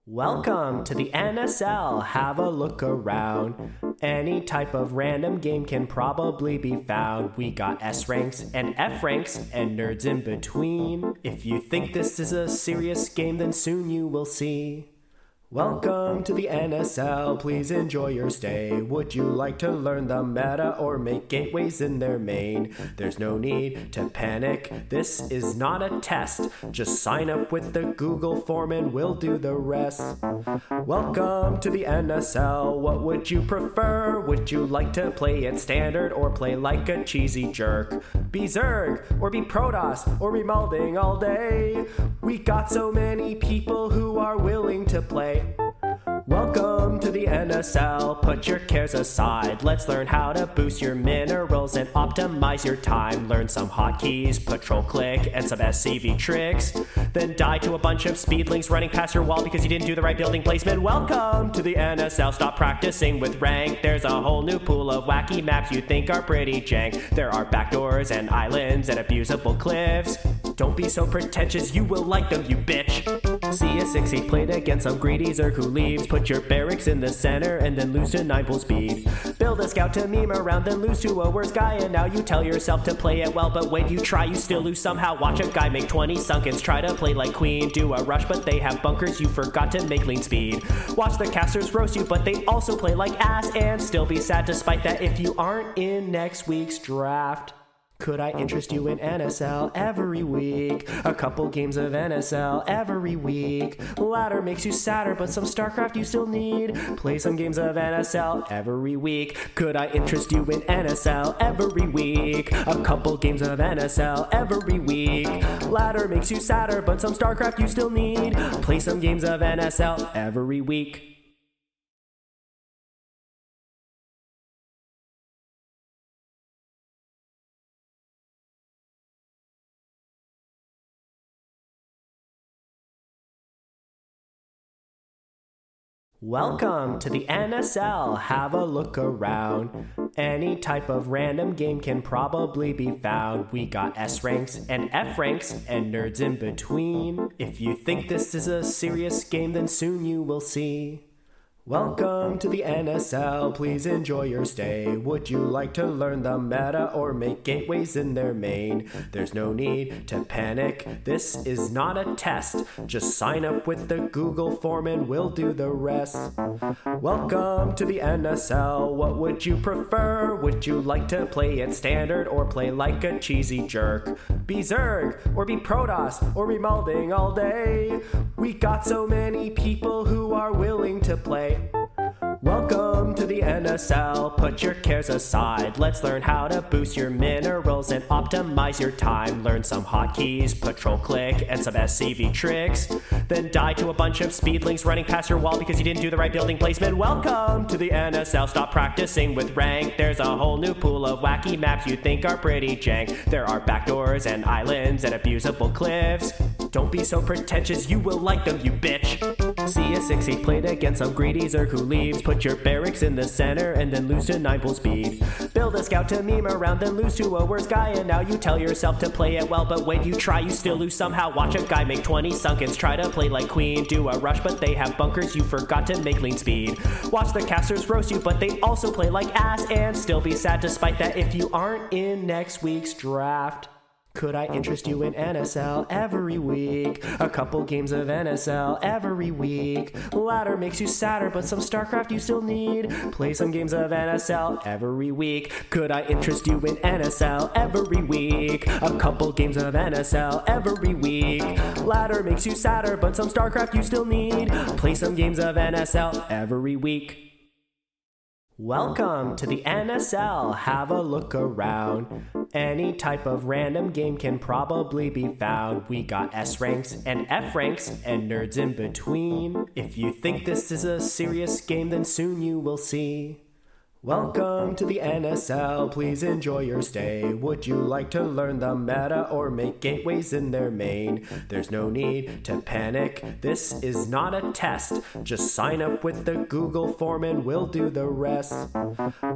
Welcome to the NSL, have a look around. Any type of random game can probably be found. We got S ranks and F ranks and nerds in between. If you think this is a serious game, then soon you will see. Welcome to the NSL, please enjoy your stay. Would you like to learn the meta or make gateways in their main? There's no need to panic, this is not a test. Just sign up with the Google form and we'll do the rest. Welcome to the NSL, what would you prefer? Would you like to play it standard or play like a cheesy jerk? Be Zerg, or be Protoss, or be Malding all day. We got so many people who are willing to play. Welcome to the NSL, put your cares aside. Let's learn how to boost your minerals and optimize your time. Learn some hotkeys, patrol click, and some SCV tricks. Then die to a bunch of speedlings running past your wall because you didn't do the right building placement. Welcome to the NSL, stop practicing with rank. There's a whole new pool of wacky maps you think are pretty jank. There are backdoors and islands and abusable cliffs. Don't be so pretentious, you will like them, you bitch. See a 6 played against some greedy Zerg who leaves. Put your barracks in the center and then lose to 9 full speed. Build a scout to meme around, then lose to a worse guy. And now you tell yourself to play it well, but when you try, you still lose somehow. Watch a guy make 20 sunkens, try to play like queen. Do a rush, but they have bunkers, you forgot to make lean speed. Watch the casters roast you, but they also play like ass. And still be sad despite that if you aren't in next week's draft. Could I interest you in NSL every week? A couple games of NSL every week. Ladder makes you sadder, but some StarCraft you still need. Play some games of NSL every week. Could I interest you in NSL every week? A couple games of NSL every week. Ladder makes you sadder, but some StarCraft you still need. Play some games of NSL every week. Welcome to the NSL, have a look around. Any type of random game can probably be found. We got S ranks and F ranks and nerds in between. If you think this is a serious game, then soon you will see. Welcome to the NSL, please enjoy your stay. Would you like to learn the meta or make gateways in their main? There's no need to panic, this is not a test. Just sign up with the Google form and we'll do the rest. Welcome to the NSL, what would you prefer? Would you like to play it standard or play like a cheesy jerk? Be Zerg, or be Protoss, or be Malding all day. We got so many people who are willing to play. Welcome to the NSL, put your cares aside. Let's learn how to boost your minerals and optimize your time. Learn some hotkeys, patrol click, and some SCV tricks. Then die to a bunch of speedlings running past your wall because you didn't do the right building placement. Welcome to the NSL, stop practicing with rank. There's a whole new pool of wacky maps you think are pretty jank. There are backdoors and islands and abusable cliffs. Don't be so pretentious, you will like them, you bitch. See a 6 played against some greedy Zerg who leaves. Put your barracks in the center and then lose to 9 full speed. Build a scout to meme around, then lose to a worse guy. And now you tell yourself to play it well, but when you try, you still lose somehow. Watch a guy make 20 sunkens, try to play like queen. Do a rush, but they have bunkers, you forgot to make lean speed. Watch the casters roast you, but they also play like ass. And still be sad despite that if you aren't in next week's draft. Could I interest you in NSL every week? A couple games of NSL every week. Ladder makes you sadder, but some StarCraft you still need. Play some games of NSL every week. Could I interest you in NSL every week? A couple games of NSL every week. Ladder makes you sadder, but some StarCraft you still need. Play some games of NSL every week. Welcome to the NSL, have a look around. Any type of random game can probably be found. We got S ranks and F ranks and nerds in between. If you think this is a serious game, then soon you will see. Welcome to the NSL, please enjoy your stay. Would you like to learn the meta or make gateways in their main? There's no need to panic, this is not a test. Just sign up with the Google form and we'll do the rest.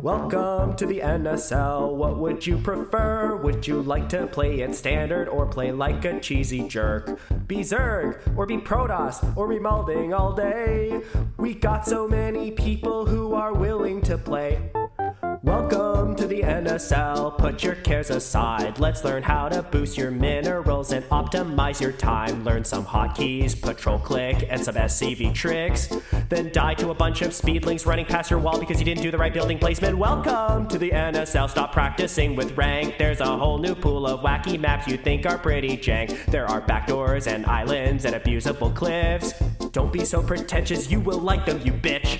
Welcome to the NSL, what would you prefer? Would you like to play it standard or play like a cheesy jerk? Be Zerg, or be Protoss, or be Malding all day. We got so many people who are willing to play. Welcome to the NSL, put your cares aside. Let's learn how to boost your minerals and optimize your time. Learn some hotkeys, patrol click, and some SCV tricks. Then die to a bunch of speedlings running past your wall because you didn't do the right building placement. Welcome to the NSL, stop practicing with rank. There's a whole new pool of wacky maps you think are pretty jank. There are backdoors and islands and abusable cliffs. Don't be so pretentious, you will like them, you bitch.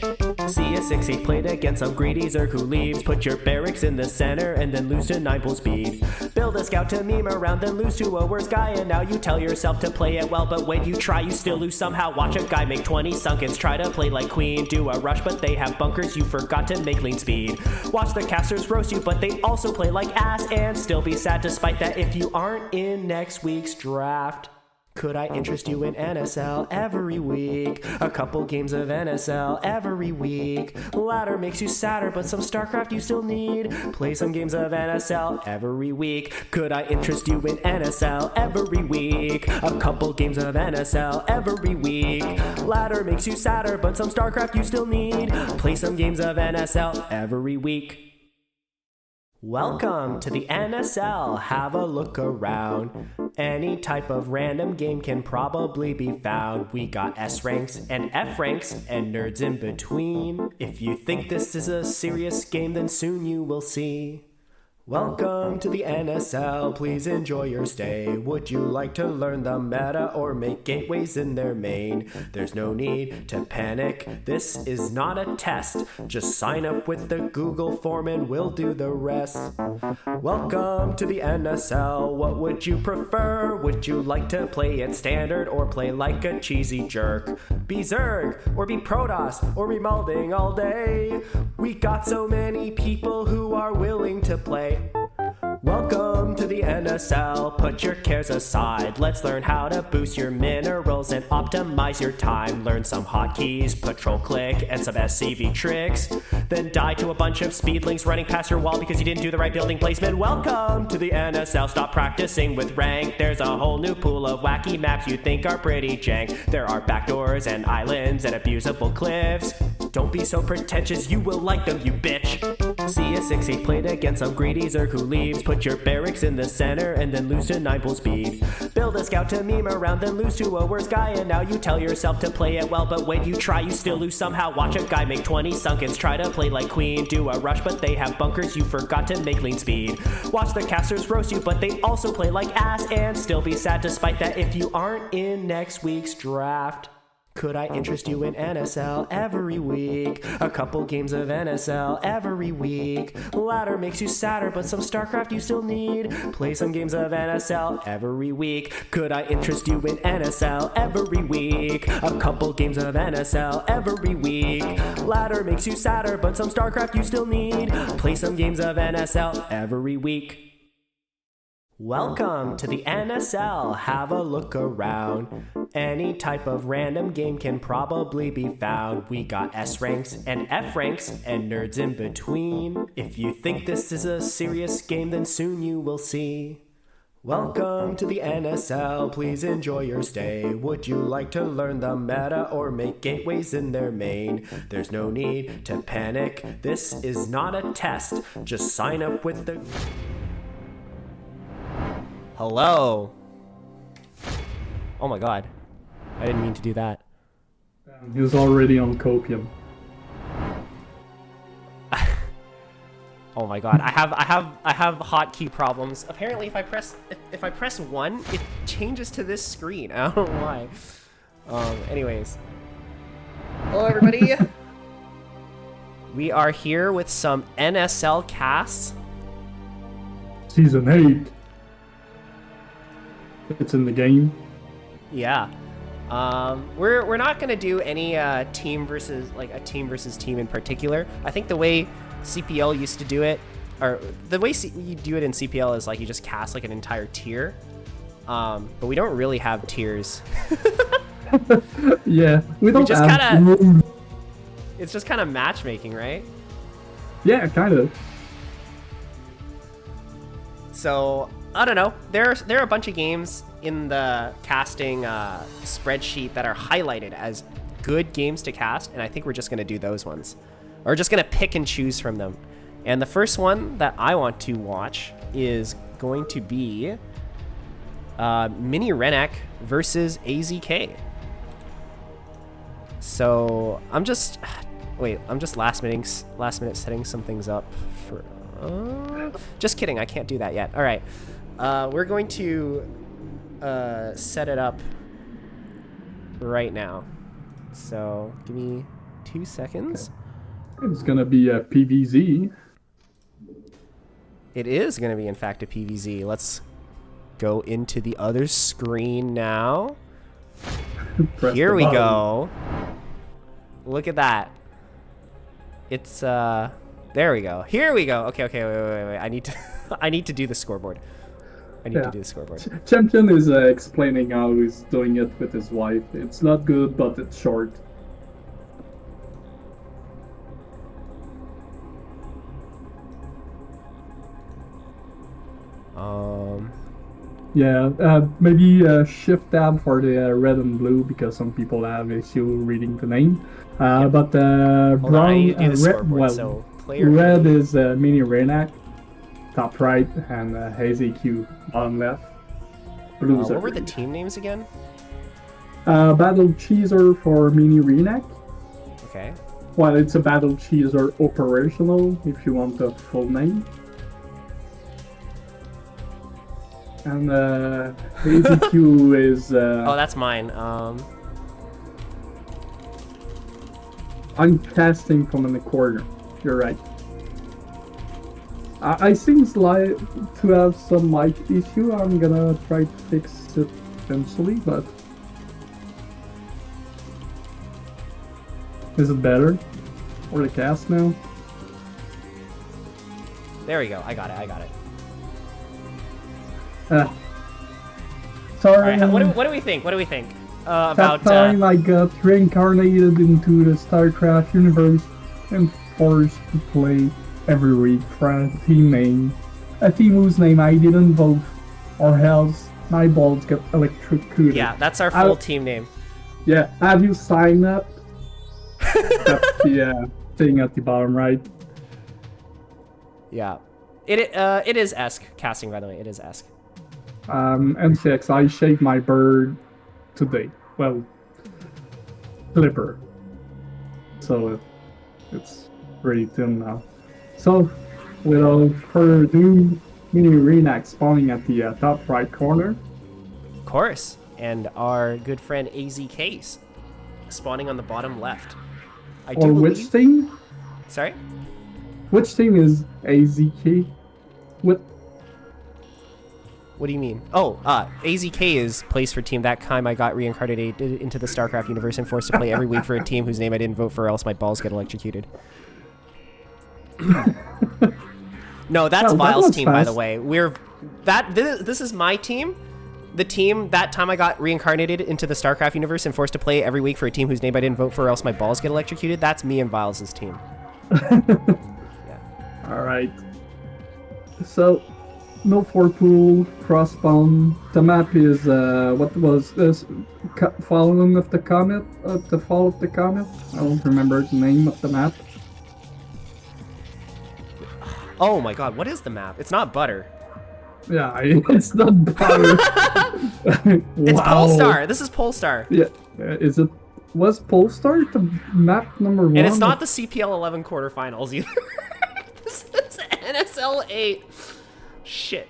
See a 6-8 played against some greedy Zerg who leaves. Put your barracks in the center and then lose to 9 full speed. Build a scout to meme around, then lose to a worse guy. And now you tell yourself to play it well, but when you try you still lose somehow. Watch a guy make 20 sunkens, try to play like queen. Do a rush, but they have bunkers, you forgot to make lean speed. Watch the casters roast you, but they also play like ass. And still be sad despite that if you aren't in next week's draft. Could I interest you in NSL every week? A couple games of NSL every week. Ladder makes you sadder, but some StarCraft you still need. Play some games of NSL every week. Could I interest you in NSL every week? A couple games of NSL every week. Ladder makes you sadder, but some StarCraft you still need. Play some games of NSL every week. Welcome to the NSL, have a look around. Any type of random game can probably be found. We got S ranks and F ranks and nerds in between. If you think this is a serious game, then soon you will see. Welcome to the NSL, please enjoy your stay. Would you like to learn the meta or make gateways in their main? There's no need to panic, this is not a test. Just sign up with the Google form and we'll do the rest. Welcome to the NSL, what would you prefer? Would you like to play it standard or play like a cheesy jerk? Be Zerg, or be Protoss, or be Malding all day. We got so many people who are willing to play. Welcome to the NSL, put your cares aside. Let's learn how to boost your minerals and optimize your time. Learn some hotkeys, patrol click, and some SCV tricks. Then die to a bunch of speedlings running past your wall because you didn't do the right building placement. Welcome to the NSL, stop practicing with rank. There's a whole new pool of wacky maps you think are pretty jank. There are backdoors and islands and abusable cliffs. Don't be so pretentious, you will like them, you bitch. See a 6-8 played against some greedy Zerg who leaves. Put your barracks in the center and then lose to 9 full speed. Build a scout to meme around, then lose to a worse guy. And now you tell yourself to play it well, but when you try you still lose somehow. Watch a guy make 20 sunkens, try to play like queen. Do a rush, but they have bunkers, you forgot to make lean speed. Watch the casters roast you, but they also play like ass. And still be sad despite that if you aren't in next week's draft. Could I interest you in NSL every week? A couple games of NSL every week. Ladder makes you sadder, but some StarCraft you still need. Play some games of NSL every week. Could I interest you in NSL every week? A couple games of NSL every week. Ladder makes you sadder, but some StarCraft you still need. Play some games of NSL every week. Welcome to the NSL, have a look around. Any type of random game can probably be found. We got S ranks and F ranks and nerds in between. If you think this is a serious game, then soon you will see. Welcome to the NSL, please enjoy your stay. Would you like to learn the meta or make gateways in their main? There's no need to panic, this is not a test. Just sign up with the... Hello. Oh my god. I didn't mean to do that. He was already on copium. Oh my god. I have hotkey problems. Apparently if I press 1, it changes to this screen. I don't know why. Anyways. Hello everybody. We are here with some NSL casts. Season 8. It's in the game. Yeah. We're not gonna do any team versus team in particular. I think the way CPL used to do it, or the way you do it in CPL is like you just cast like an entire tier, but we don't really have tiers. Yeah, we don't just have kinda- rules. It's just kind of matchmaking, right? Yeah, kind of. So I don't know. There are a bunch of games in the casting spreadsheet that are highlighted as good games to cast, and I think we're just gonna do those ones. Or just gonna pick and choose from them. And the first one that I want to watch is going to be minirennac versus AZK. So I'm just last minute setting some things up for. Just kidding, I can't do that yet. All right, we're going to set it up right now. So give me 2 seconds. Okay. It's gonna be a PVZ. It is going to be, in fact, a PVZ. Let's go into the other screen now. Here we go. Look at that. It's there we go. Here we go. Okay, wait. I need to I need to do the scoreboard. I need to do the scoreboard. Champion is explaining how he's doing it with his wife. It's not good, but it's short. Yeah, maybe shift tab for the red and blue because some people have issue reading the name. But brown, red is minirennac, top right, and Hexe bottom left. Blues what were the team names again? Battle Cheeser for minirennac. Okay. Well, it's a Battle Cheeser operational if you want the full name. And AZQ is... oh, that's mine. I'm casting from in the corner. You're right. I seems like to have some mic issue. I'm gonna try to fix it eventually, but... Is it better? Or the cast now? There we go. I got it. Sorry. All right, what do we think? About that time I got reincarnated into the StarCraft universe and forced to play every week for a team name. A team whose name I didn't vote, or else my balls get electrocuted. Yeah, that's our full team name. Yeah, have you signed up? That's the thing at the bottom right. Yeah. It is Esk casting, by the way. It is Esk. NCX, I shaved my bird today. Well, clipper. So it's pretty thin now. So, without further ado, minirennac spawning at the top right corner. Of course. And our good friend AZK spawning on the bottom left. Or which team? Sorry? Which team is AZK? What do you mean? Oh, AZK is place for team. That time I got reincarnated into the StarCraft universe and forced to play every week for a team whose name I didn't vote for, or else my balls get electrocuted. No, that's Vile's team, by the way. This is my team. The team that time I got reincarnated into the StarCraft universe and forced to play every week for a team whose name I didn't vote for, or else my balls get electrocuted. That's me and Vile's team. Yeah. All right. So. No Forpool, Crossbound. The map is what was this? Following of the comet, the fall of the comet. I don't remember the name of the map. Oh my God! What is the map? It's not Butter. Yeah, it's not Butter. It's Polestar. This is Polestar. Yeah, is it? Was Polestar the map number 1? And it's not the CPL 11 quarterfinals either. This is NSL 8. Shit.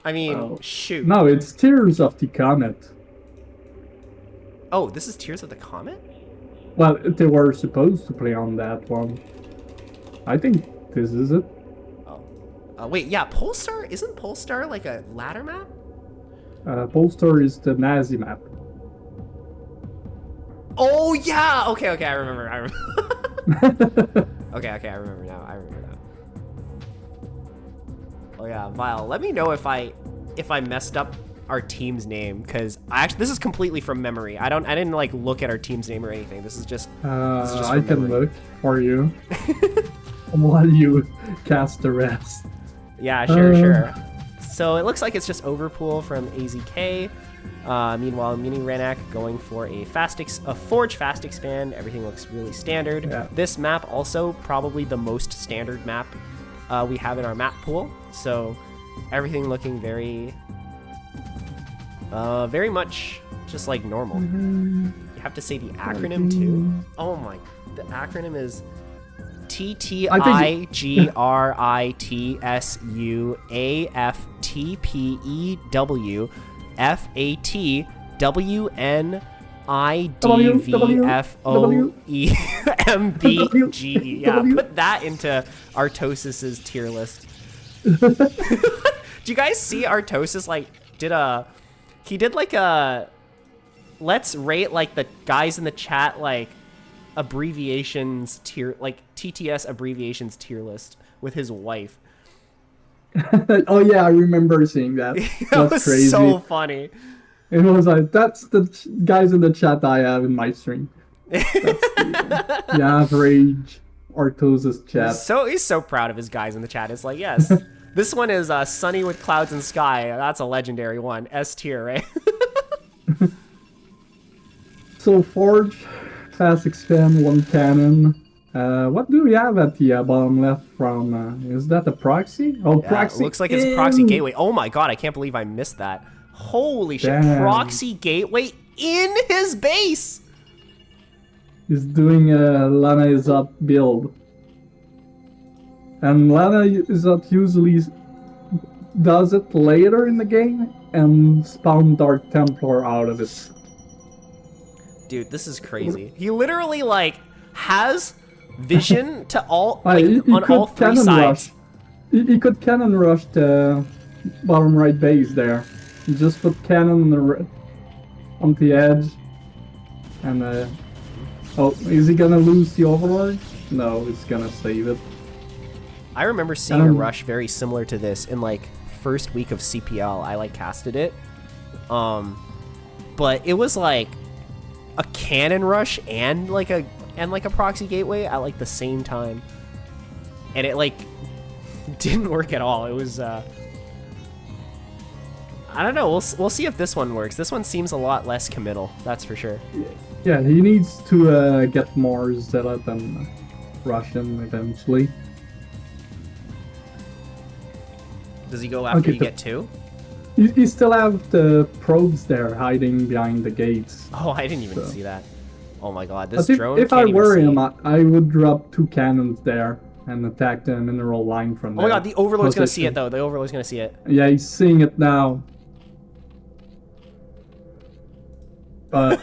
I mean, shoot. No, it's Tears of the Comet. Oh, this is Tears of the Comet? Well, they were supposed to play on that one. I think this is it. Oh. Wait, yeah, Polestar? Isn't Polestar like a ladder map? Polestar is the Nazi map. Oh, yeah! Okay, I remember. Okay, I remember now. Oh yeah, Vile. Let me know if I messed up our team's name, because this is completely from memory. I didn't like look at our team's name or anything. This is just I can look for you while you cast the rest. Yeah, sure. So it looks like it's just Overpool from AZK. Meanwhile, minirennac going for a Forge fast expand. Everything looks really standard. Yeah. This map also probably the most standard map we have in our map pool. So everything looking very much just like normal. You have to say the acronym too. Oh my, the acronym is TTIGRITSUAFTPEWNIDVFOEMBG. Yeah, put that into Artosis's tier list. Do you guys see Artosis he did like a let's rate like the guys in the chat like abbreviations tier, like TTS abbreviations tier list with his wife. Oh yeah, I remember seeing that. That was crazy. So funny. It was like, that's the guys in the chat I have in my stream. That's the average Artosis chat. He's so proud of his guys in the chat. It's like, yes, this one is sunny with clouds and sky. That's a legendary one. S tier, right? So Forge, fast expand, 1 cannon. What do we have at the bottom left from, is that a proxy? Oh, yeah, proxy. It looks like it's a proxy gateway. Oh my god, I can't believe I missed that. Holy shit, proxy gateway in his base! He's doing a Lana is up build. And Lana is up usually does it later in the game and spawn Dark Templar out of it. Dude, this is crazy. He literally like has vision to all on all 3 sides. He could cannon rush the bottom right base there. Just put cannon on the edge. And oh, is he gonna lose the overlord? No, he's gonna save it. I remember seeing a rush very similar to this in like first week of CPL. I like casted it. But it was like a cannon rush and like a proxy gateway at like the same time. And it like didn't work at all. It was I don't know. We'll see if this one works. This one seems a lot less committal. That's for sure. Yeah, he needs to get more zealot and Russian eventually. Does he go after you get 2? You still have the probes there hiding behind the gates. Oh, I didn't even see that. Oh my god, this drone if I were him, I would drop 2 cannons there and attack the mineral line from there. Oh my god, the Overlord's gonna see it though. The Overlord's gonna see it. Yeah, he's seeing it now. But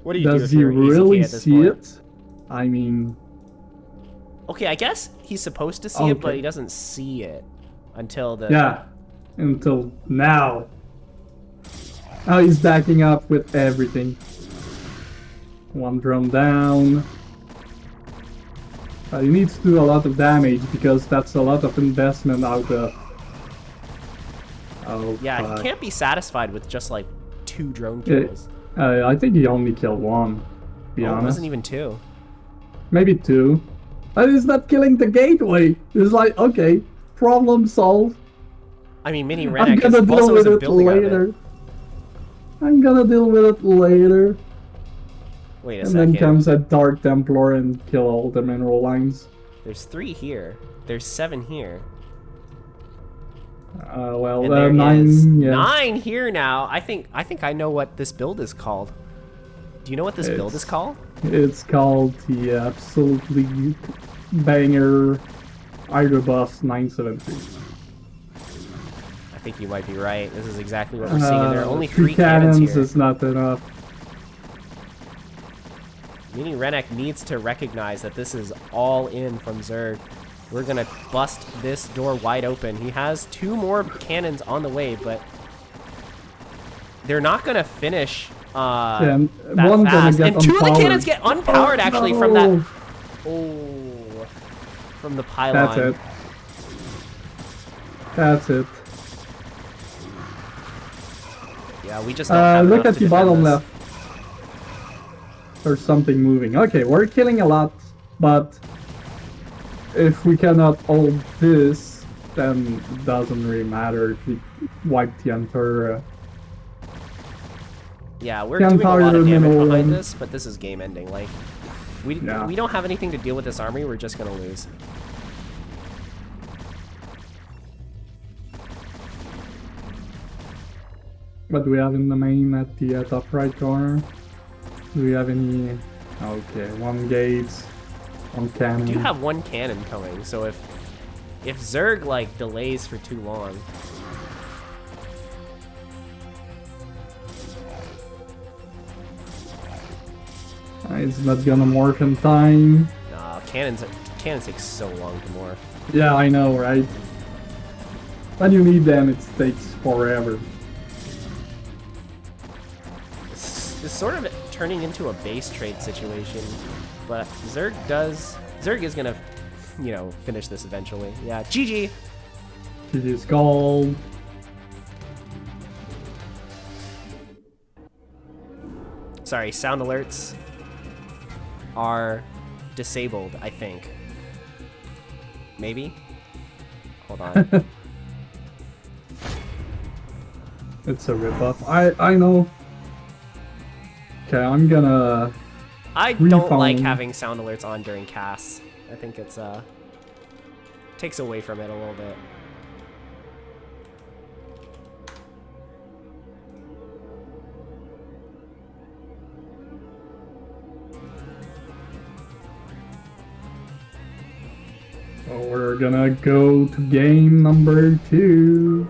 what do you do? Does he really see it? I mean, okay, I guess he's supposed to see it, but he doesn't see it until until now. Oh, he's backing up with everything. 1 drone down. He needs to do a lot of damage because that's a lot of investment out of. Oh, yeah, he can't be satisfied with just like 2 drone kills. I think he only killed 1. To be honest, it wasn't even 2. Maybe 2. But he's not killing the gateway. It's like, okay, problem solved. I mean, minirennac is also a building later. Of it. I'm gonna deal with it later. Wait a second. And then comes a Dark Templar and kill all the mineral lines. There's 3 here. There's 7 here. Well, and there 9. Is yeah. 9 here now. I think I know what this build is called. Do you know what this build is called? It's called the absolutely banger Hydrobus 973. I think you might be right. This is exactly what we're seeing. There are only 3 cannons here. Is not enough. minirennac needs to recognize that this is all in from Zerg. We're gonna bust this door wide open. He has 2 more cannons on the way, but they're not gonna finish that fast. And 2 of the cannons get unpowered actually from that. Oh, from the pylon. That's it. Yeah, we just don't have look at the bottom this. left. There's something moving. Okay, we're killing a lot, but if we cannot hold this, then it doesn't really matter if we wipe the entire. Yeah, we're doing a lot of damage behind this, but this is game ending. Like, we don't have anything to deal with this army. We're just gonna lose. What do we have in the main at the top right corner? Do we have any? Okay, 1 gate, 1 cannon. We do have 1 cannon coming, so if Zerg like delays for too long. It's not gonna morph in time. Nah, cannons take so long to morph. Yeah, I know, right? When you need them, it takes forever. It's sort of turning into a base trade situation, but Zerg is gonna, you know, finish this eventually. Yeah, GG. GG's gold. Sorry, sound alerts are disabled, I think. Maybe? Hold on. It's a ripoff. I know. Okay, I'm gonna... I don't like having sound alerts on during casts. I think it's, takes away from it a little bit. So we're gonna go to game number 2.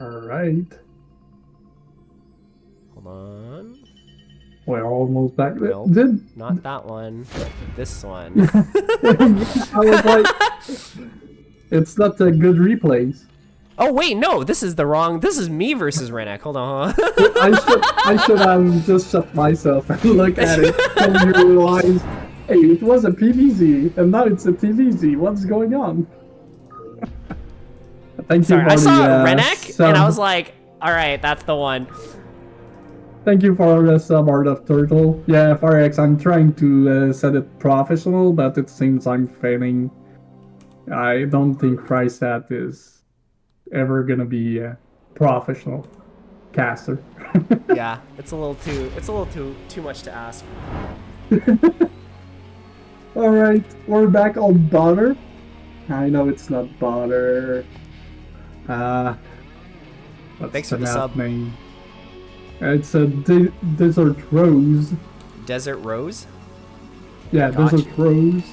Alright. Hold on. We're almost back. Nope, not that one. This one. I was like, it's not a good replays. Oh wait, no, this is me versus Rennac. Hold on. I should have just shut myself and look at it and you realize, hey, it was a PVZ and now it's a TVZ. What's going on? Thank you. Sorry, I saw Rennac and I was like, all right, that's the one. Thank you for the sub, Art of Turtle. Yeah, FRX, I'm trying to set it professional, but it seems I'm failing. I don't think Crystat is ever gonna be a professional caster. Yeah, it's a little too much to ask. Alright, we're back on Butter. I know it's not Butter. Thanks for the sub. Name? It's a Desert Rose. Desert Rose? Yeah, gotcha. Desert Rose.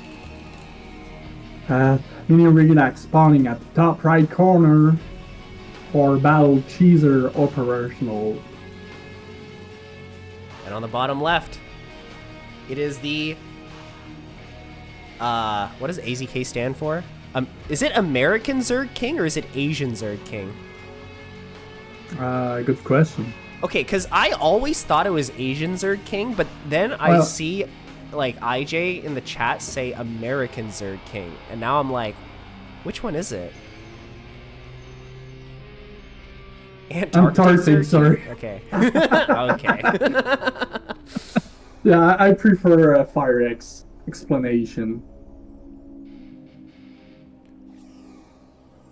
Minirennac spawning at the top right corner for Battle Cheeser operational. And on the bottom left, it is the what does AZK stand for? Is it American Zerg King or is it Asian Zerg King? Good question. Okay, because I always thought it was Asian Zerg King, but then I see like IJ in the chat say American Zerg King, and now I'm like, which one is it? Antarctic, sorry. Okay. Okay. Yeah, I prefer a FireX explanation.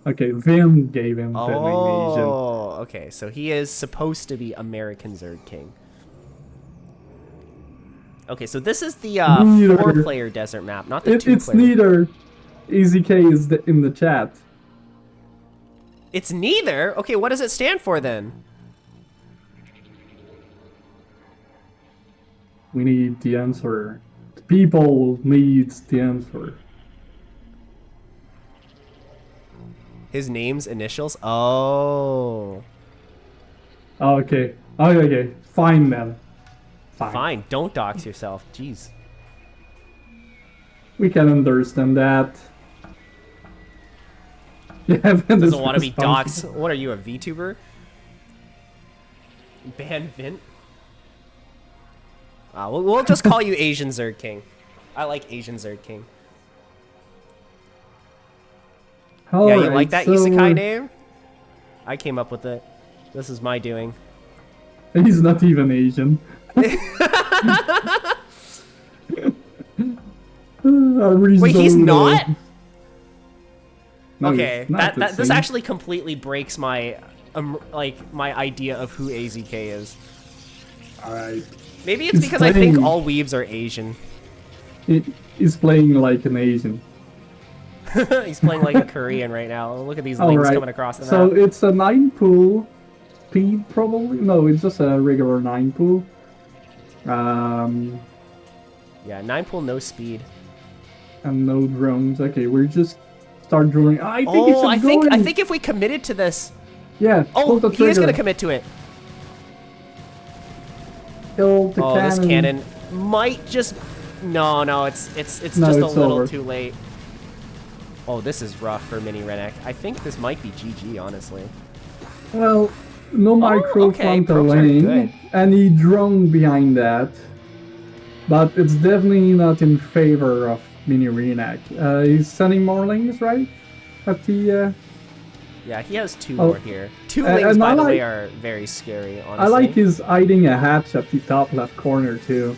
Okay, Vim gave him the name Asian. Oh, okay. So he is supposed to be American Zerg King. Okay, so this is the 4-player desert map, not the 2-player. It's neither. AZK is in the chat. It's neither? Okay, what does it stand for then? We need the answer. The people need the answer. His name's initials? Oh. Okay. Okay. Fine, then. Fine. Don't dox yourself. Jeez. We can understand that. Yeah, doesn't want to be doxxed. What are you, a VTuber? Ban Vint? We'll just call you Asian Zerg King. I like Asian Zerg King. Yeah, you like that isekai name? I came up with it. This is my doing. He's not even Asian. Wait, he's not? No, okay, not this actually completely breaks my my idea of who AZK is. Alright. Maybe it's because I think all weebs are Asian. He's playing like an Asian. He's playing like a Korean right now. Look at these links coming across the map. So it's a 9-pool speed, probably? No, it's just a regular 9-pool. Yeah, 9-pool, no speed. And no drones. Okay, we're just start drawing. I think if we committed to this. Yeah. Oh, he is gonna commit to it. Kill the cannon. This cannon might just. No, it's just a little too late. Oh, this is rough for minirennac. I think this might be GG, honestly. Well, no micro frontal lane, and he drone behind that. But it's definitely not in favor of minirennac. He's sending more lanes, right? At the yeah, he has 2 more here. 2 lanes, by the way, are very scary, honestly. I like his hiding a hatch at the top left corner, too.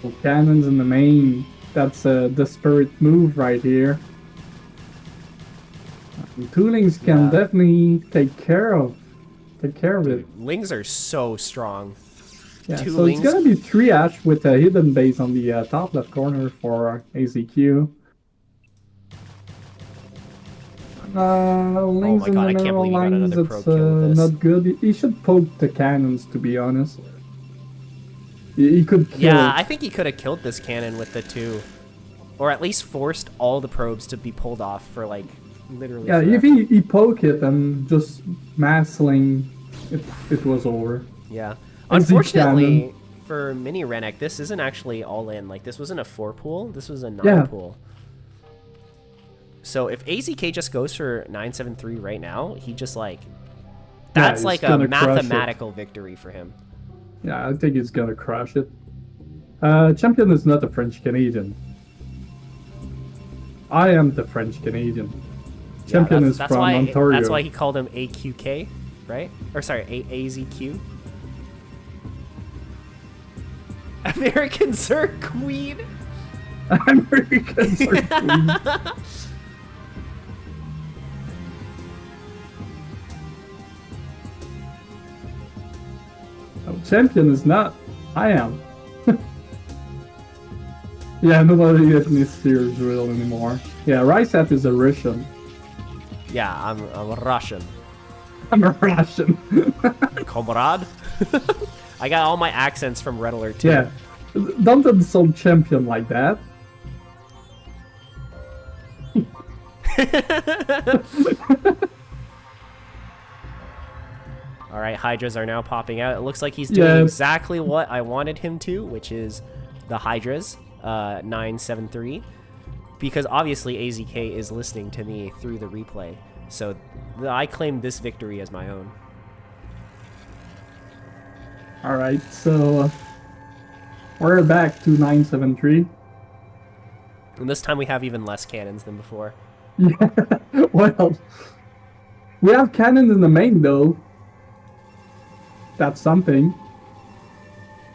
Oh, cannons in the main. That's a desperate move right here. Toolings can definitely take care of it. Lings are so strong. Yeah, so it's gonna be 3 hatch with a hidden base on the top left corner for AZQ. Lings in the mineral lines, it's not good. He should poke the cannons, to be honest. He could kill it. I think he could have killed this cannon with the 2. Or at least forced all the probes to be pulled off for, like, literally Yeah, if he poke it and just massling, it was over. Yeah. Unfortunately, for minirennac, this isn't actually all in. Like, this wasn't a 4-pool. This was a 9-pool. So if AZK just goes for 973 right now, he just, like... That's like a mathematical victory for him. Yeah, I think he's gonna crush it. Champion is not a French-Canadian. I am the French-Canadian. Champion is from Ontario. That's why he called him AQK, right? Or sorry, AZQ. American Zerg Queen. American Zerg Queen. Oh, champion is not. I am. Yeah, nobody gets me serious real anymore. Yeah, Rysat is a Russian. Yeah, I'm a Russian. I'm a Russian. Comrade. I got all my accents from Red Alert 2. Yeah, don't insult champion like that. Alright, Hydras are now popping out. It looks like he's doing exactly what I wanted him to, which is the Hydras, 973. Because obviously AZK is listening to me through the replay. So I claim this victory as my own. Alright, so we're back to 973. And this time we have even less cannons than before. Yeah, well, we have cannons in the main though. That's something.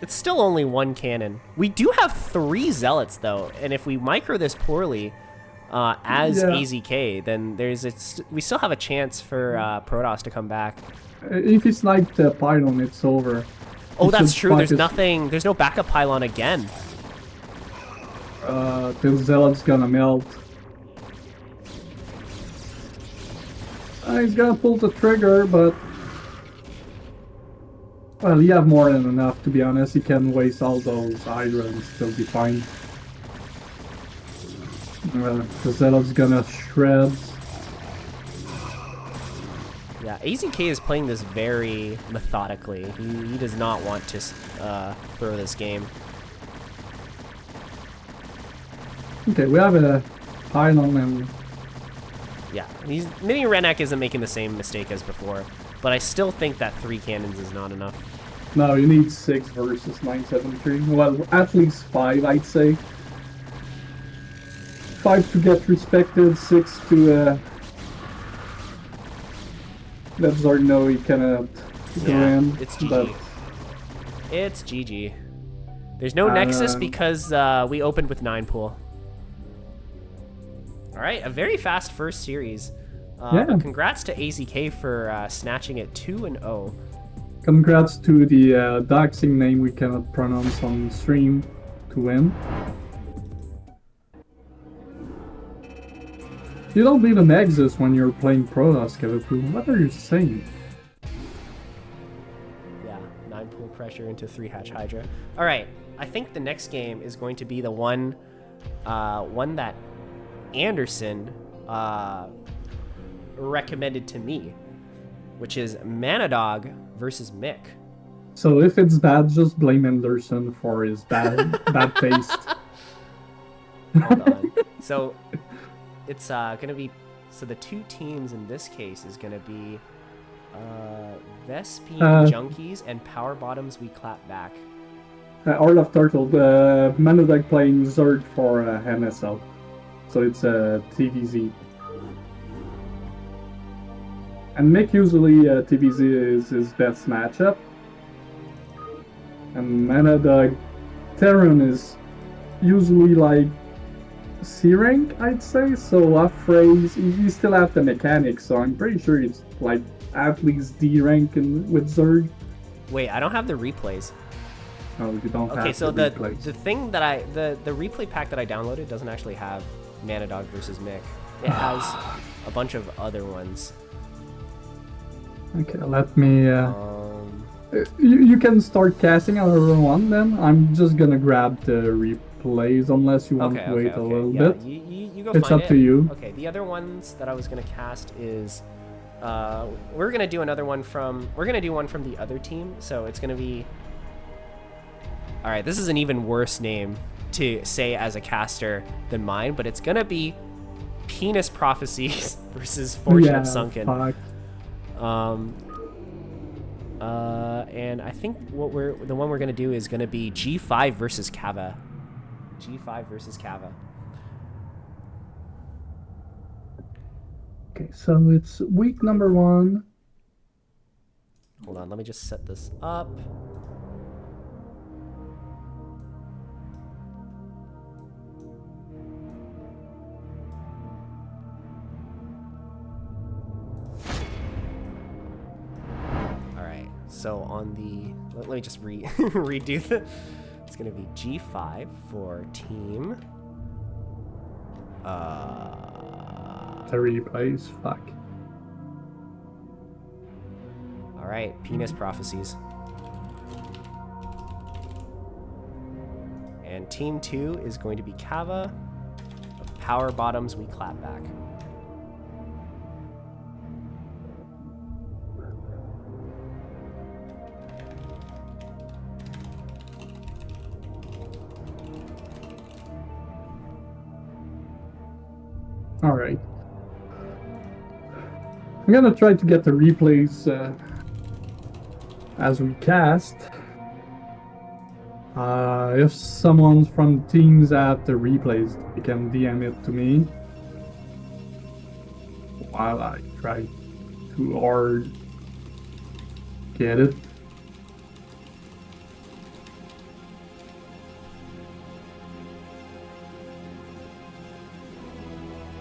It's still only 1 cannon. We do have 3 zealots though, and if we micro this poorly as AZK, then we still have a chance for Protoss to come back. If he sniped the pylon, it's over. Oh, that's true. There's nothing. There's no backup pylon again. The zealot's gonna melt. He's gonna pull the trigger, but well, you have more than enough, to be honest. You can waste all those Hydra and still be fine. The Zealot's gonna shred. Yeah, AZK is playing this very methodically. He does not want to throw this game. Okay, we have a pylon and Yeah, minirennac isn't making the same mistake as before, but I still think that 3 cannons is not enough. No, you need 6 versus 973. Well, at least 5, I'd say. 5 to get respected, 6 to let Zard know he cannot go in. It's GG. It's GG. There's no Nexus because we opened with 9 pool. All right, a very fast first series. But congrats to AZK for snatching it 2-0. Congrats to the doxing name we cannot pronounce on stream to win. You don't need a Nexus when you're playing Protoss, Cava. What are you saying? Yeah, 9 pool pressure into 3 hatch Hydra. All right, I think the next game is going to be the one that Anderson recommended to me, which is Manadog versus Mick. So if it's bad, just blame Anderson for his bad taste. Hold on. So it's gonna be, so the 2 teams in this case is gonna be Vespine Junkies and Power Bottoms We Clap Back. Art of Turtle, Manadog playing Zerd for NSL. So it's a TVZ. And Mick usually TVZ is his best matchup. And Manadog Terran is usually like C rank, I'd say. So off phrase, you still have the mechanics, so I'm pretty sure it's like at least D rank with Zerg. Wait, I don't have the replays. Oh, you don't have Okay, so the replays. the thing that the replay pack that I downloaded doesn't actually have Manadog versus Mick. It has a bunch of other ones. Okay, let me... you can start casting another one then. I'm just gonna grab the replays unless you want to wait a little bit. You go it's find up to you. Okay, the other ones that I was gonna cast is... we're gonna do another one from... We're gonna do one from the other team, so it's gonna be... Alright, this is an even worse name to say as a caster than mine, but it's gonna be Penis Prophecies versus Fortunate Sunken. Fuck. And I think the one we're gonna do is gonna be G5 versus Cava. G5 versus Cava. Okay, so it's week number 1. Hold on, let me just set this up. So on the, let me just redo the, it's gonna be G5 for team. The replays, fuck. All right, Penis Prophecies. And team 2 is going to be Cava of Power Bottoms We Clap Back. Alright. I'm gonna try to get the replays as we cast. If someone from teams have the replays, they can DM it to me while I try to hard get it.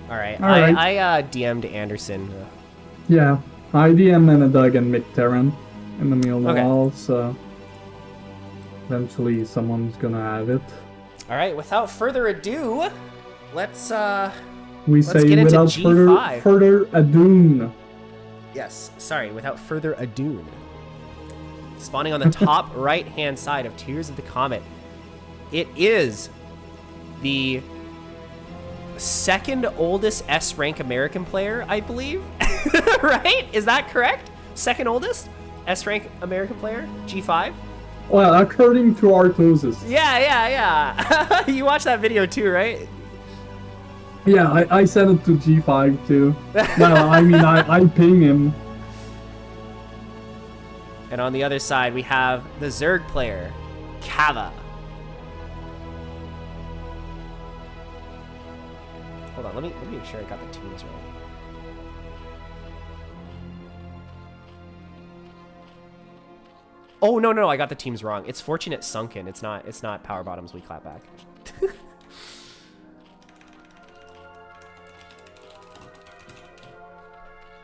All right. I DM'd Anderson. Yeah, I DM Manadog and Mick Terran in the middle Okay. wall, so eventually someone's gonna have it. All right. Without further ado, let's say get into without G5. further ado. Yes. Sorry. Without further ado. Spawning on the top right-hand side of Tears of the Comet, it is the second oldest S rank American player, I believe. Right? Is that correct? Second oldest S rank American player, G5. Well, according to Artosis. Yeah. You watched that video too, right? Yeah, I sent it to G5 too. No, I mean I ping him. And on the other side, we have the Zerg player, Cava. Hold on, let me make sure I got the teams right. Oh no, I got the teams wrong. It's Fortunate Sunken. It's not Power Bottoms We Clap Back.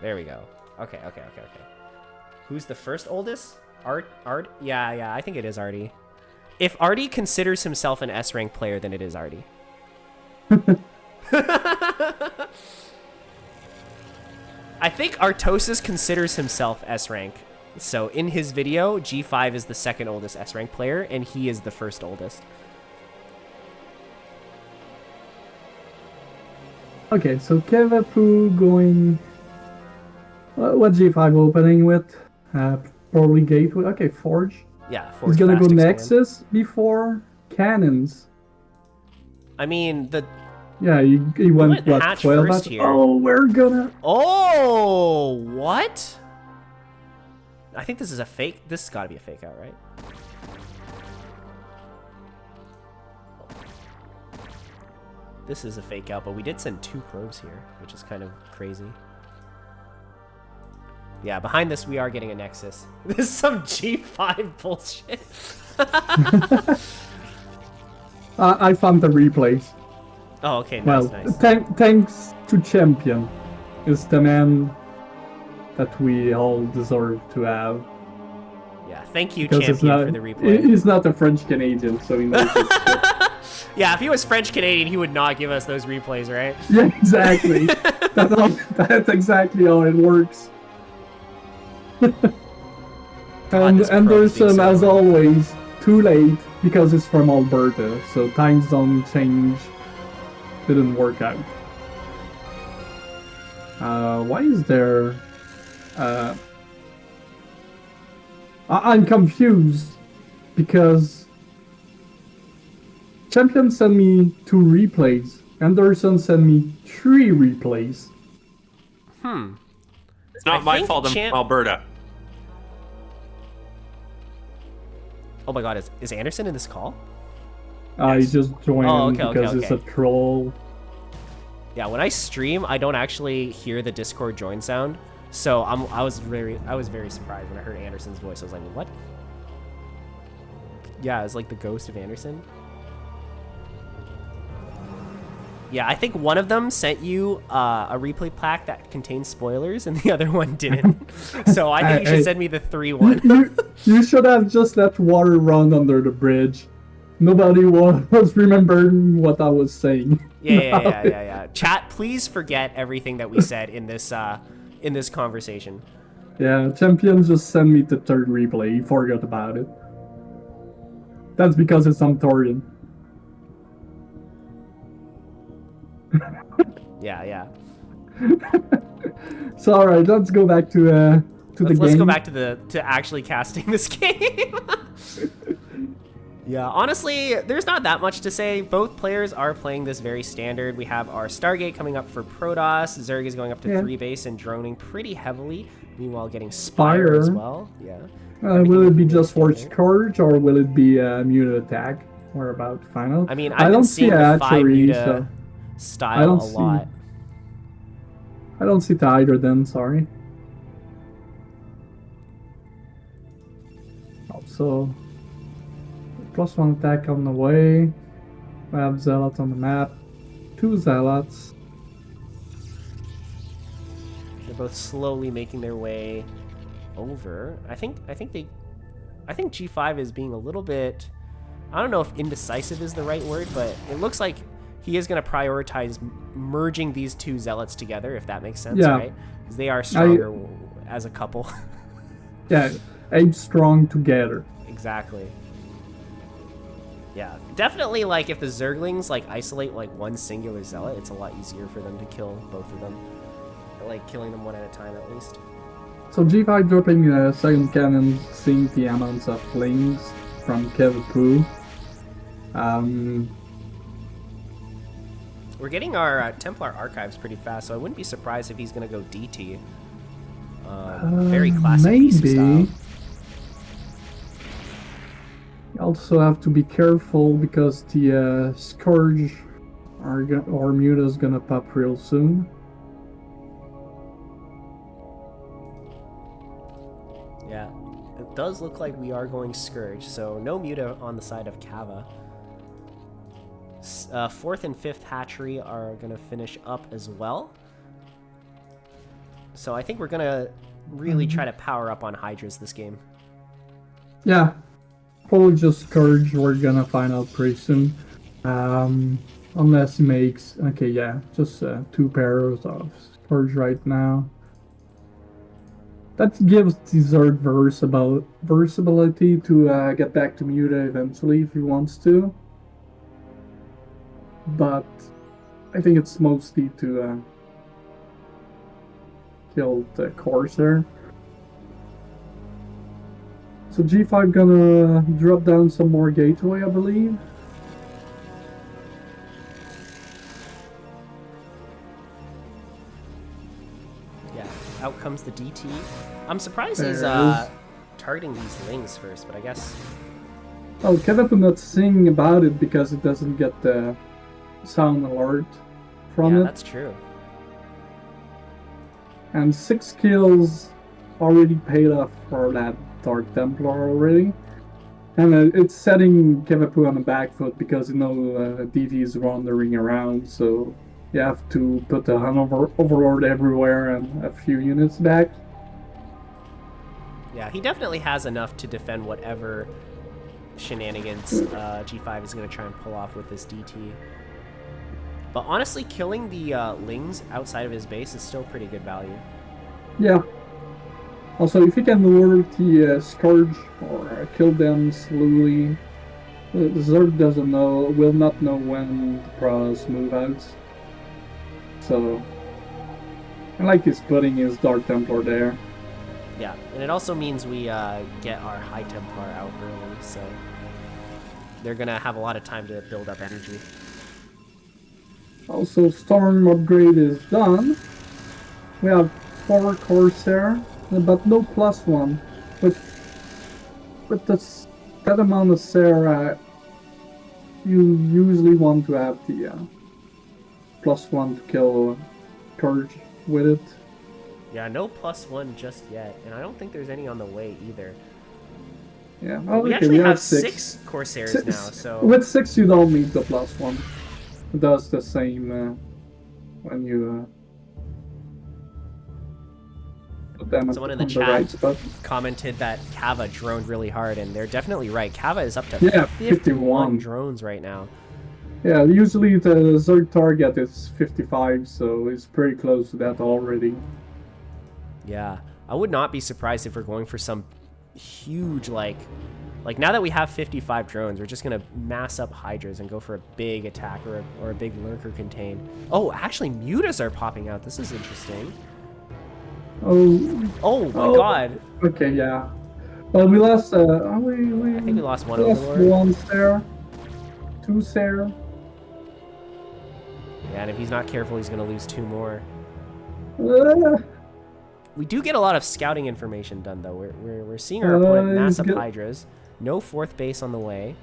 There we go. Okay. Who's the first oldest? Art? Yeah, I think it is Artie. If Artie considers himself an S-rank player, then it is Artie. I think Artosis considers himself S-rank. So in his video, G5 is the second oldest S-rank player, and he is the first oldest. Okay, so Kevapu going... what G5 opening with? Probably Gateway. Okay, Forge. Yeah, Forge. He's gonna go Nexus before Cannons. I mean, the... Yeah, he went, what, 12 first here. Oh, we're gonna... Oh, what? I think this is a fake. This has got to be a fake out, right? This is a fake out, but we did send 2 probes here, which is kind of crazy. Yeah, behind this, we are getting a Nexus. This is some G5 bullshit. I found the replays. Oh, okay, nice, well, nice. Thanks to Champion is the man that we all deserve to have. Yeah, thank you, Champion, for the replay. He's not a French-Canadian, so he knows his shit. Yeah, if he was French-Canadian, he would not give us those replays, right? Yeah, exactly. That's exactly how it works. And Anderson, as always, too late because it's from Alberta, so time zone change didn't work out. Why is there... I'm confused because Champion sent me 2 replays, Anderson sent me 3 replays. It's not my fault I'm from Alberta. Oh my god, is Anderson in this call? I just joined because it's a troll. Yeah, when I stream, I don't actually hear the Discord join sound, so I was very surprised when I heard Anderson's voice. I was like, what? Yeah, it's like the ghost of Anderson. Yeah, I think one of them sent you a replay pack that contains spoilers, and the other one didn't. So I think you should send me the 3-1. You should have just let water run under the bridge. Nobody was remembering what I was saying. Yeah. Chat, please forget everything that we said in this conversation. Yeah, Champion just sent me the 3rd replay. He forgot about it. That's because it's on Torian. Yeah. So alright, let's go back to the game. Let's go back to actually casting this game. Yeah, honestly, there's not that much to say. Both players are playing this very standard. We have our Stargate coming up for Protoss. Zerg is going up to 3 base and droning pretty heavily. Meanwhile, getting Spire as well. Yeah. Will it be just Forge Scourge or will it be Muta Attack? We're about to find out. I mean, I've been seeing the 5 Muta style a lot. I don't see the either then, sorry. Also, +1 attack on the way. We have Zealots on the map. 2 Zealots. They're both slowly making their way over. I think G5 is being a little bit, I don't know if indecisive is the right word, but it looks like he is going to prioritize merging these 2 Zealots together, if that makes sense, right? Because they are stronger as a couple. Yeah, 8 strong together. Exactly. Yeah, definitely, like, if the Zerglings, like, isolate, like, one singular Zealot, it's a lot easier for them to kill both of them. Like, killing them one at a time, at least. So G5 dropping 2nd cannon, seeing the amounts of flames from Kevapu. We're getting our Templar archives pretty fast, so I wouldn't be surprised if he's going to go DT. Very classic piece of style. Maybe. You also have to be careful because the Scourge or Muta is gonna pop real soon. Yeah, it does look like we are going Scourge, so no Muta on the side of Cava. 4th and 5th hatchery are going to finish up as well. So I think we're going to really try to power up on Hydras this game. Yeah, probably just Scourge. We're gonna find out pretty soon. Unless he makes... Okay, yeah, just 2 pairs of Scourge right now. That gives the Zerg versatility to get back to Muta eventually if he wants to. But I think it's mostly to kill the Corsair. So G5 gonna drop down some more gateway, I believe. Yeah, out comes the DT. I'm surprised he's targeting these Lings first, but I guess... Oh, Cava could not sing about it because it doesn't get the sound alert from it. Yeah, that's true. And 6 kills already paid off for that Dark Templar already. And it's setting Kevapu on the back foot because you know DT is wandering around, so you have to put a overlord everywhere and a few units back. Yeah, he definitely has enough to defend whatever shenanigans G5 is going to try and pull off with this DT. But honestly, killing the Lings outside of his base is still pretty good value. Yeah. Also, if you can lure the Scourge or kill them slowly, the Zerg will not know when the pros move out. So, I like his putting his Dark Templar there. Yeah, and it also means we get our High Templar out early, so they're going to have a lot of time to build up energy. Also, Storm upgrade is done. We have 4 Corsair, but no +1. With that amount of Sarah, you usually want to have the +1 to kill Scourge with it. Yeah, no +1 just yet, and I don't think there's any on the way either. Yeah, we actually have 6 Corsairs now, so... With 6 you don't need the +1. It does the same when you put them Someone in the chat commented that Cava droned really hard, and they're definitely right. Cava is up to 51 drones right now. Yeah, usually the Zerg target is 55, so it's pretty close to that already. Yeah, I would not be surprised if we're going for some huge, like now that we have 55 drones, we're just going to mass up Hydras and go for a big attack or a big lurker contain. Oh, actually, Mutas are popping out. This is interesting. Oh my god. Okay, yeah. Well, we lost, I think we lost one Overlord. One Sarah. 2 Sarah. Yeah, and if he's not careful, he's going to lose 2 more. Uh, We do get a lot of scouting information done, though. We're seeing our opponent mass up Hydras. No 4th base on the way.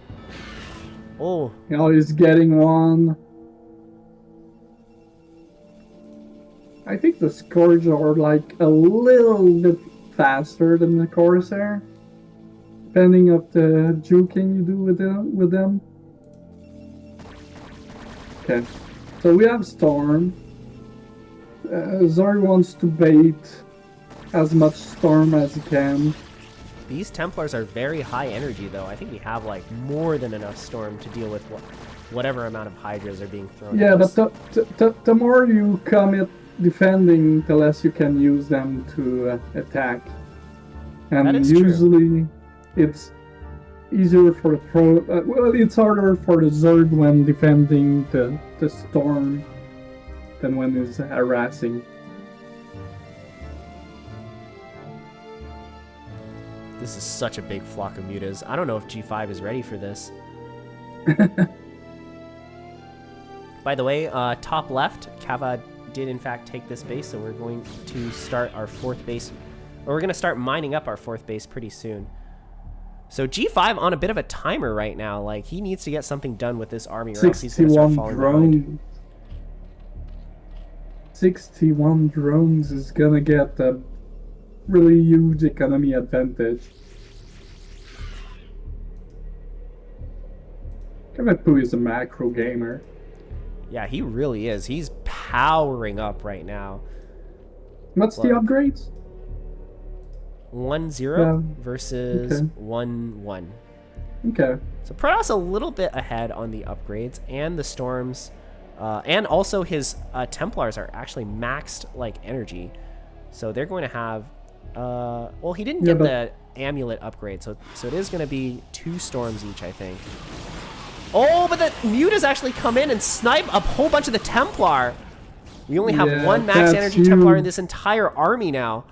Oh. He's getting one. I think the Scourge are like a little bit faster than the Corsair, depending of the juking you do with them. Okay, so we have Storm. Zerg wants to bait as much Storm as he can. These Templars are very high energy, though. I think we have like more than enough Storm to deal with whatever amount of Hydras are being thrown. Yeah, but the more you commit defending, the less you can use them to attack. And that is usually true. It's easier for the pro. Well, it's harder for the Zerg when defending the Storm than when it's harassing. This is such a big flock of Mutas. I don't know if G5 is ready for this. By the way, top left, Cava did in fact take this base, so we're going to start our 4th base, or we're going to start mining up our 4th base pretty soon. So G5 on a bit of a timer right now. Like, he needs to get something done with this army, or else he's going to start falling behind. 61 drones is gonna get a really huge economy advantage. Cava is a macro gamer. Yeah, he really is. He's powering up right now. What's the upgrades? 1-0 versus 1-1. Okay. So Protoss a little bit ahead on the upgrades, and the storms, and also his Templars are actually maxed like energy, so they're going to have. Well, he didn't get the amulet upgrade, so it is going to be 2 storms each, I think. Oh, but the Mutas actually come in and snipe a whole bunch of the Templar. We only have 1 max energy Templar in this entire army now.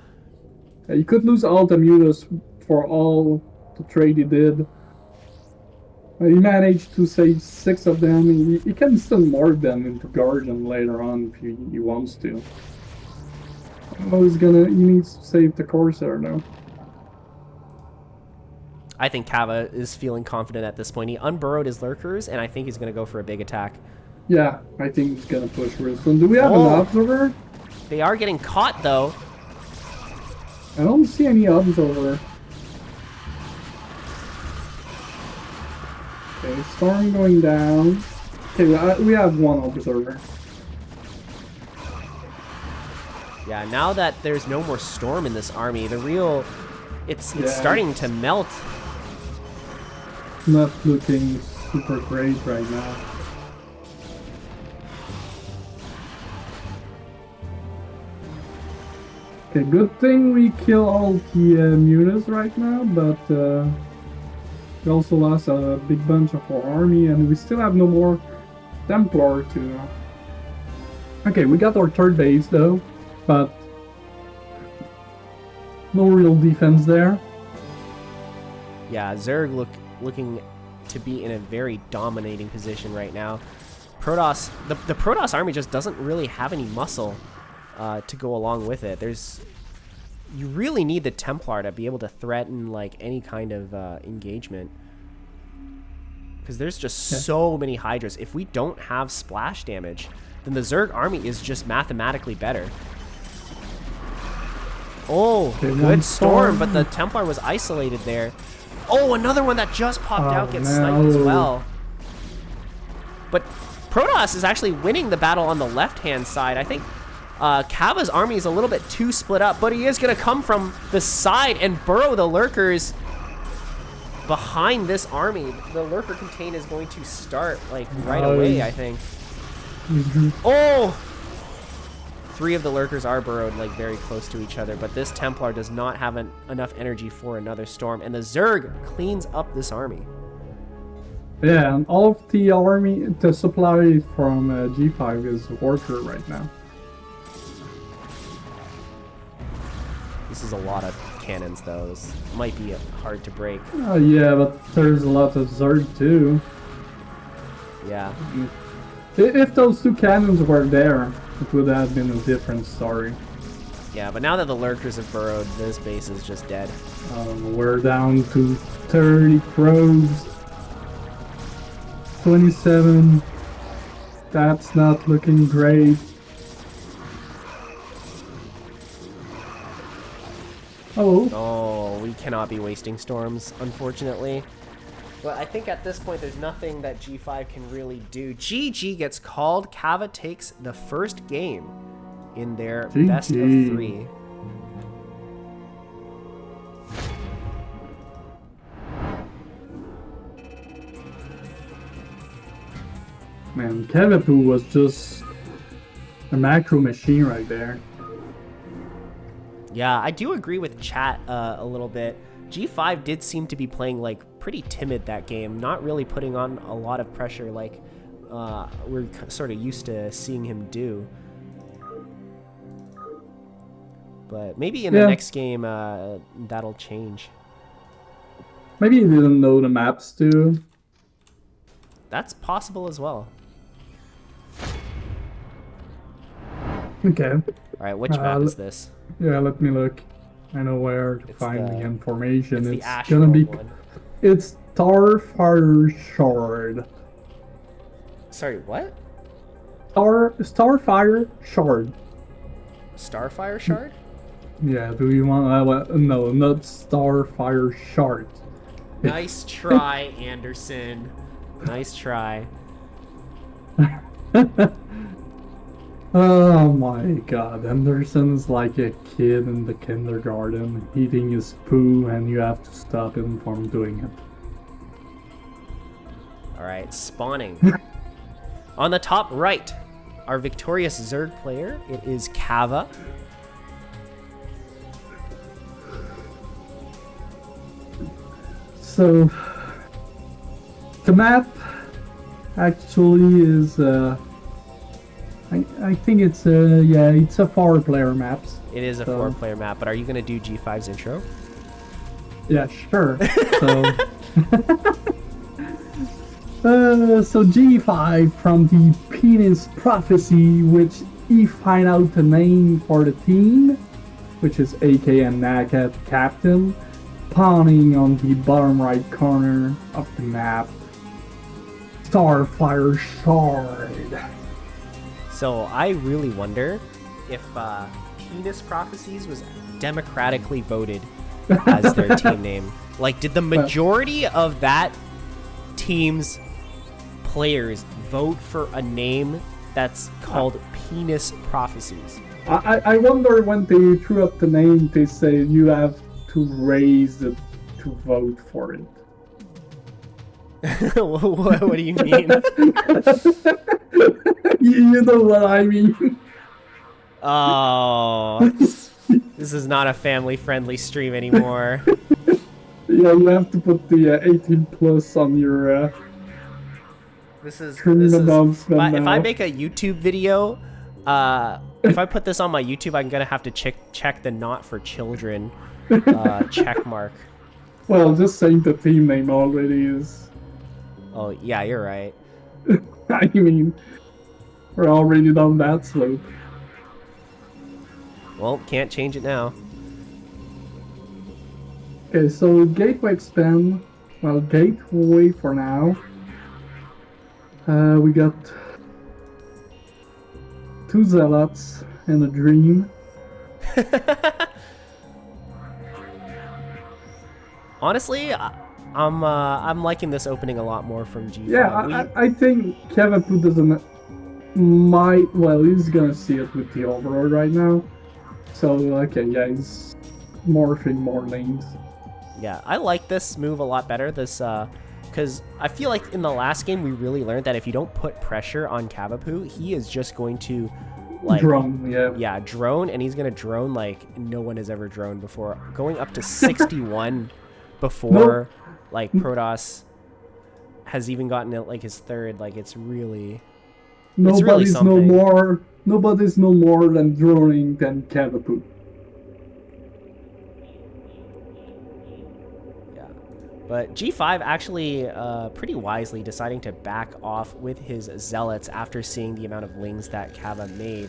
You could lose all the Mutas for all the trade he did. He managed to save 6 of them. He can still morph them into Guardian later on if he wants to. Oh, he needs to save the Corsair now. I think Cava is feeling confident at this point. He unburrowed his lurkers, and I think he's going to go for a big attack. Yeah, I think he's going to push Riston. Do we have an observer? They are getting caught, though. I don't see any observer. Okay, storm going down. Okay, we have 1 observer. Yeah, now that there's no more storm in this army, the real... It's starting to melt. Not looking super great right now. Okay, good thing we kill all the Mutas right now, but we also lost a big bunch of our army, and we still have no more Templar to... Okay, we got our 3rd base though, but no real defense there. Yeah, Zerg looking to be in a very dominating position right now. Protoss, the Protoss army just doesn't really have any muscle to go along with it. You really need the Templar to be able to threaten like any kind of engagement, because there's just so many Hydras. If we don't have splash damage, then the Zerg army is just mathematically better. Oh, good storm, but the Templar was isolated there. Oh, another one that just popped out gets sniped as well. But Protoss is actually winning the battle on the left-hand side. I think Cava's army is a little bit too split up, but he is going to come from the side and burrow the lurkers behind this army. The lurker contain is going to start like right away, I think. Oh! 3 of the lurkers are burrowed like very close to each other, but this Templar does not have enough energy for another storm, and the Zerg cleans up this army. Yeah, and all of the army, the supply from G5 is worker right now. This is a lot of cannons, though. This might be hard to break. Yeah, but there's a lot of Zerg too. Yeah. If those 2 cannons were there, it would have been a different story. Yeah, but now that the lurkers have burrowed, this base is just dead. We're down to 30 crows. 27. That's not looking great. Oh, we cannot be wasting storms, unfortunately. But I think at this point, there's nothing that G5 can really do. GG gets called. Cava takes the first game in their best of 3. Man, Cava was just a macro machine right there. Yeah, I do agree with chat a little bit. G5 did seem to be playing like pretty timid that game, not really putting on a lot of pressure like we're sort of used to seeing him do. But maybe in the next game that'll change. Maybe he didn't know the maps too. That's possible as well. Okay. All right, which map is this? Yeah, let me look. I know where to find the information. It's the It's gonna be. one. It's Starfire Shard. Sorry, what? Starfire Shard. Starfire Shard? Yeah, do you want... no, not Starfire Shard. Nice try, Anderson. Nice try. Oh my god, Anderson's like a kid in the kindergarten, eating his poo, and you have to stop him from doing it. Alright, spawning. On the top right, our victorious Zerg player, it is Cava. So, the map actually is, I think it's it's a 4-player map. It is a 4-player map, but are you going to do G5's intro? Yeah, sure. So, so G5 from the Penis Prophecy, which he find out the name for the team, which is AK and NACAT Captain, spawning on the bottom right corner of the map. Starfire Shard. So I really wonder if Penis Prophecies was democratically voted as their team name. Like, did the majority of that team's players vote for a name that's called Penis Prophecies? I wonder when they threw up the name, they say you have to raise it to vote for it. what do you mean? You know what I mean. Oh, this is not a family-friendly stream anymore. Yeah, you have to put the 18 plus on your. This is if I make a YouTube video, if I put this on my YouTube, I'm gonna have to check the not for children check mark. Well, just saying the team name already is. Oh yeah, you're right. I mean, we're already down that slope. Well, can't change it now. Okay, so gateway expand. Well, gateway for now. We got 2 zealots and a dream. Honestly, I'm liking this opening a lot more from G5. Yeah, I think Kevin doesn't he's gonna see it with the overlord right now. So okay, yeah, he's morphing more lanes. Yeah, I like this move a lot better. This because I feel like in the last game we really learned that if you don't put pressure on Cavapu, he is just going to like drone, yeah, drone, and he's gonna drone like no one has ever droned before, going up to 61 before like Protoss has even gotten it like his third. Like it's really something. Nobody's no more than droning than Cavapu. But G5 actually pretty wisely deciding to back off with his zealots after seeing the amount of lings that Cava made.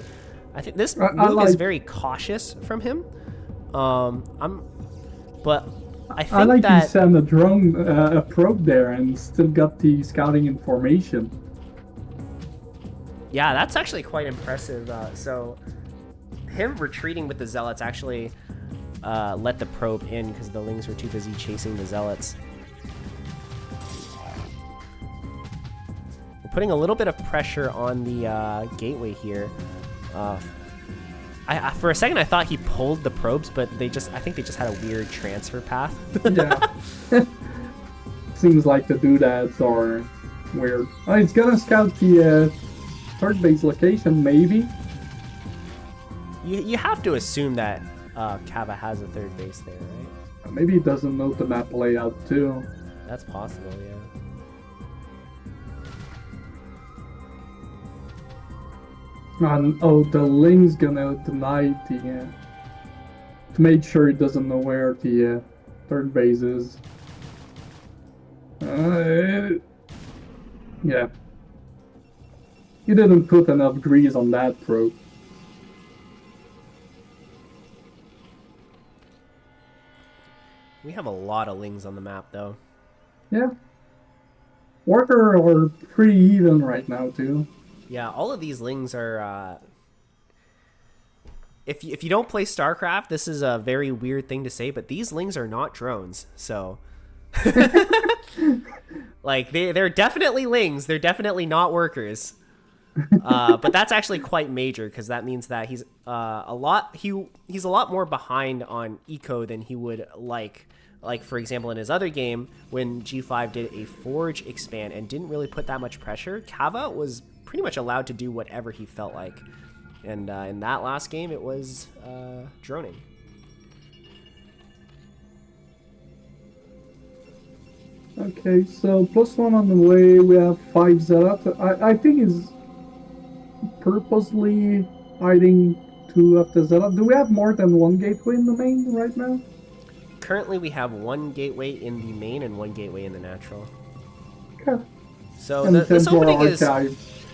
I think this move is very cautious from him. But I think I like that he sent a drone, a probe there, and still got the scouting information. Yeah, that's actually quite impressive. So him retreating with the zealots actually let the probe in because the lings were too busy chasing the zealots. We're putting a little bit of pressure on the gateway here. For a second I thought he pulled the probes, but I think they just had a weird transfer path. Yeah. Seems like the doodads are weird. Oh, it's gonna scout the third base location, maybe? You have to assume that Cava has a third base there, right? Maybe he doesn't know the map layout too. That's possible, yeah. And the Ling's gonna deny the to make sure he doesn't know where the third base is. Yeah. He didn't put enough grease on that probe. We have a lot of Lings on the map, though. Yeah. Worker are pretty even right now, too. Yeah, all of these Lings are... If you don't play StarCraft, this is a very weird thing to say, but these Lings are not drones, so... Like, they're definitely Lings. They're definitely not workers. But that's actually quite major, because that means that he's a lot more behind on eco than he would like. Like, for example, in his other game, when G5 did a Forge expand and didn't really put that much pressure, Cava was pretty much allowed to do whatever he felt like. And in that last game, it was droning. Okay, so +1 on the way. We have 5 Zealot. I think he's purposely hiding 2 of the Zealot. Do we have more than 1 gateway in the main right now? Currently, we have 1 gateway in the main and 1 gateway in the natural. Okay. So this opening is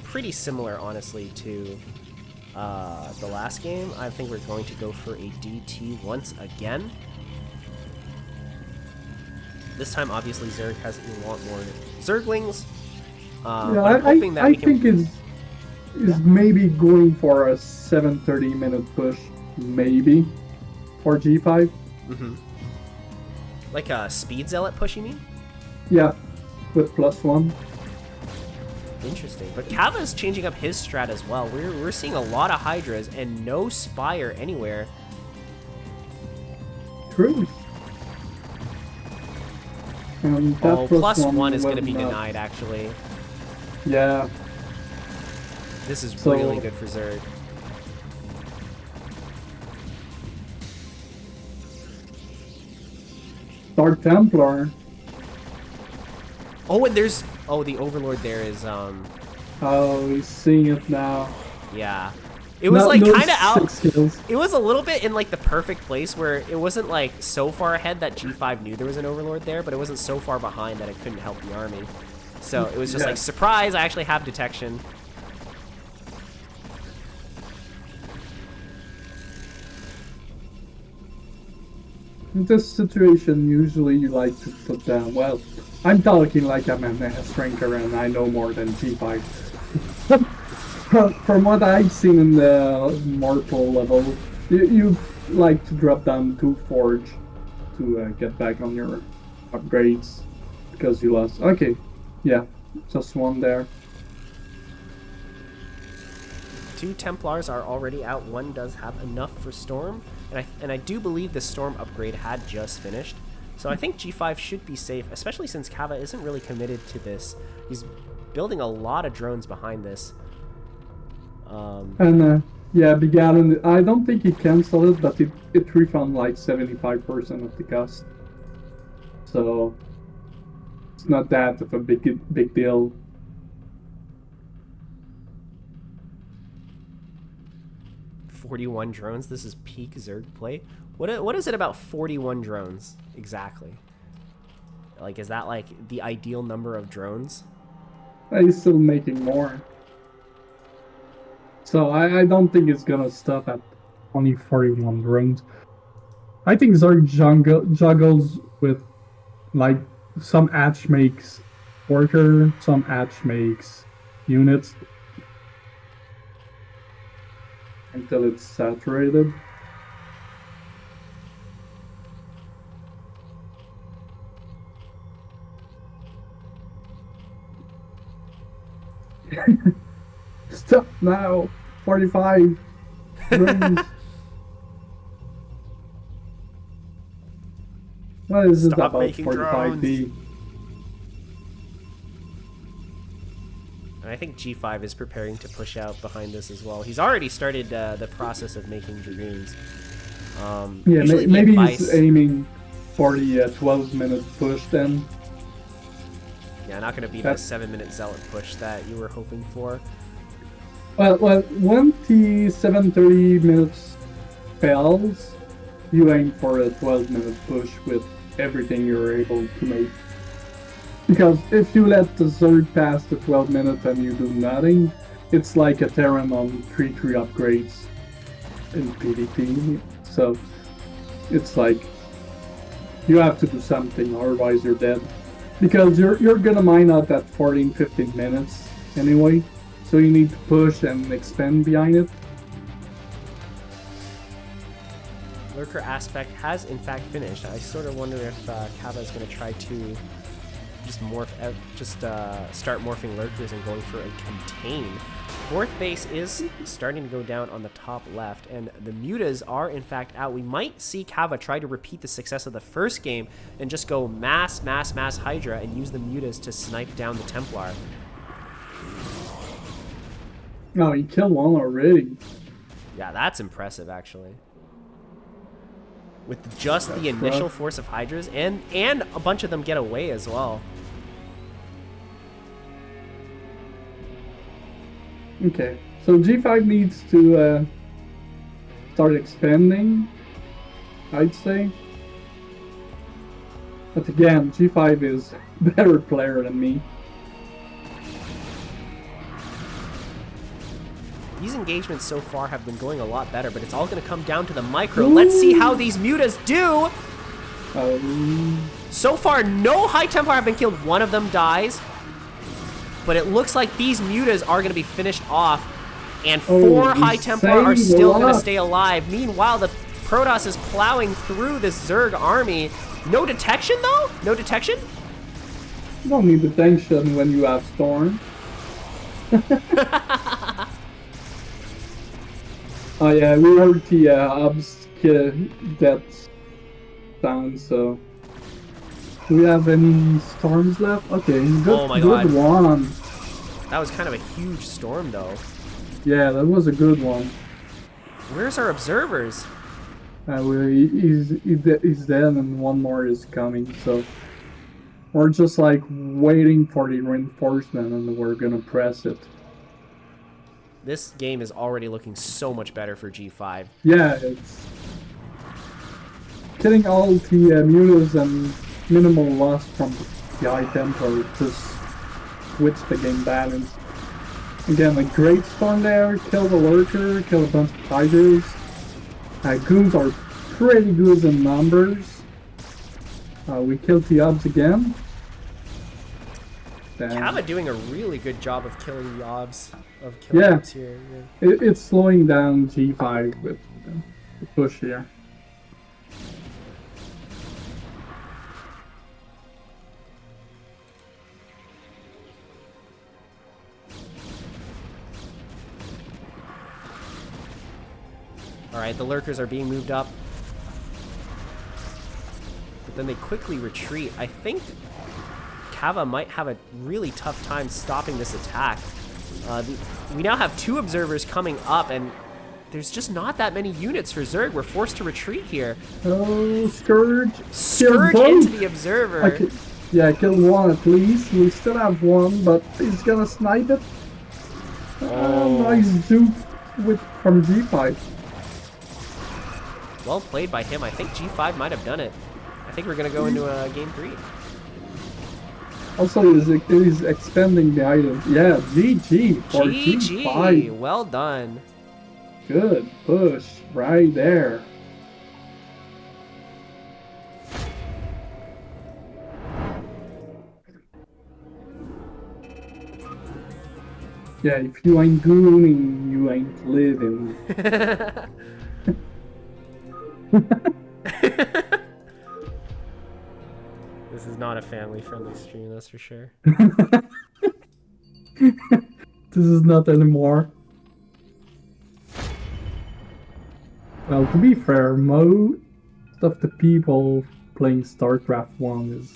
pretty similar, honestly, to the last game. I think we're going to go for a DT once again. This time, obviously, Zerg has a lot more Zerglings. Yeah, I think is maybe going for a 7:30-minute push, maybe, for G5. Mm-hmm. Like a speed zealot push, you mean? Yeah, with +1. Interesting. But Cava's changing up his strat as well. We're seeing a lot of Hydras and no Spire anywhere. True. Oh, +1 is going to be denied, actually. Yeah. This is really good for Zerg. Dark Templar. Oh, and there's... Oh, the Overlord there is... Oh, he's seeing it now. Yeah. It was like kind of out. Skills. It was a little bit in like the perfect place where it wasn't like so far ahead that G5 knew there was an Overlord there, but it wasn't so far behind that it couldn't help the army. So it was just like, surprise, I actually have detection. In this situation, usually you like to put down, well, I'm talking like I'm an S-ranker and I know more than G5. From what I've seen in the mortal level, you like to drop down 2 Forge to get back on your upgrades because you lost. Okay, yeah, just 1 there. 2 Templars are already out. 1 does have enough for Storm, and I do believe the Storm upgrade had just finished. So I think G5 should be safe, especially since Cava isn't really committed to this. He's building a lot of drones behind this. Yeah, Begatten, I don't think he canceled it, but it refunded like 75% of the cost. So it's not that of a big deal. "41 drones. This is peak Zerg play. What is it about 41 drones exactly? Like, is that like the ideal number of drones? He's still making more. So I don't think it's gonna stop at only 41 drones. I think Zerg juggles with like some hatch makes worker, some hatch makes units until it's saturated. Stop now! 45 drones. What is it about 45D? And I think G5 is preparing to push out behind this as well. He's already started the process of making Dragoons. Yeah, maybe he's aiming for the 12-minute push then. Yeah, not going to be the 7-minute Zealot push that you were hoping for. Well, when the 7:30 minutes fails, you aim for a 12-minute push with everything you're able to make. Because if you let the Zerg pass the 12 minutes and you do nothing, it's like a Terran on 3-3 upgrades in PvP. So it's like You have to do something, otherwise you're dead. Because you're gonna mine out that 14-15 minutes anyway, so you need to push and expand behind it. Lurker aspect has in fact finished. I sort of wonder if Cava is going to try to just start morphing lurkers and going for a contain. Fourth base is starting to go down on the top left, and the mutas are in fact out. We might see Cava try to repeat the success of the first game and just go mass Hydra and use the mutas to snipe down the Templar. Oh, he killed one already. Yeah, that's impressive actually. With just the initial force of Hydras, and a bunch of them get away as well. Okay, so G5 needs to start expanding, I'd say. But again, G5 is a better player than me. These engagements so far have been going a lot better, but it's all going to come down to the micro. Ooh. Let's see how these mutas do. So far, no High Templar have been killed. One of them dies. But it looks like these mutas are going to be finished off. And 4 High Templar are still going to stay alive. Meanwhile, the Protoss is plowing through this Zerg army. No detection, though? No detection? You don't need detection when you have Storm. Oh yeah, we heard the Hubs death sound, so... Do we have any storms left? Okay, good one. That was kind of a huge storm, though. Yeah, that was a good one. Where's our observers? He's dead and one more is coming, so... We're just like waiting for the reinforcement and we're gonna press it. This game is already looking so much better for G5. Yeah, it's... Killing all the mutas and minimal loss from the High Templar just switch the game balance. Again, a great storm there, kill the lurker, kill a bunch of Hydras. Goons are pretty good in numbers. We killed the Obs again. Cava doing a really good job of killing the Obs. Obs here. Yeah. It's slowing down G5 with the push here. Alright, the lurkers are being moved up. But then they quickly retreat. I think Cava might have a really tough time stopping this attack. We now have 2 observers coming up, and there's just not that many units for Zerg. We're forced to retreat here. Oh, Scourge! Scourge into the observer. Yeah, kill one at least. We still have one, but he's gonna snipe it. Nice juke from G5. Well played by him. I think G5 might have done it. I think we're gonna go into game 3. Also, he's expanding the item. Yeah, GG for G5. Well done. Good push right there. Yeah, if you ain't gooning, you ain't living. This is not a family-friendly stream, that's for sure. This is not anymore. Well, to be fair, most of the people playing StarCraft 1 is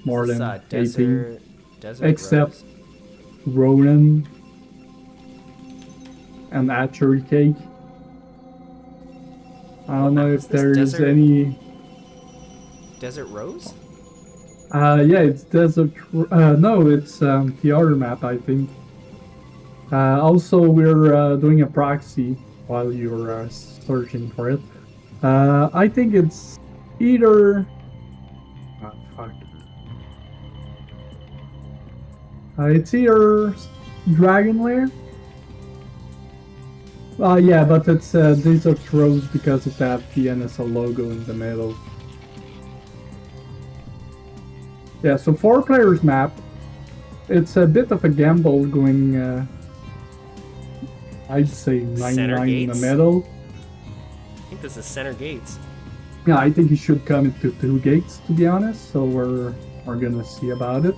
more than 18. Desert except Ronan and Archery Cake. I don't know if there is any... Desert Rose? Yeah, it's Desert... no, it's the other map, I think. Also, we're doing a proxy while you're searching for it. I think it's either... Oh, fuck. It's either Dragon Lair. Yeah, but it's Desert Rose because it has the NSL logo in the middle. Yeah, so 4 players map. It's a bit of a gamble going, I'd say 9-9 in the middle. I think this is center gates. Yeah, I think he should come into 2 gates, to be honest, so we're gonna see about it.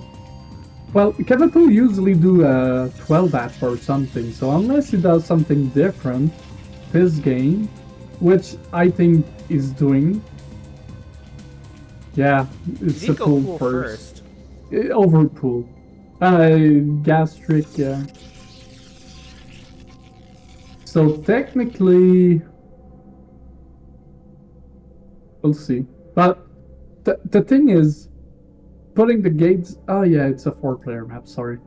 Well, Cava usually do a 12 atch or something, so unless he does something different this game, which I think he's doing. Yeah, it's a pool first. Over pool. Gastric, yeah. So technically, we'll see. But the thing is, putting the gates... Oh yeah, it's a 4-player map, sorry.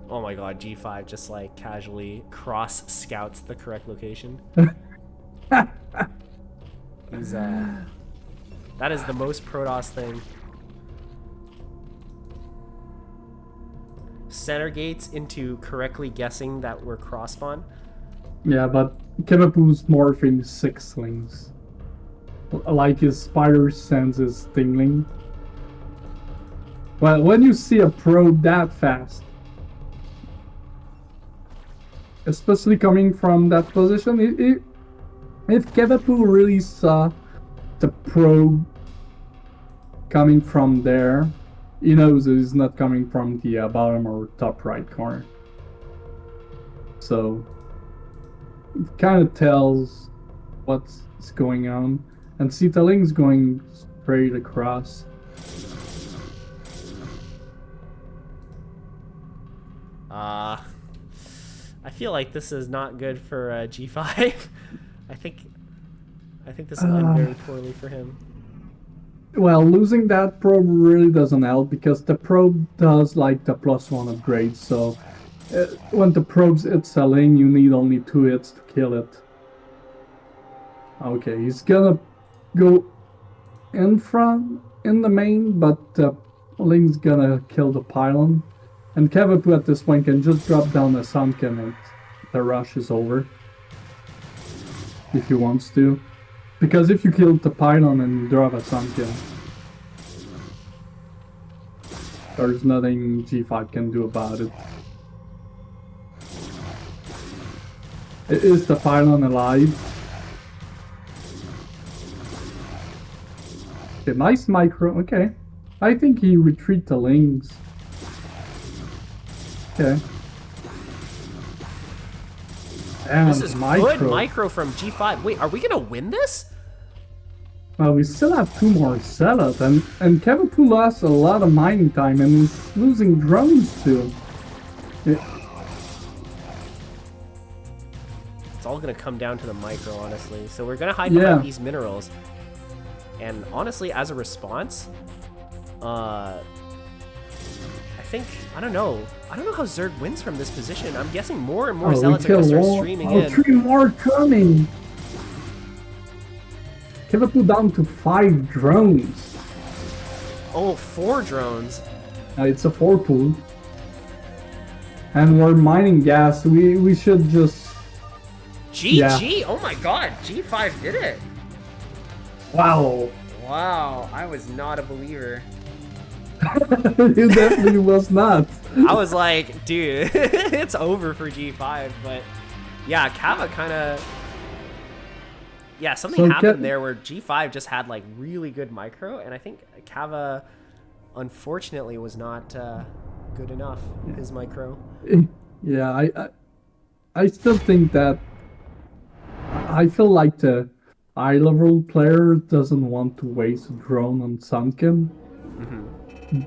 Oh my god, G5 just like casually cross scouts the correct location. He's that is the most Protoss thing. Center gates into correctly guessing that we're cross spawn. Yeah, but Cava's morphing 6lings. Like his spider sense is tingling. Well, when you see a probe that fast, especially coming from that position, if Cavapu really saw the probe coming from there, he knows it's not coming from the bottom or top right corner. So it kind of tells what's going on. And Citaling's going straight across. I feel like this is not good for G5. I think this will end very poorly for him. Well, losing that probe really doesn't help because the probe does like the +1 upgrade. So when the probes hits a lane, you need only 2 hits to kill it. Okay, he's gonna go in front in the main, but the lane's gonna kill the pylon. And Cavapu at this point can just drop down a Sunken and the rush is over. If he wants to. Because if you kill the pylon and you drop a Sunken, there's nothing G5 can do about it. Is the pylon alive? Okay, nice micro. Okay. I think he retreat the lings. Okay. And this is good micro from G5. Wait, are we gonna win this? Well, we still have 2 more sellouts, and Cavapu lost a lot of mining time and he's losing drones too. It's all gonna come down to the micro, honestly. So we're gonna hide behind these minerals. And honestly, as a response, I don't know how Zerg wins from this position. I'm guessing more and more zealots are gonna start streaming in. 3 more coming! Cavapu down to 5 drones. Oh, 4 drones. It's a 4 pool. And we're mining gas. We should just... GG! Yeah. Oh my god, G5 did it! Wow. Wow, I was not a believer. You definitely was not. I was like, dude, it's over for G5, but yeah, Cava kind of... Yeah, something happened there where G5 just had like really good micro, and I think Cava, unfortunately, was not good enough, his micro. Yeah, I still think that... I feel like the high-level player doesn't want to waste a drone on Sunken.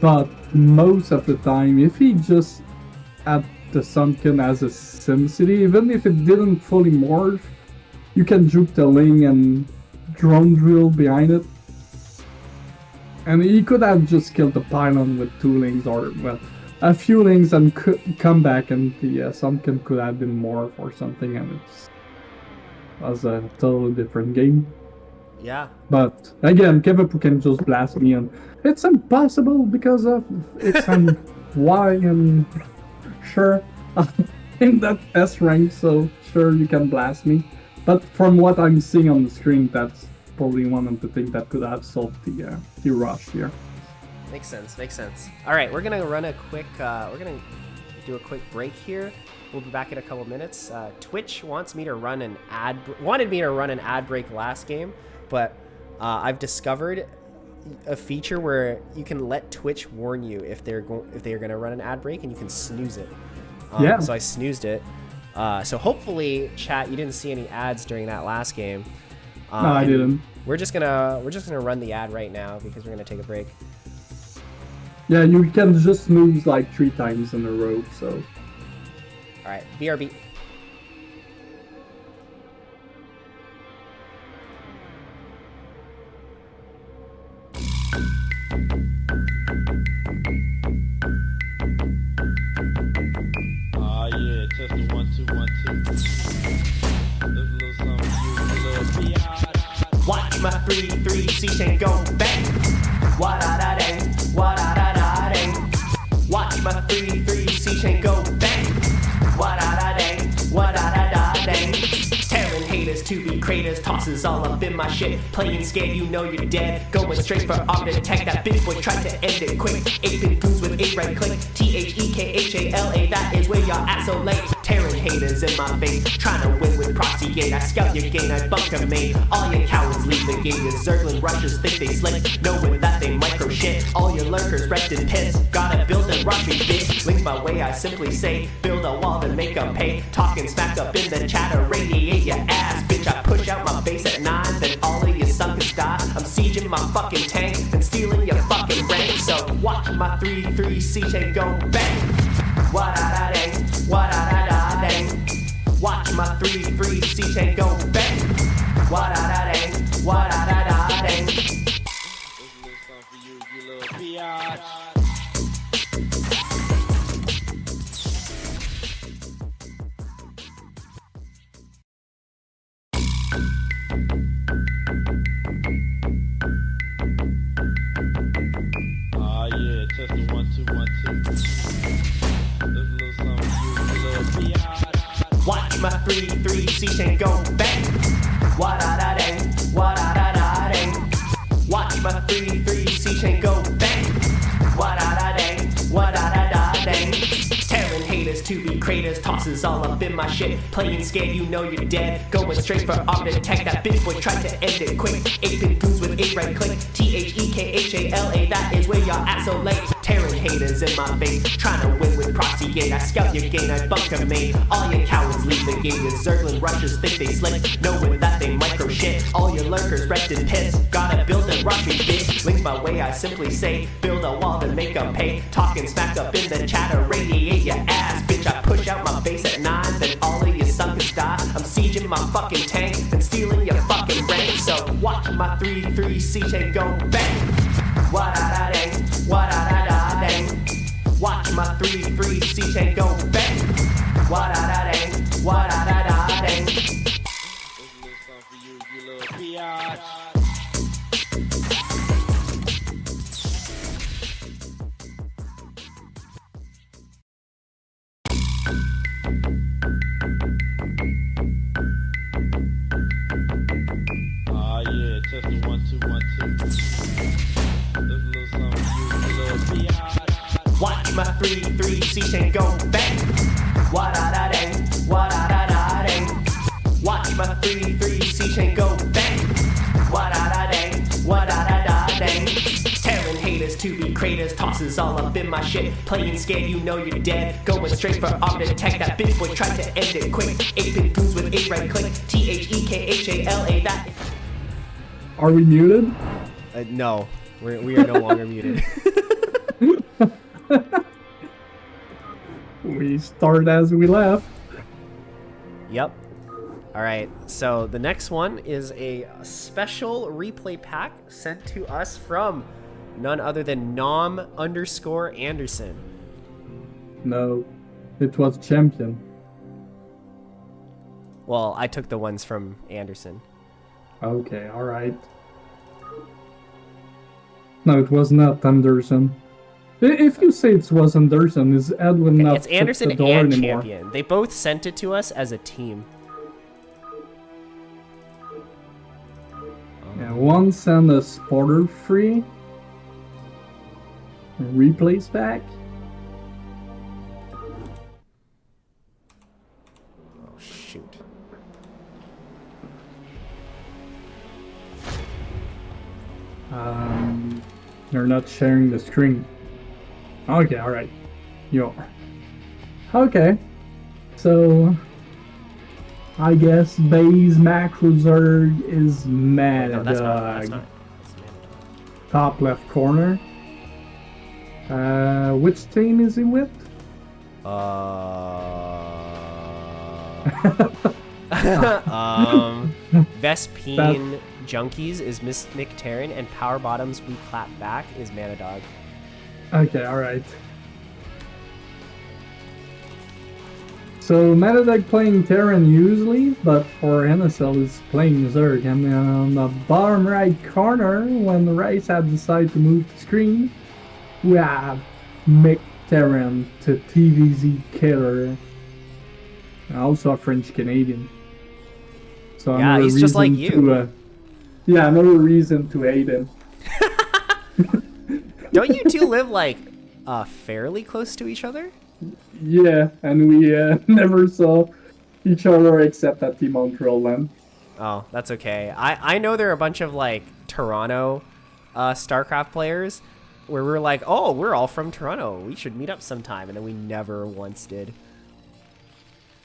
But most of the time, if he just had the Sunken as a SimCity, even if it didn't fully morph, you can juke the ling and drone drill behind it. And he could have just killed the pylon with 2 lings or well, a few lings and come back, and the Sunken could have been morph or something, and it was a totally different game. Yeah. But again, Cavapu can just blast me, and it's impossible because of X and Y, and sure, I'm in that S rank, so sure you can blast me. But from what I'm seeing on the screen, that's probably one of the things that could have solved the rush here. Makes sense. Makes sense. All right, we're gonna run a quick. We're gonna do a quick break here. We'll be back in a couple minutes. Twitch wanted me to run an ad break last game, but I've discovered a feature where you can let Twitch warn you if they're gonna run an ad break, and you can snooze it. Yeah. So I snoozed it. So hopefully, chat, you didn't see any ads during that last game. No, I didn't. We're just gonna run the ad right now because we're gonna take a break. Yeah, you can just snooze like 3 times in a row. So. All right, BRB. Yeah, test the 1 2 1 2. There's a little something for you, a little biatch. Watch my 3-3 C chain go bang. Wa da da dang, wa da da da dang. Watch my 3-3 C chain go bang. Wa da da dang, wa da da da dang. Tearing haters to be craters, tosses all up in my shit. Playing scared, you know you're dead. Going straight for arm detect. That bitch boy tried to end it quick. 8-bit goons with 8 right click. THEKHALA, that is where y'all act so late. Tearing haters in my face, trying to win with proxy gate. I scout your game, I bunker main. All your cowards leave the game. Your Zerglin rushers think they slick, knowing that they micro shit. All your lurkers wrecked and pissed. Gotta build a rush me, bitch. Link my way, I simply say, build a wall to make them pay. Talking smack up in the chatter, radiate your ass, bitch. I push out my base at 9, then all of you suckers die. I'm sieging my fucking tank and stealing your fucking rank. So watch my 3-3 C chain go bang. Wa da da dang, wa da da da dang. Watch my 3-3 C chain go bang. Wa da da dang, wa da da da dang. There's a little something for you, you little biatch. Yeah, test the 1 2 1 2. There's a little something for you, a little biatch. Watch my 3-3 C chain go bang. Wa da da dang, wa da da da dang. Watch my 3-3 C chain go bang. Wa da da dang, wa da da da dang. Tearing haters to be craters, tosses all up in my shit. Playing scared, you know you're dead. Going straight for arm detect. That bitch boy tried to end it quick. 8-bit goons with 8 right click. THEKHALA, that is where y'all act so late. Tearing haters in my face, trying to win with proxy gate. I scout your game, I bunker main. All your cowards leave the game. Your Zerglin rushers think they slick, knowing that they micro shit. All your lurkers wrecked and pissed. Gotta build a rush me, bitch. Link my way, I simply say, build a wall to make them pay. Talking smack up in the chatter, radiate your ass, bitch. I push out my base at 9, then all of you suckers die. I'm sieging my fucking tank and stealing your fucking rank. So watch my 3-3 C chain go bang. Wa da da dang, wa da da da dang. Watch my 3-3 C chain go bang. Wa da da dang, wa da da da dang. There's a little something for you, you little biatch. Yeah, test the 1 2 1 2. There's a little something for you, a little biatch. Watch my 3-3 C chain go bang. Wa da da dang, wa da da da dang. Watch my 3-3 C chain go bang. Wa da da dang, wa da da da dang. Tearing haters to be craters, tosses all up in my shit. Playing scared, you know you're dead. Going straight for arm detect. That bitch boy tried to end it quick. 8-bit goons with 8 right click. THEKHALA, that. Are we muted? No, we are no longer muted. We started as we left. Yep. All right, so the next one is a special replay pack sent to us from none other than Nom_Anderson. No, it was champion. Well, I took the ones from Anderson. Okay, alright. No, it was not Anderson. If you say it was Anderson, is Edwin not It's Anderson the door and anymore? Champion. They both sent it to us as a team. Yeah, one sent a spotter free. replays back. Oh, shoot. You're not sharing the screen. Okay, alright. You are. Okay. So, I guess base macro Zerg is Manadog. No, that's not. That's Manadog. Top left corner. Which team is he with? Vespine Junkies is Miss McTarran, and Power Bottoms We Clap Back is Manadog. Okay, alright. So Manadog playing Terran usually, but for NSL is playing Zerg. And on the bottom right corner, when the Rice had decided to move the screen, we have McTarran to TVZ Killer. Also a French Canadian. So yeah, he's just like you. Another reason to hate him. Don't you two live like fairly close to each other? Yeah, and we never saw each other except at the Montreal LAN. Oh, that's okay. I know there are a bunch of like Toronto StarCraft players where we're like, oh, we're all from Toronto. We should meet up sometime, and then we never once did.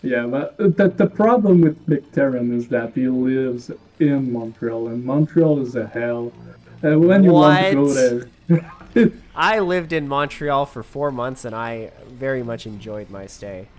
Yeah, but the problem with McTarran is that he lives in Montreal, and Montreal is a hell. When you want to go there. I lived in Montreal for 4 months, and I very much enjoyed my stay.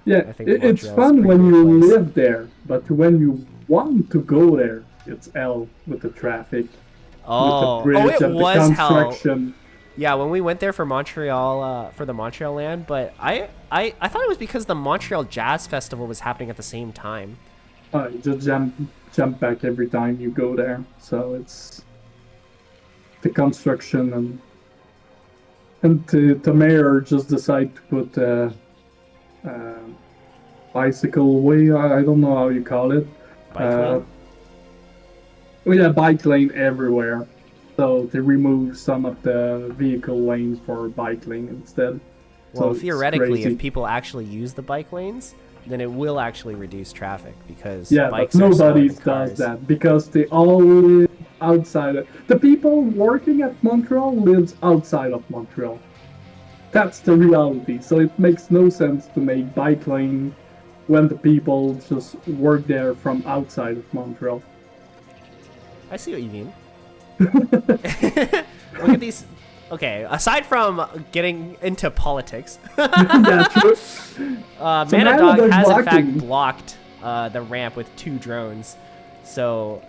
Yeah, I think it's fun when you live there, but when you want to go there, it's hell with the traffic, with the bridge, and the construction. Hell. Yeah, when we went there for Montreal, for the Montreal LAN, but I thought it was because the Montreal Jazz Festival was happening at the same time. You just jump back every time you go there, so it's the construction and the mayor just decide to put bicycle way. I don't know how you call it. Bike lane? Bike lane everywhere. So they remove some of the vehicle lane for bike lane instead. Well, so theoretically, if people actually use the bike lanes, then it will actually reduce traffic because but bikes nobody does that because they all live outside. The people working at Montreal lives outside of Montreal. That's the reality. So it makes no sense to make bike lane when the people just work there from outside of Montreal. I see what you mean. Look at these. Okay, aside from getting into politics, yeah, true. Manadog has in fact blocked the ramp with 2 drones, so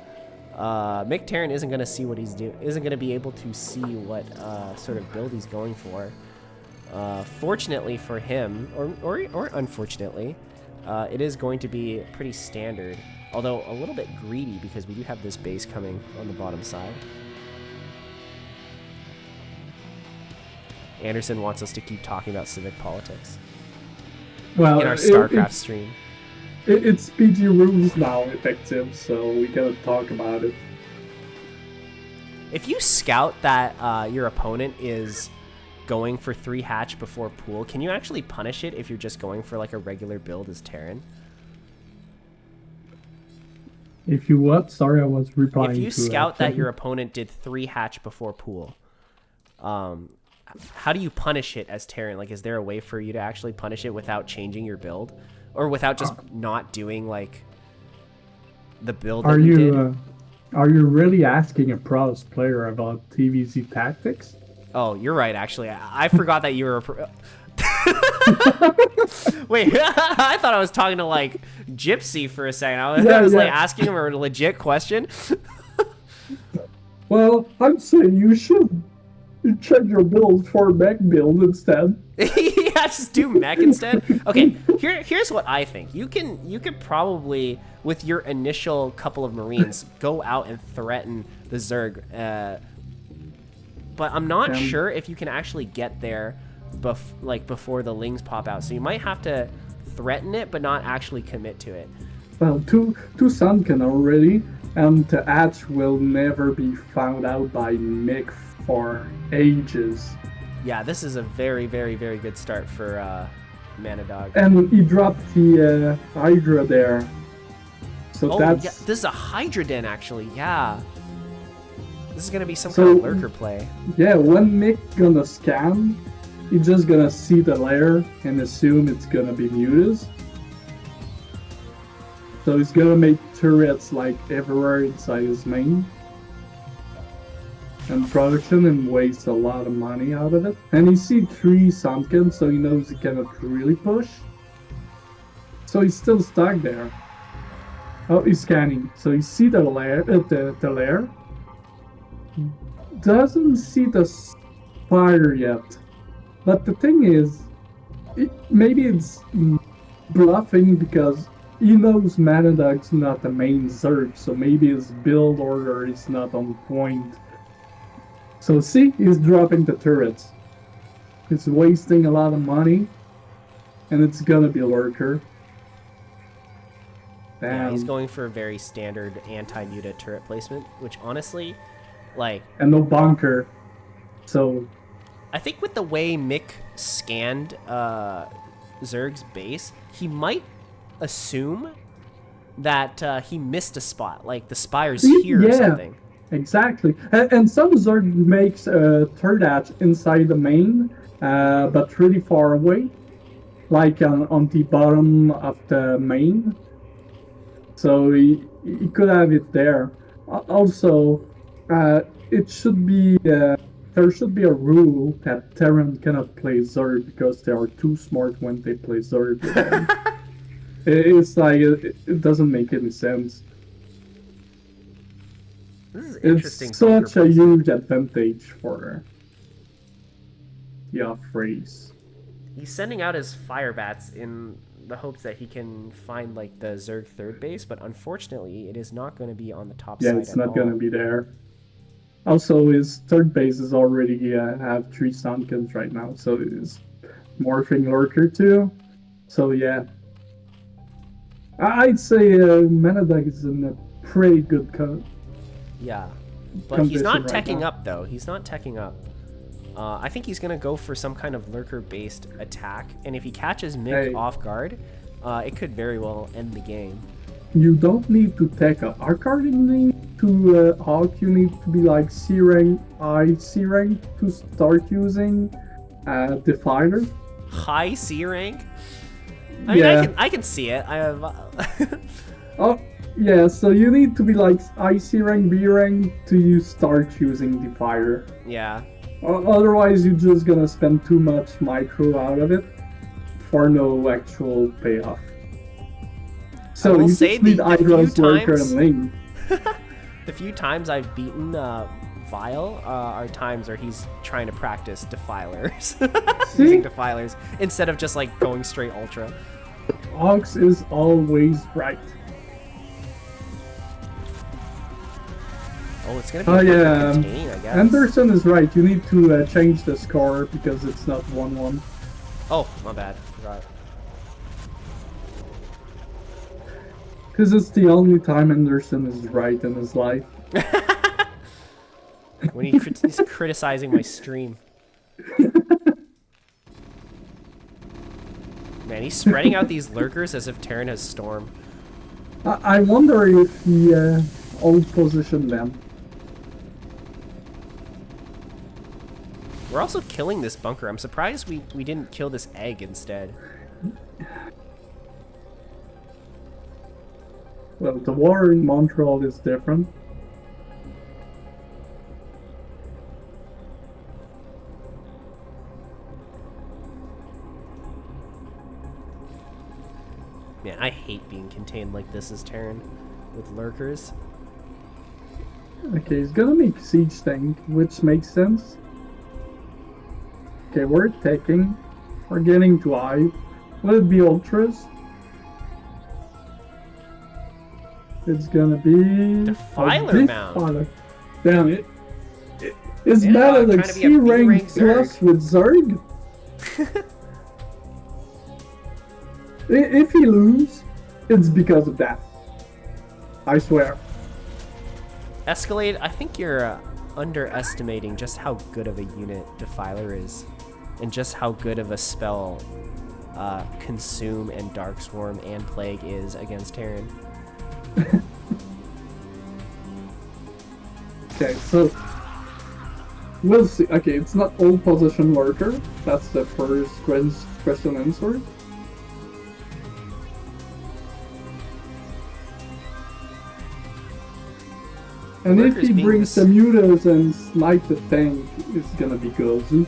McTarran isn't gonna see what he's doing. Isn't gonna be able to see what sort of build he's going for. Fortunately for him, or unfortunately, it is going to be pretty standard, although a little bit greedy because we do have this base coming on the bottom side. Anderson wants us to keep talking about civic politics in our StarCraft stream. It's PG rules now effective, so we gotta talk about it. If you scout that your opponent is going for 3 hatch before pool, can you actually punish it if you're just going for like a regular build as Terran? If you what? Sorry, I was replying. If you scout that your opponent did 3 hatch before pool, how do you punish it as Terran? Like, is there a way for you to actually punish it without changing your build, or without just not doing like the build that you did? Are you really asking a pros player about TVZ tactics? Oh, you're right. Actually, I forgot that you were a pro. Wait, I thought I was talking to like Gypsy for a second. I was like asking him a legit question. Well, I'm saying you should check your build for mech build instead. Yeah, just do mech instead. Okay, here's what I think. You could probably, with your initial couple of Marines, go out and threaten the Zerg. But I'm not sure if you can actually get there before the Lings pop out. So you might have to threaten it, but not actually commit to it. Well, two Sunken already, and the hatch will never be found out by Mick for ages. Yeah, this is a very, very, very good start for Manadog. And he dropped the Hydra there. So that's... yeah, this is a Hydra Den, actually, yeah. This is going to be some kind of lurker play. Yeah, when Mick gonna scan, he's just gonna see the lair and assume it's gonna be Mutas. So he's gonna make turrets like everywhere inside his main. And production and waste a lot of money out of it. And he sees 3 Sunken, so he knows he cannot really push. So he's still stuck there. Oh, he's scanning. So he sees the lair, the lair. Doesn't see the spider yet. But the thing is, maybe it's bluffing because he knows Manadog's not the main Zerg, so maybe his build order is not on point. So see, he's dropping the turrets. He's wasting a lot of money, and it's gonna be a lurker. Damn. Yeah, he's going for a very standard anti-muta turret placement, which honestly, like... And no bunker, so... I think with the way Mick scanned Zerg's base, he might assume that he missed a spot, like the spire's here or something. Exactly. And some Zerg makes a third hatch inside the main, but really far away, like on the bottom of the main. So he could have it there. Also, it should be there should be a rule that Terran cannot play Zerg because they are too smart when they play Zerg. It's like it doesn't make any sense. This is interesting. It's such a huge advantage for the off-race. He's sending out his fire bats in the hopes that he can find like the Zerg third base, but unfortunately it is not going to be on the top side. Yeah, it's not going to be there. Also, his third base is already have 3 Sunkens right now, so it is morphing lurker too. So yeah, I'd say Manadog is in a pretty good cut. Yeah, but he's not teching up though. He's not teching up. I think he's gonna go for some kind of lurker-based attack, and if he catches Mick off guard, it could very well end the game. You don't need to tech up. Our carding to Hawk, you need to be like C rank, C rank to start using Defiler. High C rank? I mean, I can see it. I have. Oh. Yeah, so you need to be like IC rank, B rank to start using Defiler. Yeah. Otherwise, you're just gonna spend too much micro out of it for no actual payoff. So you just need Hydra's lurker and lane. The few times I've beaten Vile are times where he's trying to practice Defilers. Using Defilers instead of just like going straight Ultra. Ox is always right. Oh, it's gonna be contain, I guess. Anderson is right. You need to change the score because it's not 1-1. Oh, my bad. Forgot. Because it's the only time Anderson is right in his life. When he's criticizing my stream. Man, he's spreading out these lurkers as if Terran has Storm. I wonder if he old positioned them. We're also killing this bunker. I'm surprised we didn't kill this egg instead. Well, the war in Montreal is different. Man, I hate being contained like this as Terran with lurkers. Okay, he's gonna make siege tank, which makes sense. Okay, we're taking. We're getting to high. Will it be ultras? It's gonna be Defiler mount. Damn it! Is Meta like C rank plus with Zerg? If he lose, it's because of that. I swear. Escalade, I think you're underestimating just how good of a unit Defiler is, and just how good of a spell Consume and Dark Swarm and Plague is against Terran. Okay, so we'll see. Okay, it's not all position lurker. That's the first question answered. And Lurker's if he brings the mutas and snipe the tank, it's gonna be good. You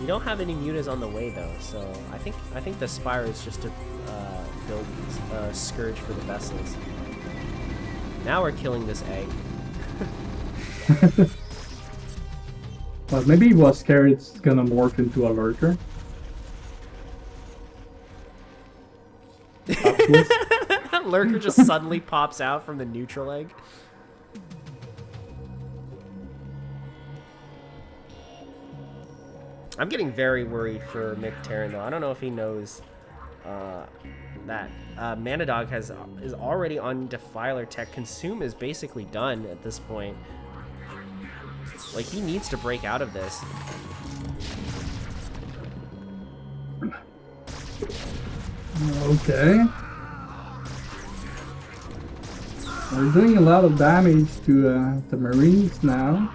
don't have any mutas on the way though, so I think the Spire is just to build Scourge for the vessels. Now we're killing this egg. Well, maybe he was scared it's gonna morph into a lurker. Lurker just suddenly pops out from the neutral egg. I'm getting very worried for Mick Terran though. I don't know if he knows that Manadog is already on Defiler tech. Consume is basically done at this point. Like, he needs to break out of this. Okay. We're doing a lot of damage to the Marines now.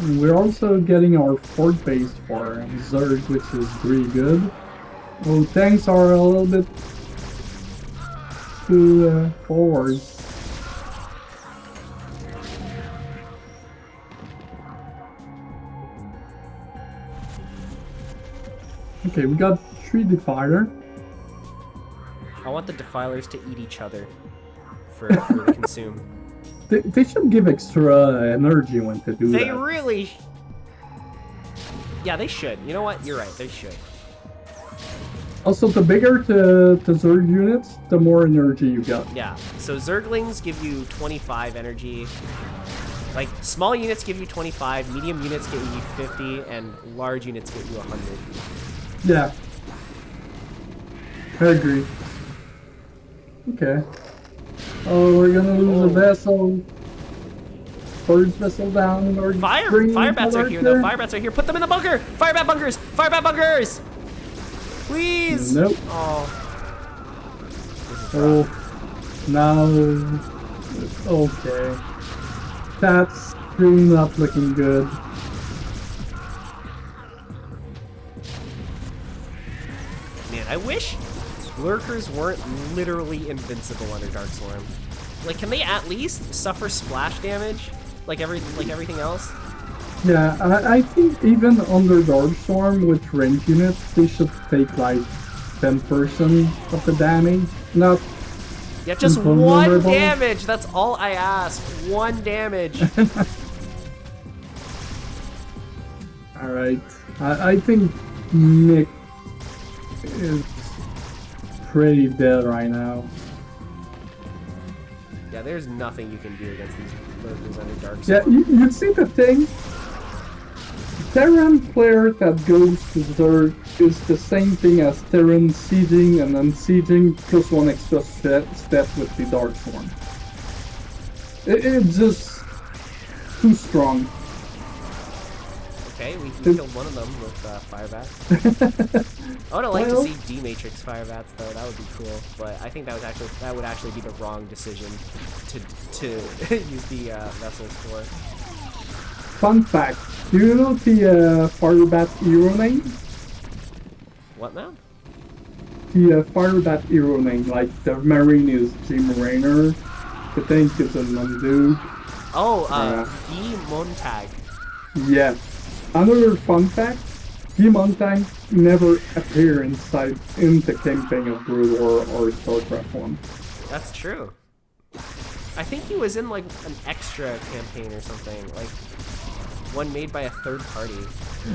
And we're also getting our fort base for Zerg, which is really good. Oh, tanks are a little bit too forward. Okay, we got 3 Defiler. I want the Defilers to eat each other for the Consume. They should give extra energy when they do that. They really... Yeah, they should. You know what? You're right. They should. Also, the bigger the Zerg units, the more energy you get. Yeah. So Zerglings give you 25 energy. Like, small units give you 25, medium units give you 50, and large units give you 100. Yeah. I agree. Okay. Oh, we're gonna lose a vessel. First vessel down. Firebats are here, though. Firebats are here. Put them in the bunker! Firebat bunkers! Firebat bunkers! Please! Nope. Oh. Oh. No. Okay. That's really not looking good. Man, I wish Lurkers weren't literally invincible under Dark Swarm. Like, can they at least suffer splash damage? Like everything else? Yeah, I think even under Dark Storm with range units, they should take like 10% of the damage. Not yeah, just one damage. That's all I ask. 1 damage. All right, I think Nick is pretty dead right now. Yeah, there's nothing you can do against these Lurkers under Dark Yeah, Storm. you see the thing? Terran player that goes to Zerg is the same thing as Terran sieging and then sieging plus 1 extra step with the Dark Swarm. It's just too strong. Okay, we killed one of them with Firebat. I would like to see D-Matrix Firebats though. That would be cool. But I think that would actually be the wrong decision to use the vessels for. Fun fact: do you know the Firebat hero name? What now? The Firebat hero name, like the Marine is Jim Raynor, the tank is a Manadog. Oh, Guy Montag. Yeah. Another fun fact: Guy Montag never appeared in the campaign of Brood or StarCraft 1. That's true. I think he was in like an extra campaign or something, like one made by a third party.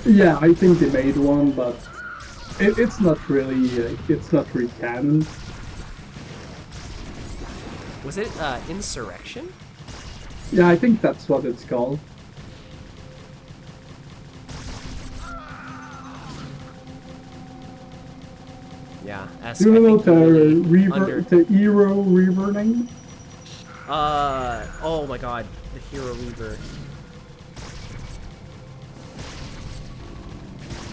Yeah, I think they made one, but it's not really canon. Was it Insurrection? Yeah, I think that's what it's called. Yeah. Do you know the hero Reaver name? Oh my god, the hero lever.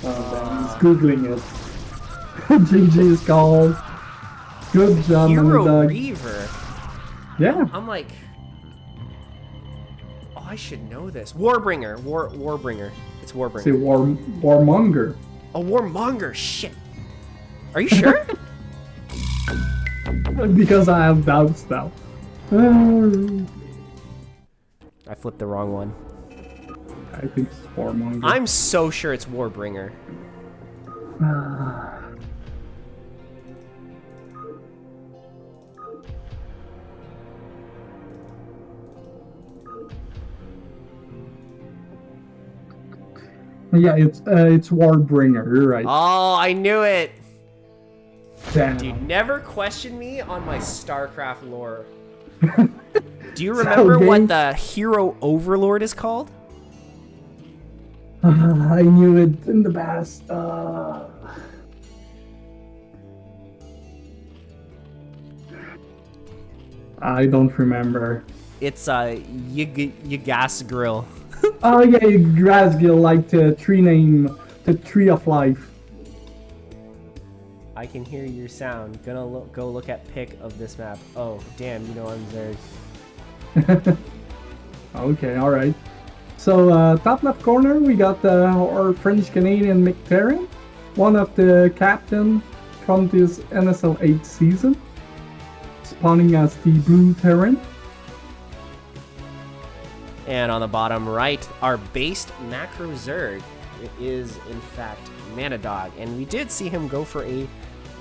He's googling it. GG is called. Good job, Hero Manadog. Reaver. Yeah. I'm like, oh, I should know this. Warbringer. Warbringer. It's Warbringer. See, Warmonger. A Warmonger. Shit. Are you sure? Because I have doubts now. I flipped the wrong one. I think it's Warmonger. I'm so sure it's Warbringer. Yeah, it's Warbringer. You're right. Oh, I knew it. Damn. Dude, never question me on my StarCraft lore. Do you remember what the hero overlord is called? I knew it in the past. I don't remember. It's Ygas Grill. Oh yeah, Grasgill, like the tree name, the Tree of Life. I can hear your sound. Gonna go look at pic of this map. Oh, damn, you know I'm Zerg. Okay, alright. So, top left corner, we got our French-Canadian Mick Terran, one of the captain from this NSL 8 season, spawning as the Blue Terran. And on the bottom right, our based macro Zerg is, in fact, Manadog. And we did see him go for a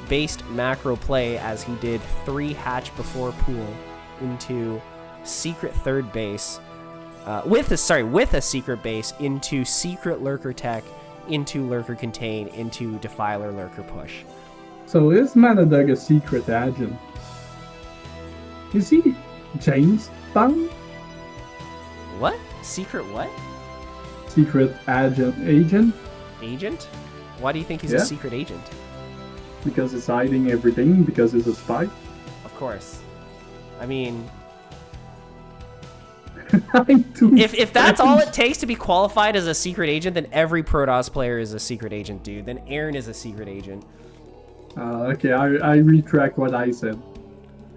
based macro play as he did 3 hatch before pool into secret third base. With a secret base into secret lurker tech, into lurker contain, into defiler lurker push. So is Manadog a secret agent? Is he James Bond? What? Secret what? Secret agent? Agent? Why do you think he's Yeah. a secret agent? Because he's hiding everything, because he's a spy? Of course. I mean, if that's all it takes to be qualified as a secret agent, then every Protoss player is a secret agent, dude. Then Aaron is a secret agent. Okay, I retract what I said.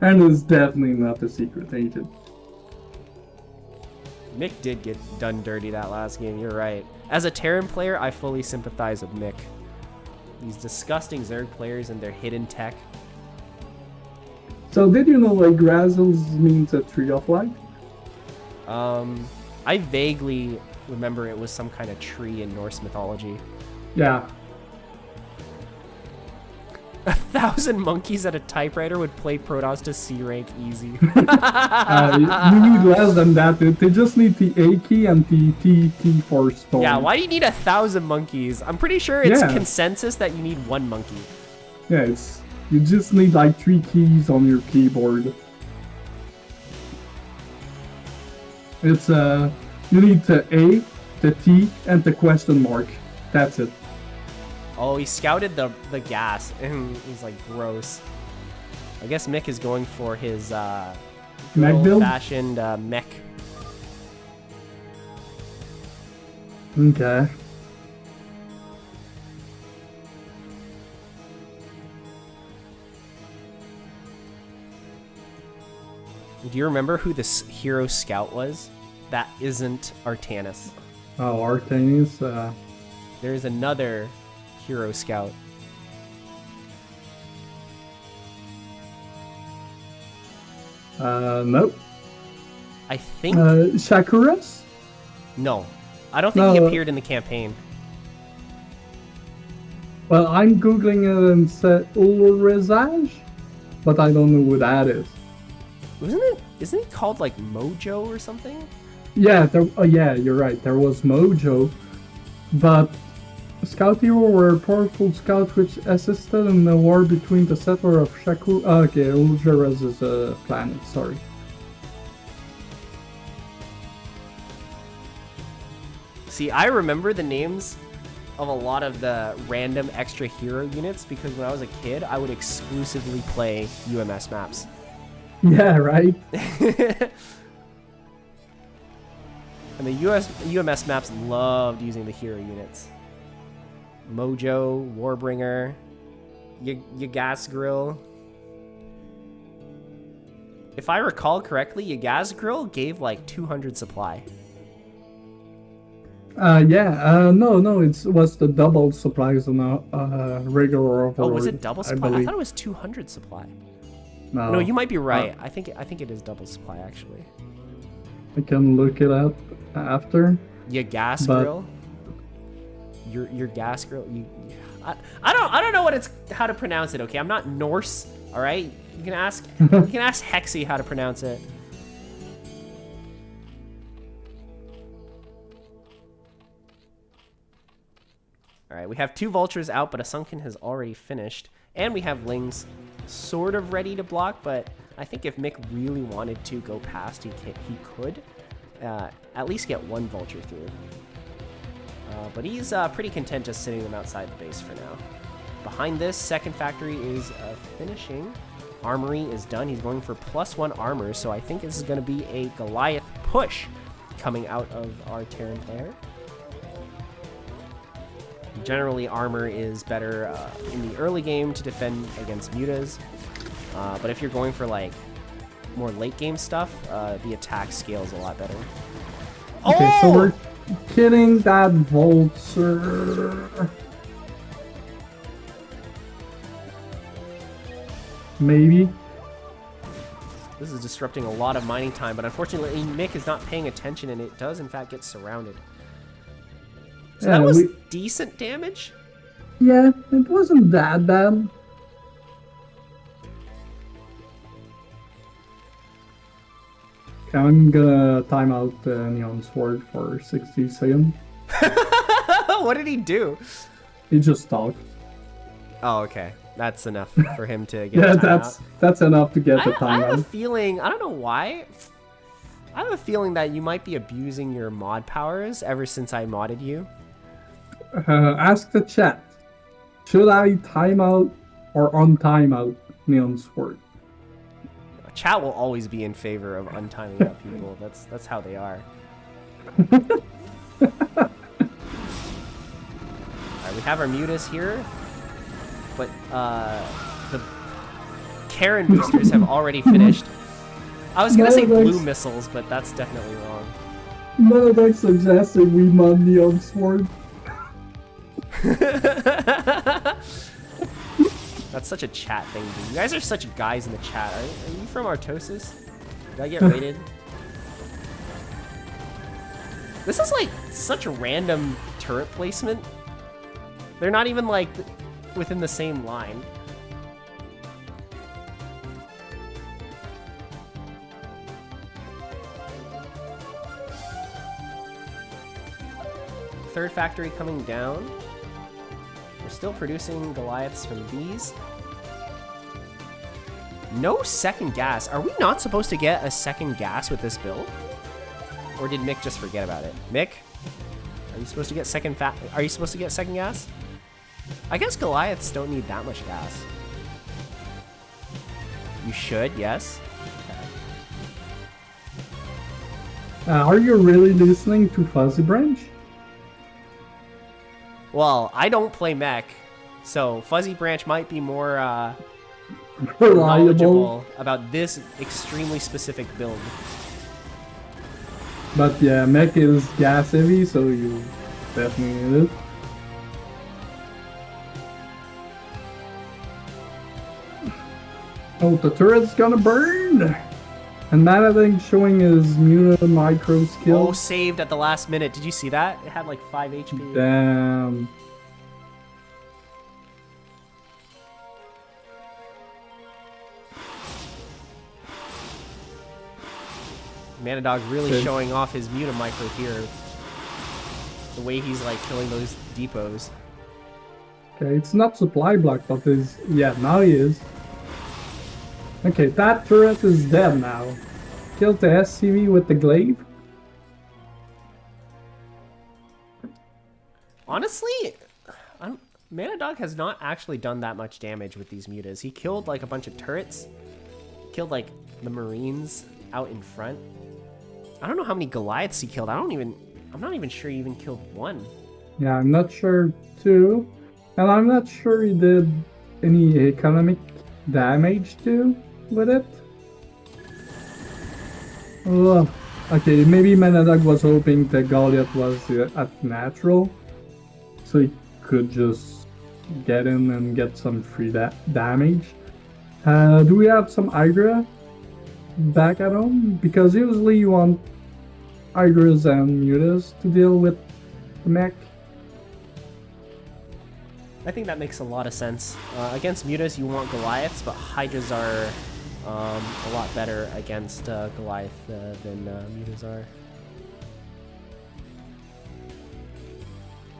And is definitely not a secret agent. Mick did get done dirty that last game, you're right. As a Terran player, I fully sympathize with Mick. These disgusting Zerg players and their hidden tech. So did you know like Grazzles means a tree of life? I vaguely remember it was some kind of tree in Norse mythology. Yeah. 1,000 monkeys at a typewriter would play Protoss to C rank easy. You need less than that. They just need the A key and the T key for storm. Yeah, why do you need 1,000 monkeys? I'm pretty sure it's consensus that you need 1 monkey. Yeah, you just need like 3 keys on your keyboard. It's you need the A, the T, and the question mark. That's it. Oh, he scouted the gas, and he's like, gross. I guess Mick is going for his mech build? old-fashioned mech. Okay. Do you remember who this hero scout was? That isn't Artanis. Oh, Artanis. There's another hero scout. Nope. I think... Shakuras? No. I don't think he appeared in the campaign. Well, I'm googling it and said Ulrizage, but I don't know who that is. Isn't it called like Mojo or something? Yeah, yeah, you're right. There was Mojo, but Scout Hero were a powerful scout which assisted in the war between the settler of Shaku. Okay, Uljaraz is a planet. Sorry. See, I remember the names of a lot of the random extra hero units because when I was a kid, I would exclusively play UMS maps. Yeah, right? And the UMS maps loved using the hero units. Mojo, Warbringer, Yggdrasil. If I recall correctly, Yggdrasil gave like 200 supply. No, it was the double supplies on a regular overlord. Oh, was it double supply? I believe. thought it was 200 supply. No, No, you might be right. I think it is double supply actually. I can look it up after. Your gas grill. Your gas grill. I don't know how to pronounce it. Okay, I'm not Norse. All right, you can ask Hexe how to pronounce it. All right, we have 2 vultures out, but a sunken has already finished, and we have lings sort of ready to block. But I think if Mick really wanted to go past, he could at least get 1 vulture through. But he's pretty content just sitting them outside the base for now. Behind this, second factory is finishing. Armory is done. He's going for +1 armor, so I think this is going to be a Goliath push coming out of our Terran player. Generally, armor is better in the early game to defend against mutas, but if you're going for like more late game stuff, the attack scales a lot better. Okay, so we're getting that vulture. Maybe. This is disrupting a lot of mining time, but unfortunately Mick is not paying attention, and it does in fact get surrounded. So that was decent damage? Yeah, it wasn't that bad. Okay, I'm gonna time out Neon Sword for 60 seconds. What did he do? He just talked. Oh, okay. That's enough for him to get Yeah, a timeout. that's enough to get the timeout. I have a feeling, I don't know why, I have a feeling that you might be abusing your mod powers ever since I modded you. Ask the chat. Should I time out or untime out Neon Sword? Chat will always be in favor of untiming out people. That's how they are. Alright, we have our mutas here, but the Karen boosters have already finished. I was gonna say blue missiles, but that's definitely wrong. Manadog suggested we mod Neon Sword. That's such a chat thing, dude. You guys are such guys in the chat. Are you from Artosis? Did I get raided? This is like such a random turret placement. They're not even like within the same line. Third factory coming down. We're still producing Goliaths from these. No second gas. Are we not supposed to get a second gas with this build? Or did Mick just forget about it? Mick, are you supposed to get second gas? I guess Goliaths don't need that much gas. You should, yes. Okay. Are you really listening to Fuzzy Branch? Well, I don't play mech, so Fuzzy Branch might be more reliable knowledgeable about this extremely specific build. But yeah, mech is gas heavy, so you definitely need it. Oh, the turret's gonna burn! And Manadog showing his Muta micro skill. Oh, saved at the last minute. Did you see that? It had like 5 HP. Damn. Manadog really showing off his Muta micro here. The way he's like killing those depots. Okay, it's not supply block, but is yeah, now he is. Okay, that turret is dead now. Killed the SCV with the glaive. Honestly, Manadog has not actually done that much damage with these mutas. He killed like a bunch of turrets. Killed like the Marines out in front. I don't know how many Goliaths he killed. I'm not even sure he even killed one. Yeah, I'm not sure too. And I'm not sure he did any economic damage too with it. Oh, okay, maybe Manadog was hoping the Goliath was at natural, so he could just get in and get some free damage. Do we have some Hydra back at home? Because usually you want Hydras and Mutas to deal with the mech. I think that makes a lot of sense. Against Mutas, you want Goliaths, but Hydras are a lot better against Goliath than Mutas are.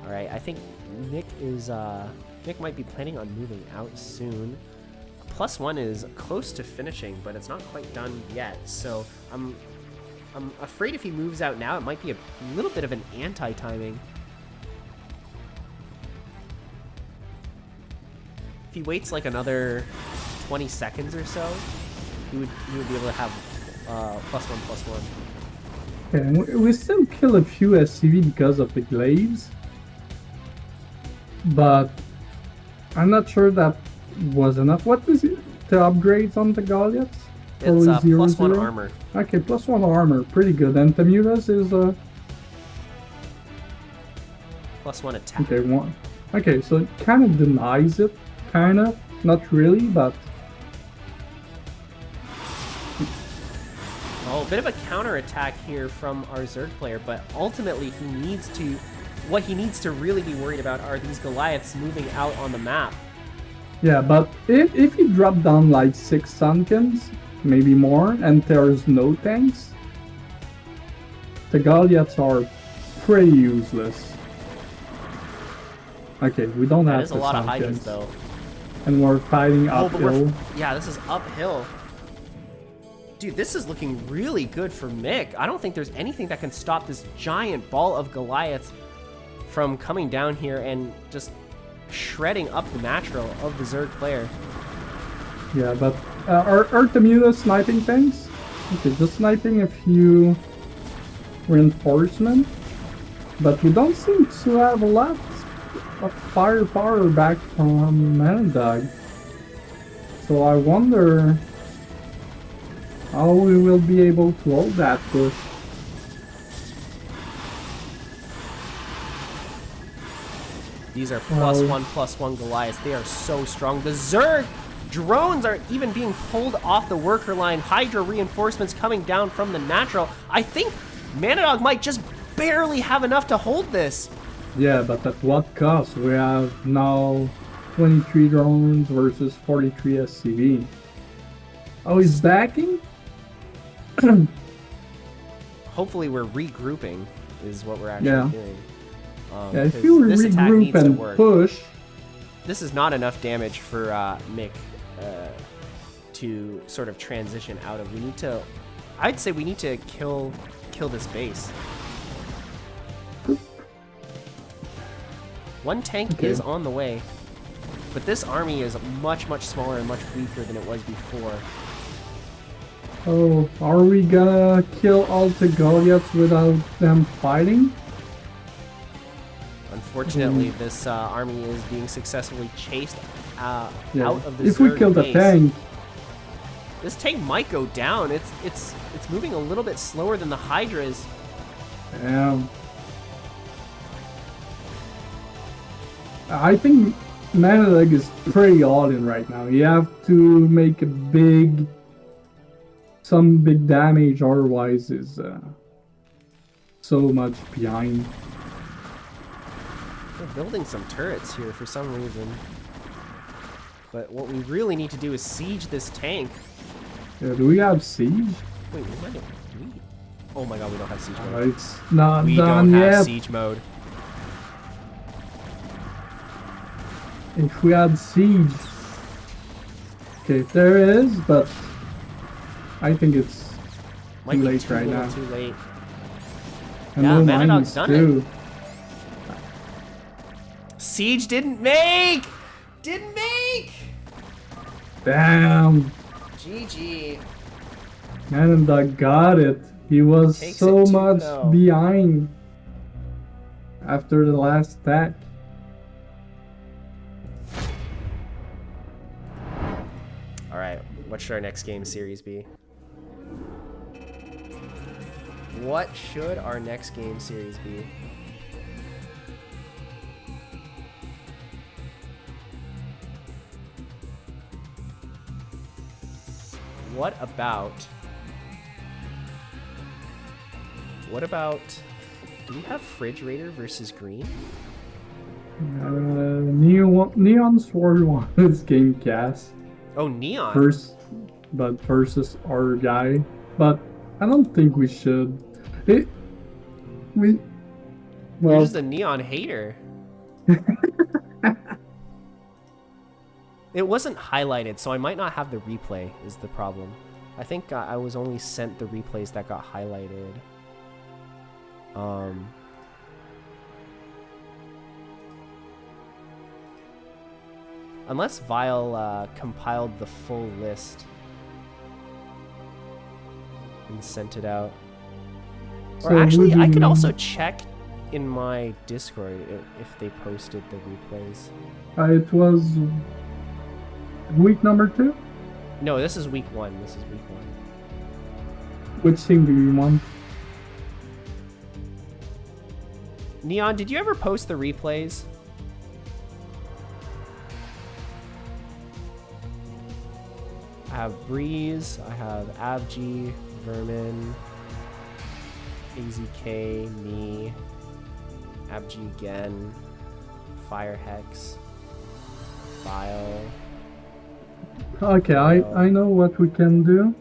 Alright, I think Nick might be planning on moving out soon. +1 is close to finishing, but it's not quite done yet, so I'm afraid if he moves out now, it might be a little bit of an anti-timing. If he waits like another 20 seconds or so, he would be able to have +1/+1. Okay, we still kill a few SCV because of the glaives, but I'm not sure that was enough. What is it? The upgrades on the Goliaths? It's +1 armor. Okay, +1 armor, pretty good. And the Mutas is +1 attack. Okay, one. Okay, so it kind of denies it, kind of, not really, but. Oh, a bit of a counter attack here from our Zerg player, but ultimately what he needs to really be worried about are these Goliaths moving out on the map. Yeah, but if you drop down like 6 Sunkens, maybe more, and there's no tanks, the Goliaths are pretty useless. Okay, we don't have That is a lot of Hydras though. And we're fighting uphill. Yeah, this is uphill. Dude, this is looking really good for Mick. I don't think there's anything that can stop this giant ball of Goliaths from coming down here and just shredding up the natural of the Zerg player. Yeah, but are the Mutas sniping things? Okay, just sniping a few reinforcement, but we don't seem to have a lot of firepower back from Manadog. So I wonder how we will be able to hold that push. These are +1/+1 Goliaths. They are so strong. The Zerg drones aren't even being pulled off the worker line. Hydra reinforcements coming down from the natural. I think Manadog might just barely have enough to hold this. Yeah, but at what cost? We have now 23 drones versus 43 SCV. Oh, he's backing? Hopefully we're regrouping is what we're actually doing. Yeah, if you regroup and push... This is not enough damage for Mick to sort of transition out of. We need to... I'd say we need to kill this base. One tank is on the way, but this army is much, much smaller and much weaker than it was before. Oh, are we gonna kill all the Goliaths without them fighting? Unfortunately, this army is being successfully chased out of the If we kill the tank, this tank might go down. It's moving a little bit slower than the Hydras. Yeah. I think Manadog is pretty all in right now. You have to make some big damage, otherwise is so much behind. We're building some turrets here for some reason. But what we really need to do is siege this tank. Yeah, do we have siege? Wait, we might have... Oh my god, we don't have siege mode. It's not we done don't yet. have siege mode. If we had siege... Okay, there is, but I think it's Might too be late right now. Too late. And Yeah, no Manadog's mines done too. it. Siege didn't make! Didn't make! Damn! GG. Manadog got it. He was so much behind after the last attack. Alright, what should our next game series be? What should our next game series be? What about, do we have Refrigerator versus Green? Neon Sword won this game cast. Oh, Neon? Versus our guy. But I don't think we should. You're just a Neon hater. It wasn't highlighted, so I might not have the replay is the problem. I think I was only sent the replays that got highlighted. Unless Vile compiled the full list and sent it out. Or actually, I could also check in my Discord if they posted the replays. It was week number 2? No, this is week 1. Which team do you want? Neon, did you ever post the replays? I have Breeze, I have Avg, Vermin, AZK, me, Avg again, Fire Hexe, Vile. Okay, I know what we can do.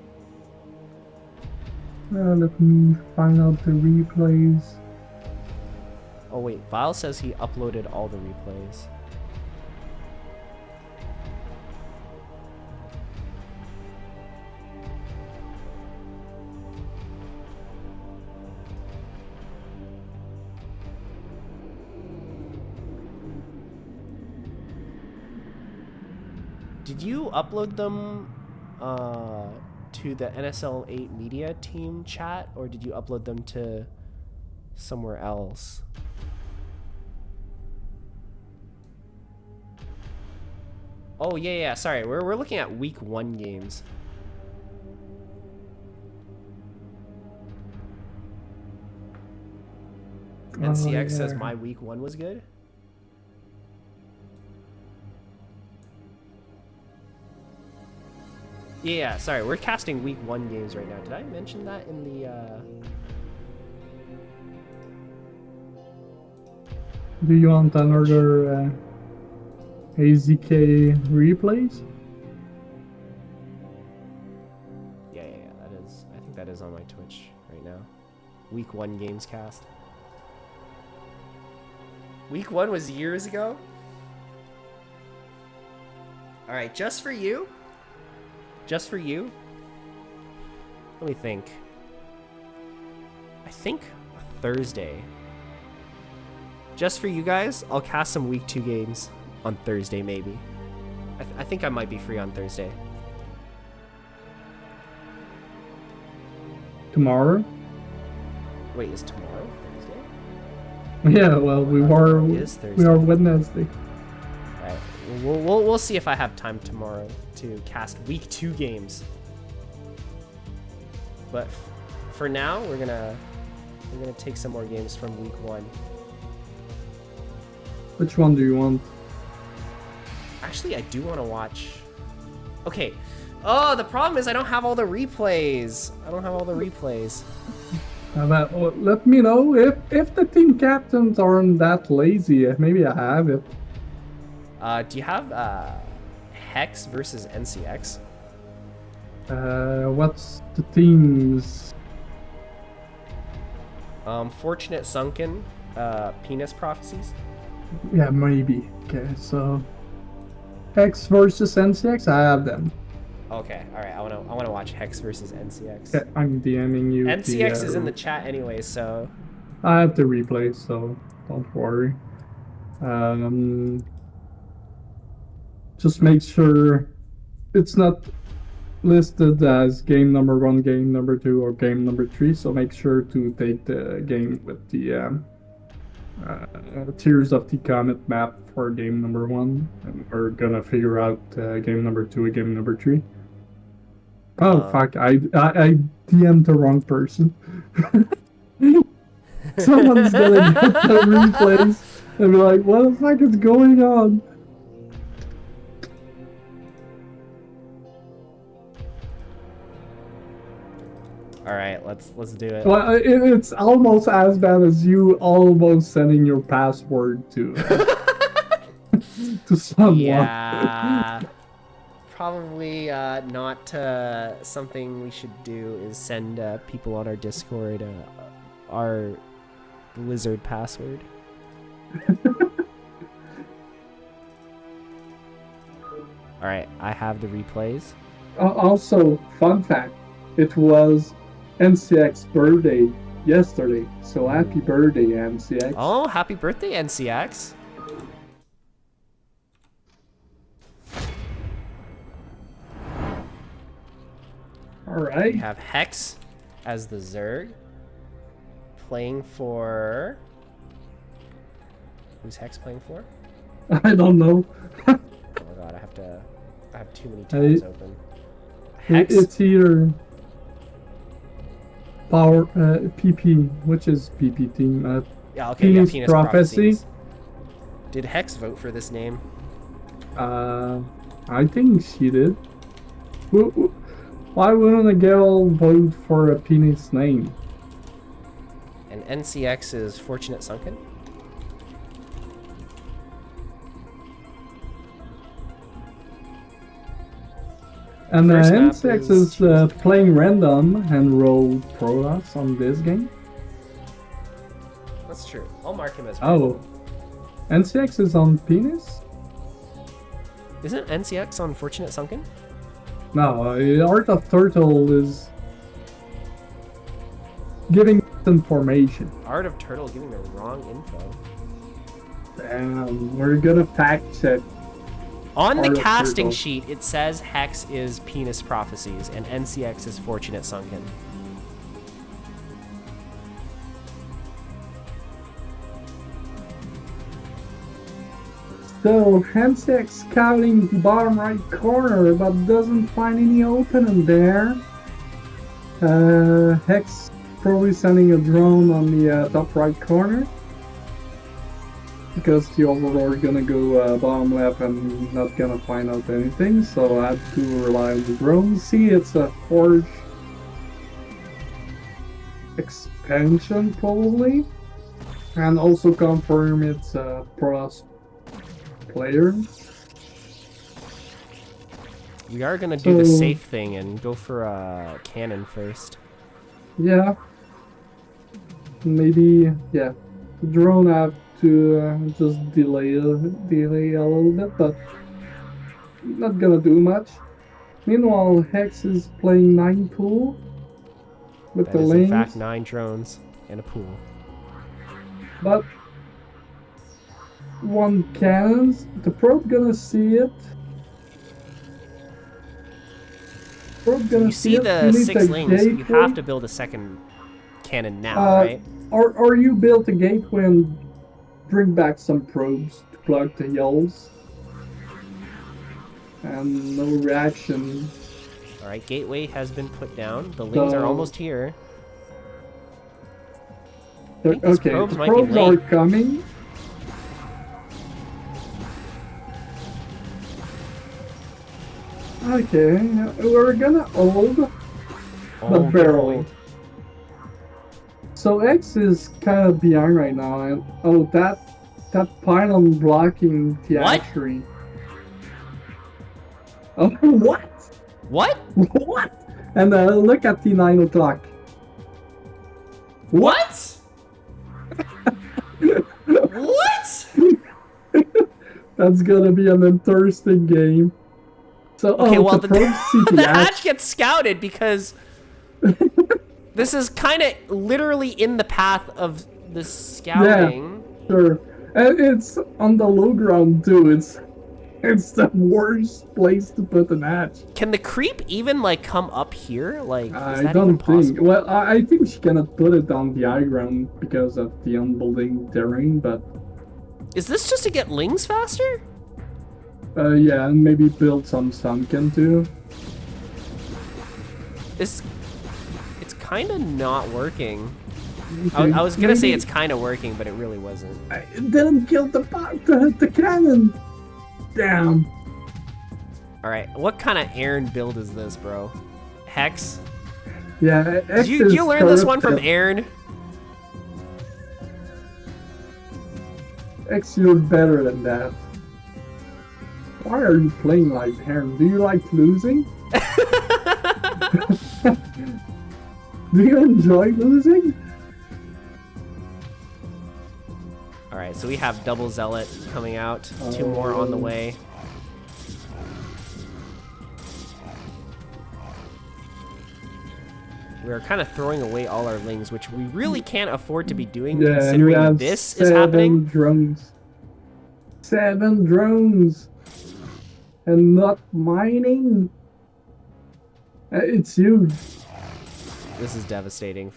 Let me find out the replays. Oh wait, Vile says he uploaded all the replays. Did you upload them to the NSL 8 media team chat, or did you upload them to somewhere else? Oh yeah, sorry, we're looking at week 1 games. NCX says my week 1 was good. Yeah, sorry, we're casting week 1 games right now. Did I mention that in the Do you want another AZK replays? Yeah, that is, I think that is on my Twitch right now. Week 1 games cast. Week 1 was years ago? Alright, just for you? Just for you? Let me think. I think Thursday. Just for you guys, I'll cast some week 2 games on Thursday, maybe. I think I might be free on Thursday. Tomorrow? Wait, is tomorrow Thursday? Yeah, well, we are Wednesday. Alright, we'll see if I have time tomorrow to cast week 2 games. But for now, we're gonna take some more games from week 1. Which one do you want? Actually, I do want to watch. Okay. Oh, the problem is I don't have all the replays. Let me know if the team captains aren't that lazy. Maybe I have it. Do you have Hexe versus NCX? What's the teams? Fortunate Sunken, Penis Prophecies. Yeah, maybe. Okay, so Hexe versus NCX, I have them. Okay, all right. I wanna watch Hexe versus NCX. Okay, I'm DMing you. NCX is in the chat anyway, so I have the replay, so don't worry. Just make sure it's not listed as game number 1, game number 2, or game number 3. So make sure to take the game with the Tears of the Comet map for game number 1, and we're gonna figure out game number 2 and game number 3. Oh fuck! I DM'd the wrong person. Someone's gonna get the replays and be like, "What the fuck is going on?" All right, let's do it. Well, it's almost as bad as you almost sending your password to to someone. Yeah. Probably not something we should do is send people on our Discord our lizard password. All right, I have the replays. Also, fun fact, it was NCX birthday yesterday, so happy birthday, NCX. Oh, happy birthday, NCX. Alright. We have Hexe as the Zerg. Playing for... Who's Hexe playing for? I don't know. Oh my god, I have too many tabs open. Hexe? It's here. Power PP, which is PP team. Yeah, okay, Penis Penis Prophecy. Prophecies. Did Hexe vote for this name? I think she did. Why wouldn't a girl vote for a penis name? And NCX is Fortunate Sunken? And First map NCX is playing random and roll Protoss on this game. That's true. I'll mark him as Oh. NCX is on penis? Isn't NCX on Fortunate Sunken? No, Art of Turtle is giving information. Art of Turtle giving the wrong info. Damn, we're gonna fact check. On Art the of casting Turtle. sheet, it says Hexe is Penis Prophecies and NCX is Fortunate Sunken. So, NCX scouting the bottom right corner, but doesn't find any opening there. Hex probably sending a drone on the top right corner. Because the overlord are gonna go bottom left and not gonna find out anything, so I have to rely on the drone. See, it's a Forge expansion probably, and also confirm it's a Protoss player. We are gonna do the safe thing and go for a cannon first. Yeah, maybe yeah. The drone have to just delay a little bit, but not gonna do much. Meanwhile, Hex is playing 9 pool with That the is lanes, in fact 9 drones and a pool. but 1 cannons. The probe gonna see it. Probe gonna You see it. the You need 6 the lanes, you gateway. have to build a second cannon now, right? Or you build a gateway and bring back some probes to plug the holes. And no reaction. Alright, gateway has been put down. The lanes are So- almost here. think these Okay, probes the might be probes are late. coming. Okay, we're gonna hold the Oh, barrel. wait. So X is kind of behind right now, and oh, that pylon blocking the What? archery. Oh, what? What? What? And look at the 9 o'clock. What? What? That's gonna be an interesting game. So, Okay, oh, well, the probes see the the hatch gets scouted because this is kind of literally in the path of the scouting. Sure. And it's on the low ground too. It's It's the worst place to put an hatch. Can the creep even like come up here? Like, is I that don't even possible? think. Well, I think she cannot put it on the high ground because of the unbuilding terrain, but Is this just to get lings faster? yeah, and maybe build some sunken too. It's kind of not working. I was gonna say it's kind of working, but it really wasn't. It didn't kill the cannon. Damn. All right, what kind of Aaron build is this, bro? Hex? Yeah, Did you learn this one from Aaron? X, you're better than that. Why are you playing like Aaron? Do you like losing? Do you enjoy losing? Alright, so we have double zealot coming out. 2 more on the way. We're kind of throwing away all our lings, which we really can't afford to be doing considering this is happening. 7 drones. And not mining. It's huge. This is devastating.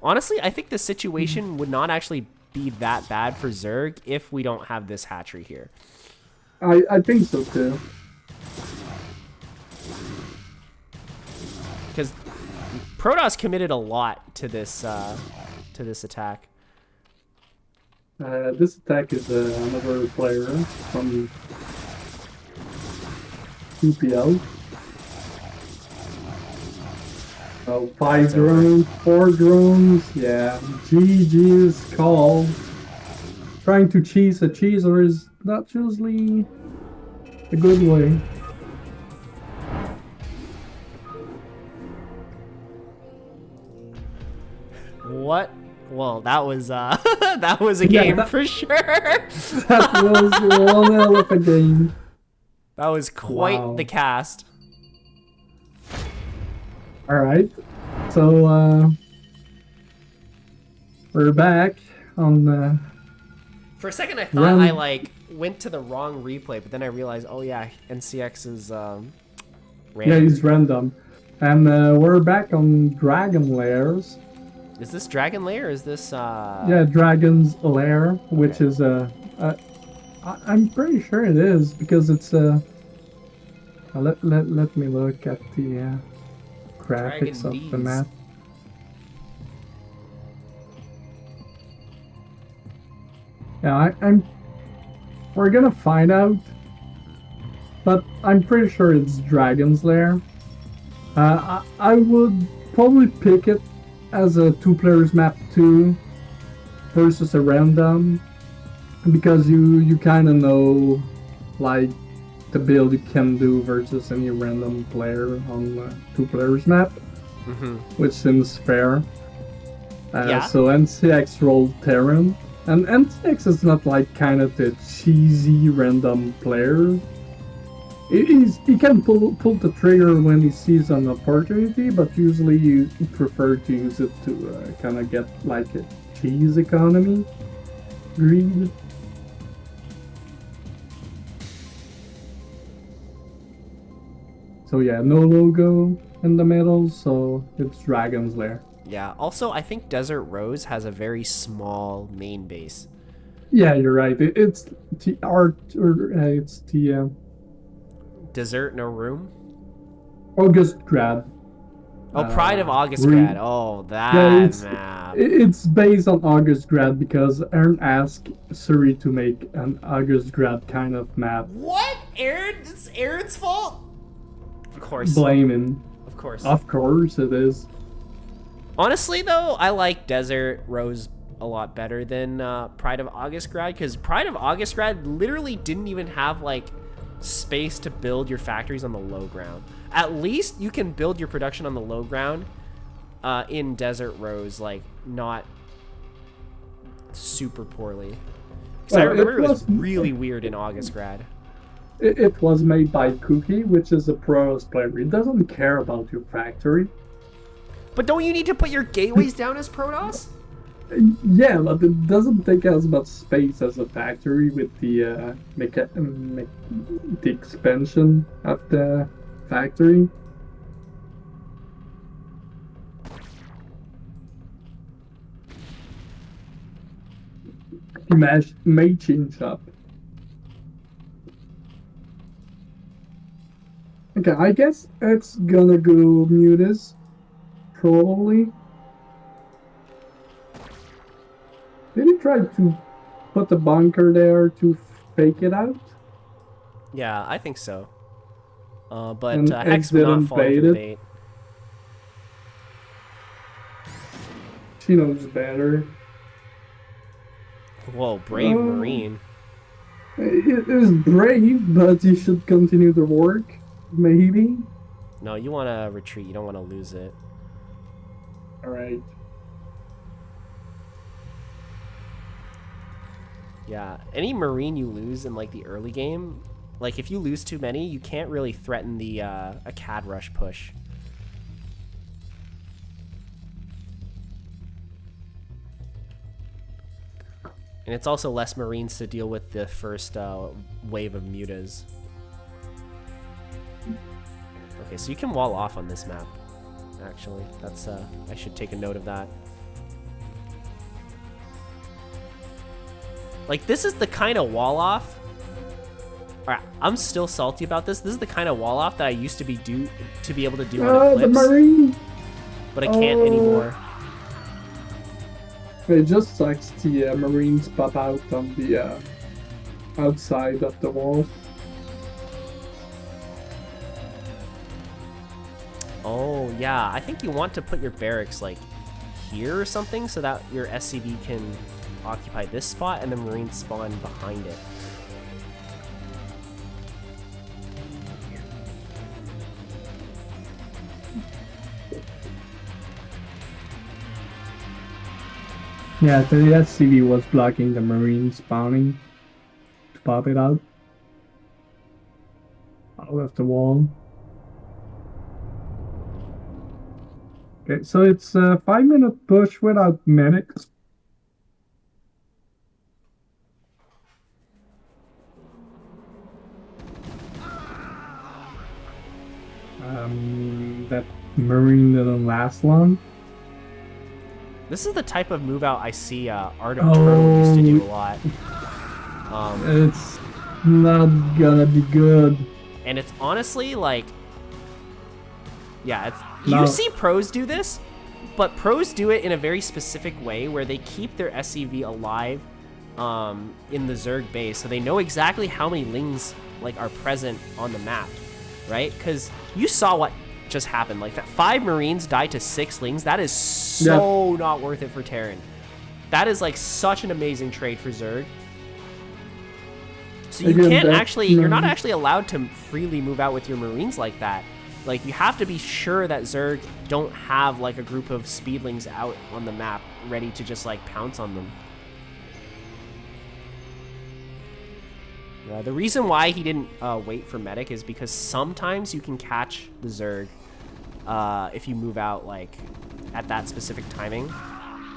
Honestly, I think the situation would not actually be that bad for Zerg if we don't have this hatchery here. I think so too. Because Protoss committed a lot to this attack. This attack is another player from UPL. 5 drones, 4 drones, yeah. GG's call. Trying to cheese a cheeser is not usually a good way. What? Well, that was that was a game for sure. That was one hell of a game. That was quite the cast. All right, so we're back on. For a second, I thought I like went to the wrong replay, but then I realized, oh yeah, NCX is random. Yeah, he's random, and we're back on Dragon Lairs. Is this Dragon Lair? Or is this? Yeah, Dragon's Lair, which is I'm pretty sure it is because it's let me look at the graphics of the map. Yeah, we're gonna find out, but I'm pretty sure it's Dragon's Lair. I would probably pick it as a 2 players map too, versus a random, because you kind of know like the build you can do versus any random player on 2 players map, which seems fair. So NCX rolled Terran, and NCX is not like kind of the cheesy random player. He can pull the trigger when he sees an opportunity, but usually he prefers to use it to kind of get like a cheese economy greed. So yeah, no logo in the middle, so it's Dragon's Lair. Yeah. Also, I think Desert Rose has a very small main base. Yeah, you're right. It's the Desert No Room? August Grad. Oh, Pride of August Grad. Oh, that map. It's based on August Grad because Aaron asked Suri to make an August Grad kind of map. What? Aaron? It's Aaron's fault? Of course. Blame him. Of course. Of course it is. Honestly, though, I like Desert Rose a lot better than Pride of August Grad, because Pride of August Grad literally didn't even have, like, space to build your factories on the low ground. At least you can build your production on the low ground in Desert Rose, like, not super poorly. Because I remember it was really weird in August Grad. It was made by Cookie, which is a pros player. He doesn't care about your factory. But don't you need to put your gateways down as Protoss? Yeah, but it doesn't take as much space as a factory with the the expansion of the factory. May change up. Okay, I guess it's gonna go mutas, probably. Maybe try to put the bunker there to fake it out. Yeah, I think so. But And Hexe will not fall into the bait. She knows better. Whoa, brave Marine. It is brave, but you should continue the work, maybe. No, you want to retreat. You don't want to lose it. Alright. Yeah, any Marine you lose in like the early game, like if you lose too many, you can't really threaten the a CAD rush push. And it's also less Marines to deal with the first wave of mutas. Okay, so you can wall off on this map, actually. That's I should take a note of that. Like, this is the kind of wall off. Alright, I'm still salty about this. This is the kind of wall off that I used to be able to do on Eclipse. The Marine! But I can't anymore. It just sucks the Marines pop out on the outside of the wall. Oh, yeah. I think you want to put your barracks, like, here or something so that your SCV can occupy this spot and the Marines spawn behind it. Yeah, the SCV was blocking the Marine spawning to pop it out of the wall. Okay, so it's a 5-minute push without medics. That Marine didn't last long. This is the type of move out I see Art of Turtle used to do a lot. It's not gonna be good. And it's honestly like, yeah, you see pros do this, but pros do it in a very specific way where they keep their SCV alive in the Zerg base, so they know exactly how many lings like are present on the map, right? Because you saw what just happened. Like, that 5 Marines died to 6 lings. That is so not worth it for Terran. That is like such an amazing trade for Zerg. So you can't actually, you're not actually allowed to freely move out with your Marines like that. Like, you have to be sure that Zerg don't have like a group of speedlings out on the map ready to just like pounce on them. The reason why he didn't wait for medic is because sometimes you can catch the Zerg if you move out like at that specific timing.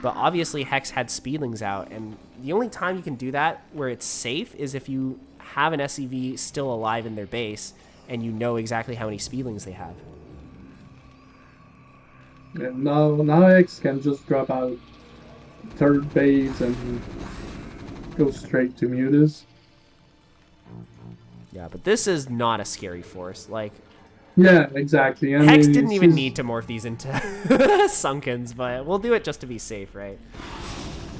But obviously Hexe had speedlings out, and the only time you can do that where it's safe is if you have an SCV still alive in their base and you know exactly how many speedlings they have. Yeah, now Hexe can just drop out third base and go straight to mutas. Yeah, but this is not a scary force. Like, yeah, exactly. Hexe didn't even need to morph these into Sunkens, but we'll do it just to be safe, right?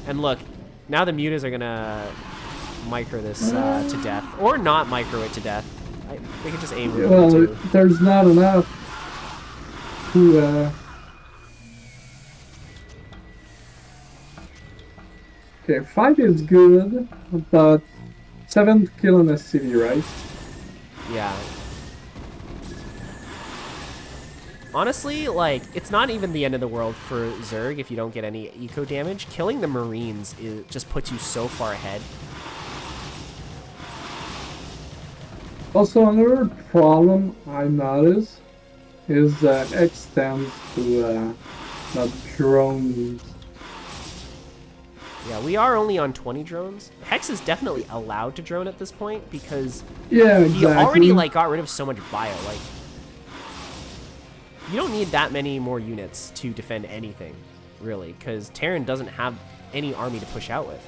And look, now the mutas are gonna micro this to death, or not micro it to death. They can just aim with it too. There's not enough to. Okay, 5 is good, but 7th kill on SCV, right? Yeah. Honestly, like, it's not even the end of the world for Zerg if you don't get any eco damage. Killing the Marines just puts you so far ahead. Also, another problem I noticed is that Hexe tends to not drones. Yeah, we are only on 20 drones. Hexe is definitely allowed to drone at this point because Yeah, exactly. he already like got rid of so much bio. Like, you don't need that many more units to defend anything, really, because Terran doesn't have any army to push out with.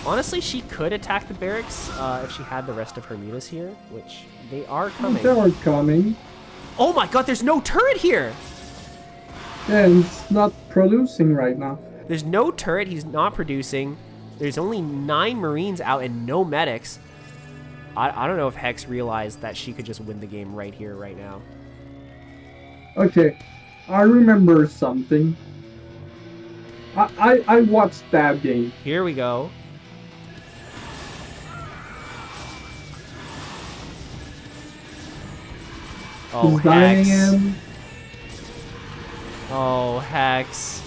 Honestly, she could attack the barracks if she had the rest of her mutas here, which they are coming. They are coming. Oh my god, there's no turret here! Yeah, it's not producing right now. There's no turret, he's not producing. There's only 9 Marines out and no medics. I don't know if Hexe realized that she could just win the game right here, right now. Okay, I remember something. I watched that game. Here we go. Oh, He's dying Hexe. in. Oh, Hexe.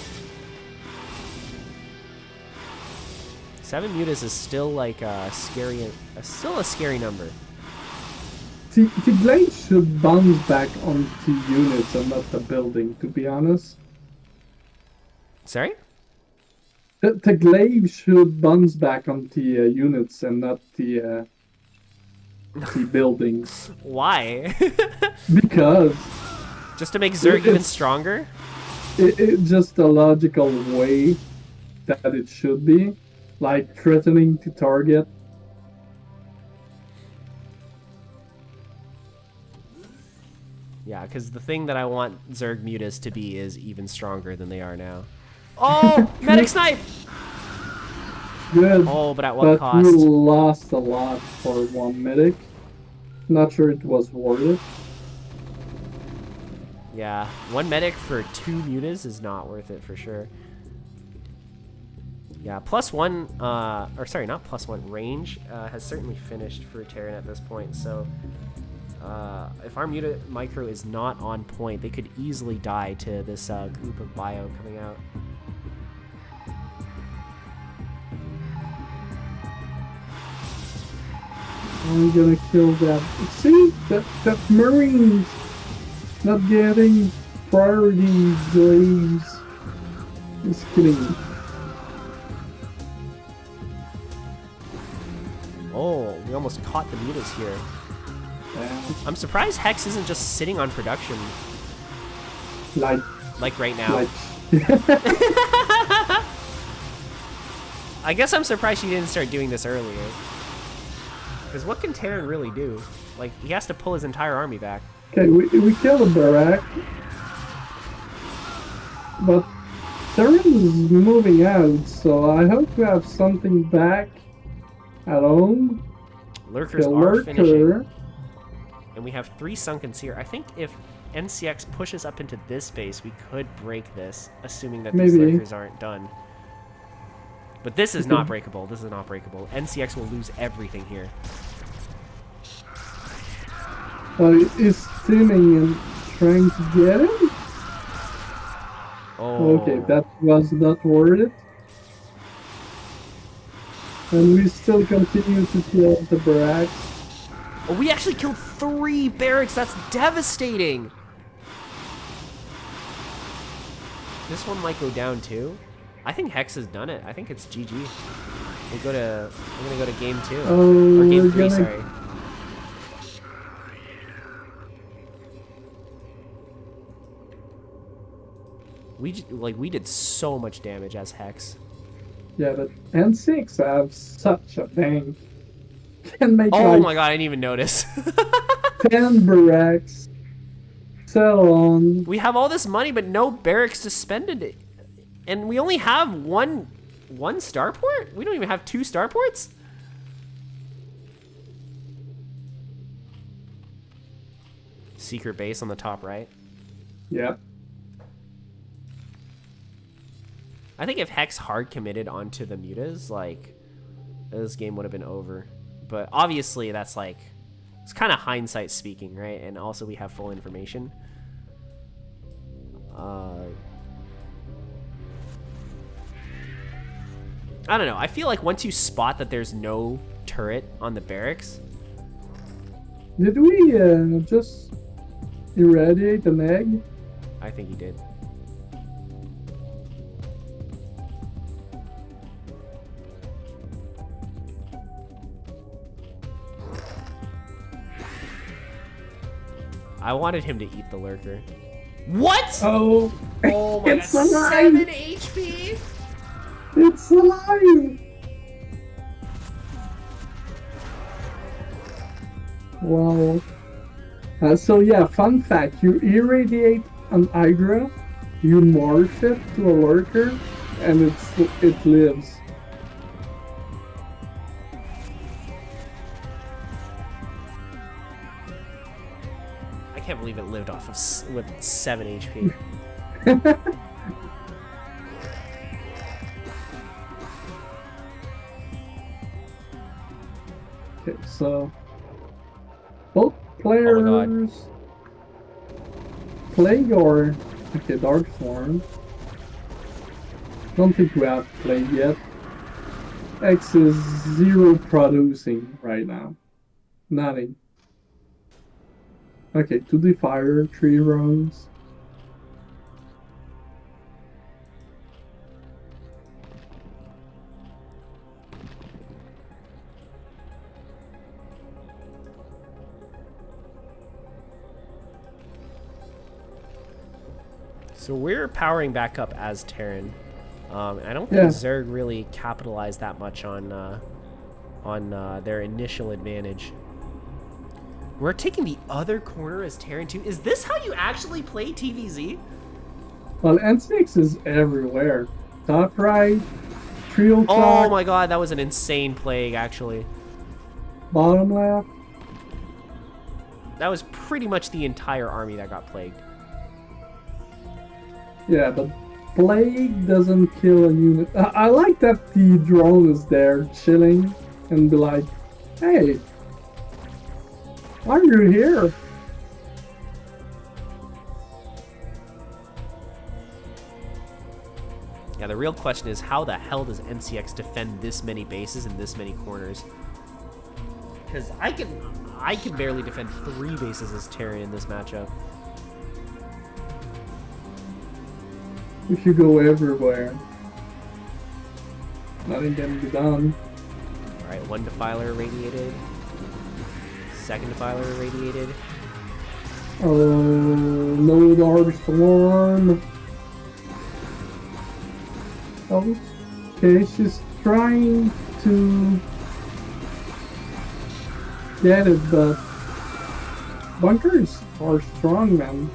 7 mutas is still like still a scary number. The glaive should bounce back onto units and not the building, to be honest. Sorry? The glaive should bounce back onto units and not the buildings. Why? Because Just to make Zerg even stronger? it's just a logical way that it should be. Like threatening to target. Yeah, because the thing that I want Zerg mutas to be is even stronger than they are now. Oh! Medic snipe! Good. Oh, but at what But cost? we lost a lot for one medic. Not sure it was worth it. Yeah, 1 medic for 2 mutas is not worth it for sure. Yeah, +1, or sorry, not +1, range has certainly finished for Terran at this point, so if our muta micro is not on point, they could easily die to this group of bio coming out. I'm gonna kill that. See? That Marines not getting priority glaives is killing me. Oh, we almost caught the mutas here. Yeah. I'm surprised Hexe isn't just sitting on production like right now. Like I guess I'm surprised she didn't start doing this earlier. Because what can Terran really do? Like, he has to pull his entire army back. Okay, we killed a barrack. But Terran is moving out, so I hope we have something back at home. Lurkers Kill are Lurker. finishing. And we have 3 Sunkens here. I think if NCX pushes up into this base, we could break this, assuming that these Maybe. Lurkers aren't done. But this is not breakable. This is not breakable. NCX will lose everything here. He's steaming and trying to get him? Oh. Okay, that was not worth it. And we still continue to kill the barracks. Oh, we actually killed 3 barracks. That's devastating. This one might go down too. I think Hexe has done it. I think it's GG. We're gonna go to game 2 or game 3. Sorry. We did so much damage as Hexe. Yeah, but N6 have such a tank. Can make Oh like my god, I didn't even notice. 10 barracks. Sell on. We have all this money, but no barracks to spend it. And we only have one starport? We don't even have 2 starports? Secret base on the top right. Yep. I think if Hexe hard committed onto the mutas, like, this game would have been over. But obviously that's like, it's kind of hindsight speaking, right? And also we have full information. I don't know. I feel like once you spot that there's no turret on the barracks. Did we just irradiate an egg? I think he did. I wanted him to eat the lurker. What? Oh, Oh my it's god, alive! 7 HP? It's alive! Wow. So yeah, fun fact, you irradiate an Hydra, you morph it to a lurker, and it lives. I can't believe it lived off of with 7 HP. Okay, so both players Plague or okay, Dark Swarm. Don't think we have Plague yet. Hexe is 0 producing right now. Nothing. Okay, 2D fire, 3 rounds. So we're powering back up as Terran. I don't think Zerg really capitalized that much on their initial advantage. We're taking the other corner as Terran too. Is this how you actually play TVZ? Well, N6 is everywhere. Top right, trio Oh my god, that was an insane plague actually. Bottom left. That was pretty much the entire army that got plagued. Yeah, but Plague doesn't kill a unit. I like that the drone is there chilling and be like, hey, why are you here? Yeah, the real question is how the hell does NCX defend this many bases and this many corners? Because I can barely defend 3 bases as Terran in this matchup. If you go everywhere, nothing can be done. Alright, 1 defiler irradiated. 2nd defiler irradiated. Oh, no Dark Swarm. Okay, she's trying to get it, but bunkers are strong, man.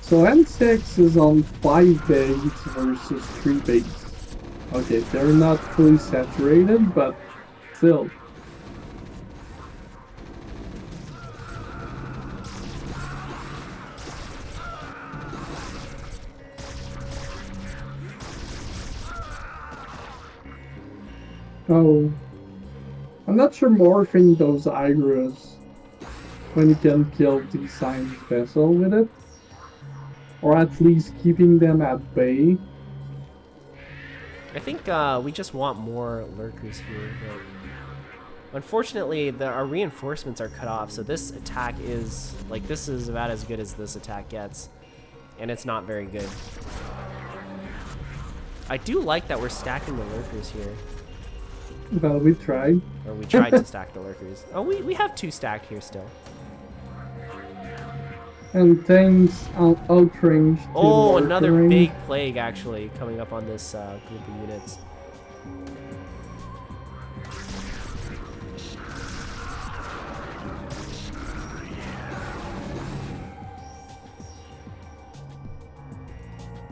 So N6 is on 5 bays versus 3 bays. Okay, they're not fully saturated, but still. Oh, I'm not sure morphing those Hydras when you can kill the Science Vessel with it. Or at least keeping them at bay. I think we just want more lurkers here, but unfortunately our reinforcements are cut off, so this attack is, like, this is about as good as this attack gets, and it's not very good. I do like that we're stacking the lurkers here. Well, we tried. Or we tried to stack the lurkers. Oh, we have 2 stacked here still. And things outrange. Oh, another big plague actually coming up on this group of units.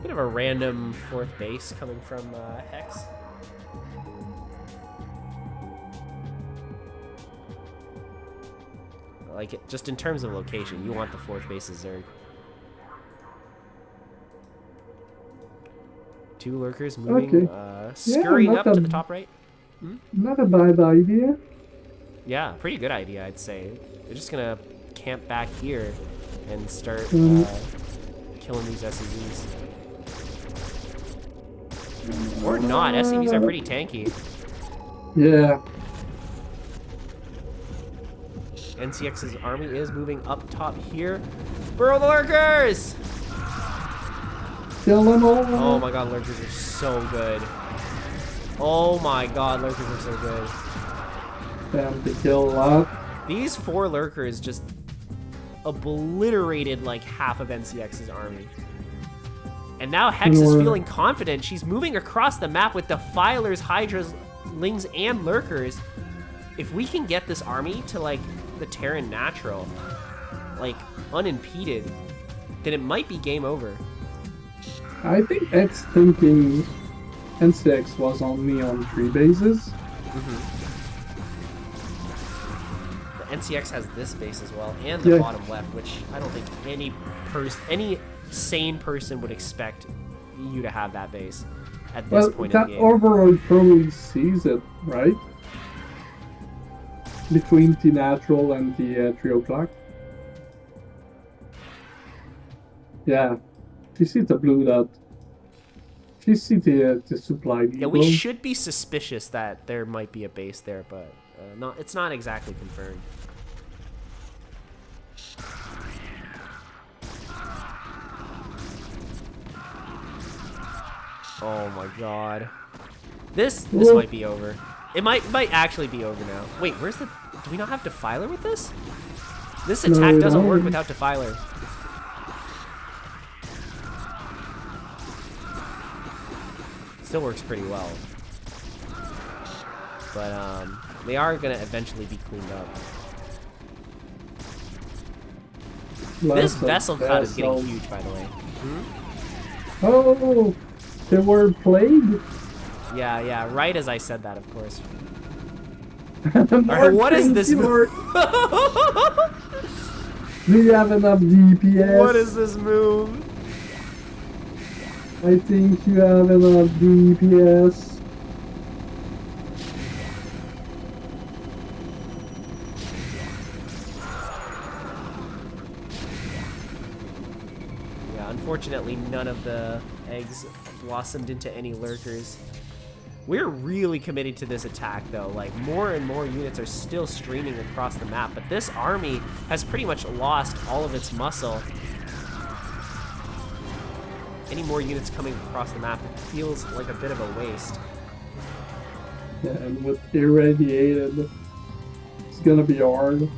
Bit of a random 4th base coming from Hexe. Like, just in terms of location, you want the 4th base of Zerg. 2 lurkers moving, scurrying up to the top right. Not a bad idea. Yeah, pretty good idea, I'd say. They're just gonna camp back here and start killing these SCVs. Or not. SCVs are pretty tanky. Yeah. NCX's army is moving up top here. Burrow the lurkers! Kill them all. Oh my god, lurkers are so good. Oh my god, lurkers are so good. Damn, to kill a lot. These 4 lurkers just obliterated like half of NCX's army. And now Hexe is feeling confident. She's moving across the map with defilers, hydras, lings, and lurkers. If we can get this army to like the Terran natural, like unimpeded, then it might be game over. I think X thinking NCX was only on 3 bases. The NCX has this base as well, and the bottom left, which I don't think any sane person would expect you to have that base at this point in the game. That overall probably sees it, right? Between the natural and the 3 o'clock. Yeah. You see the blue dot. You see the supply. Yeah, we should be suspicious that there might be a base there, but it's not exactly confirmed. Oh my god. This might be over. It might actually be over now. Wait, where's the... Do we not have Defiler with this? This attack doesn't work without Defiler. Still works pretty well. But they are going to eventually be cleaned up. This vessel cut is getting huge, by the way. Oh, they were plagued? Yeah, right as I said that, of course. Alright, what is this move? Do you have enough DPS? What is this move? I think you have enough DPS. Yeah, unfortunately, none of the eggs blossomed into any lurkers. We're really committed to this attack, though. Like, more and more units are still streaming across the map, but this army has pretty much lost all of its muscle. Any more units coming across the map, it feels like a bit of a waste. Yeah, and with irradiated, it's gonna be hard.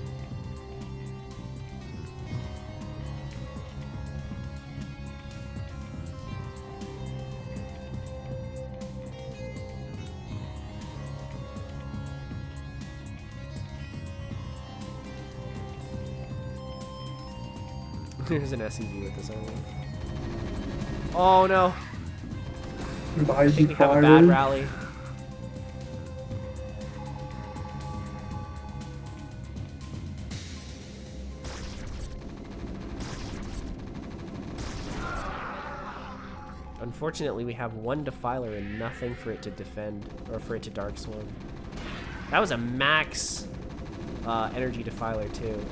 There's an SEV with this army. Oh no! I think we have a bad rally. Unfortunately, we have one Defiler and nothing for it to defend, or for it to Dark Swarm. That was a max energy Defiler too.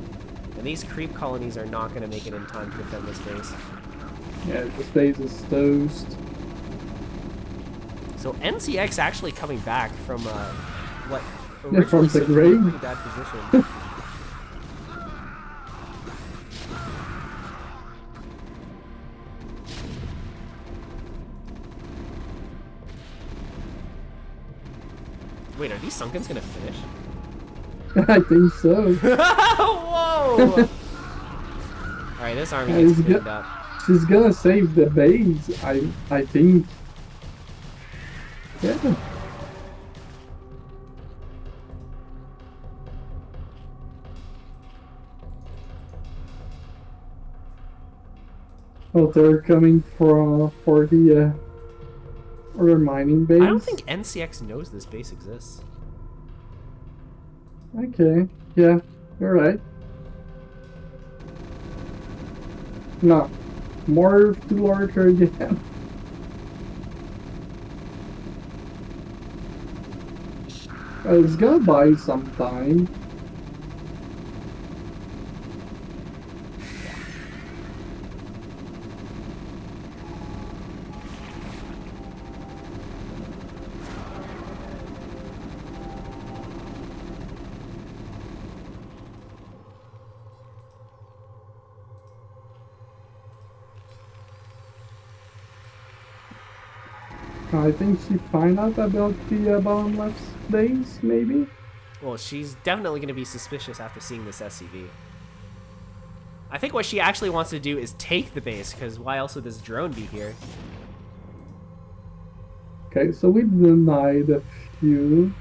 And these creep colonies are not going to make it in time to defend this base. Yeah, this base is toast. So NCX actually coming back from what originally from the grave. Pretty bad position. Wait, are these Sunkens gonna finish? I think so. Whoa! Alright, this army gets cleaned up. She's gonna save the base, I think. Yeah. Oh, they're coming for the other mining base. I don't think NCX knows this base exists. Okay, yeah, you're right. No, more to larger again. It's gonna buy some time. I think she find out about the bottom left base, maybe? Well, she's definitely going to be suspicious after seeing this SCV. I think what she actually wants to do is take the base, because why else would this drone be here? Okay, so we denied a few.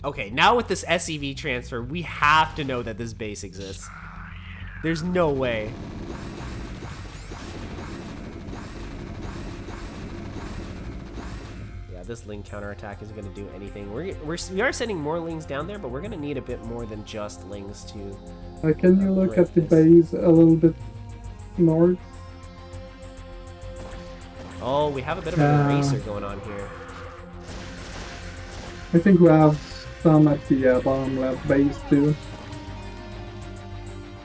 Okay, now with this SCV transfer, we have to know that this base exists. There's no way. Yeah, this Ling counterattack isn't going to do anything. We are sending more Lings down there, but we're going to need a bit more than just Lings to... Can you look at the base a little bit north? Oh, we have a bit of an eraser going on here. I think we have some at the bottom left base too.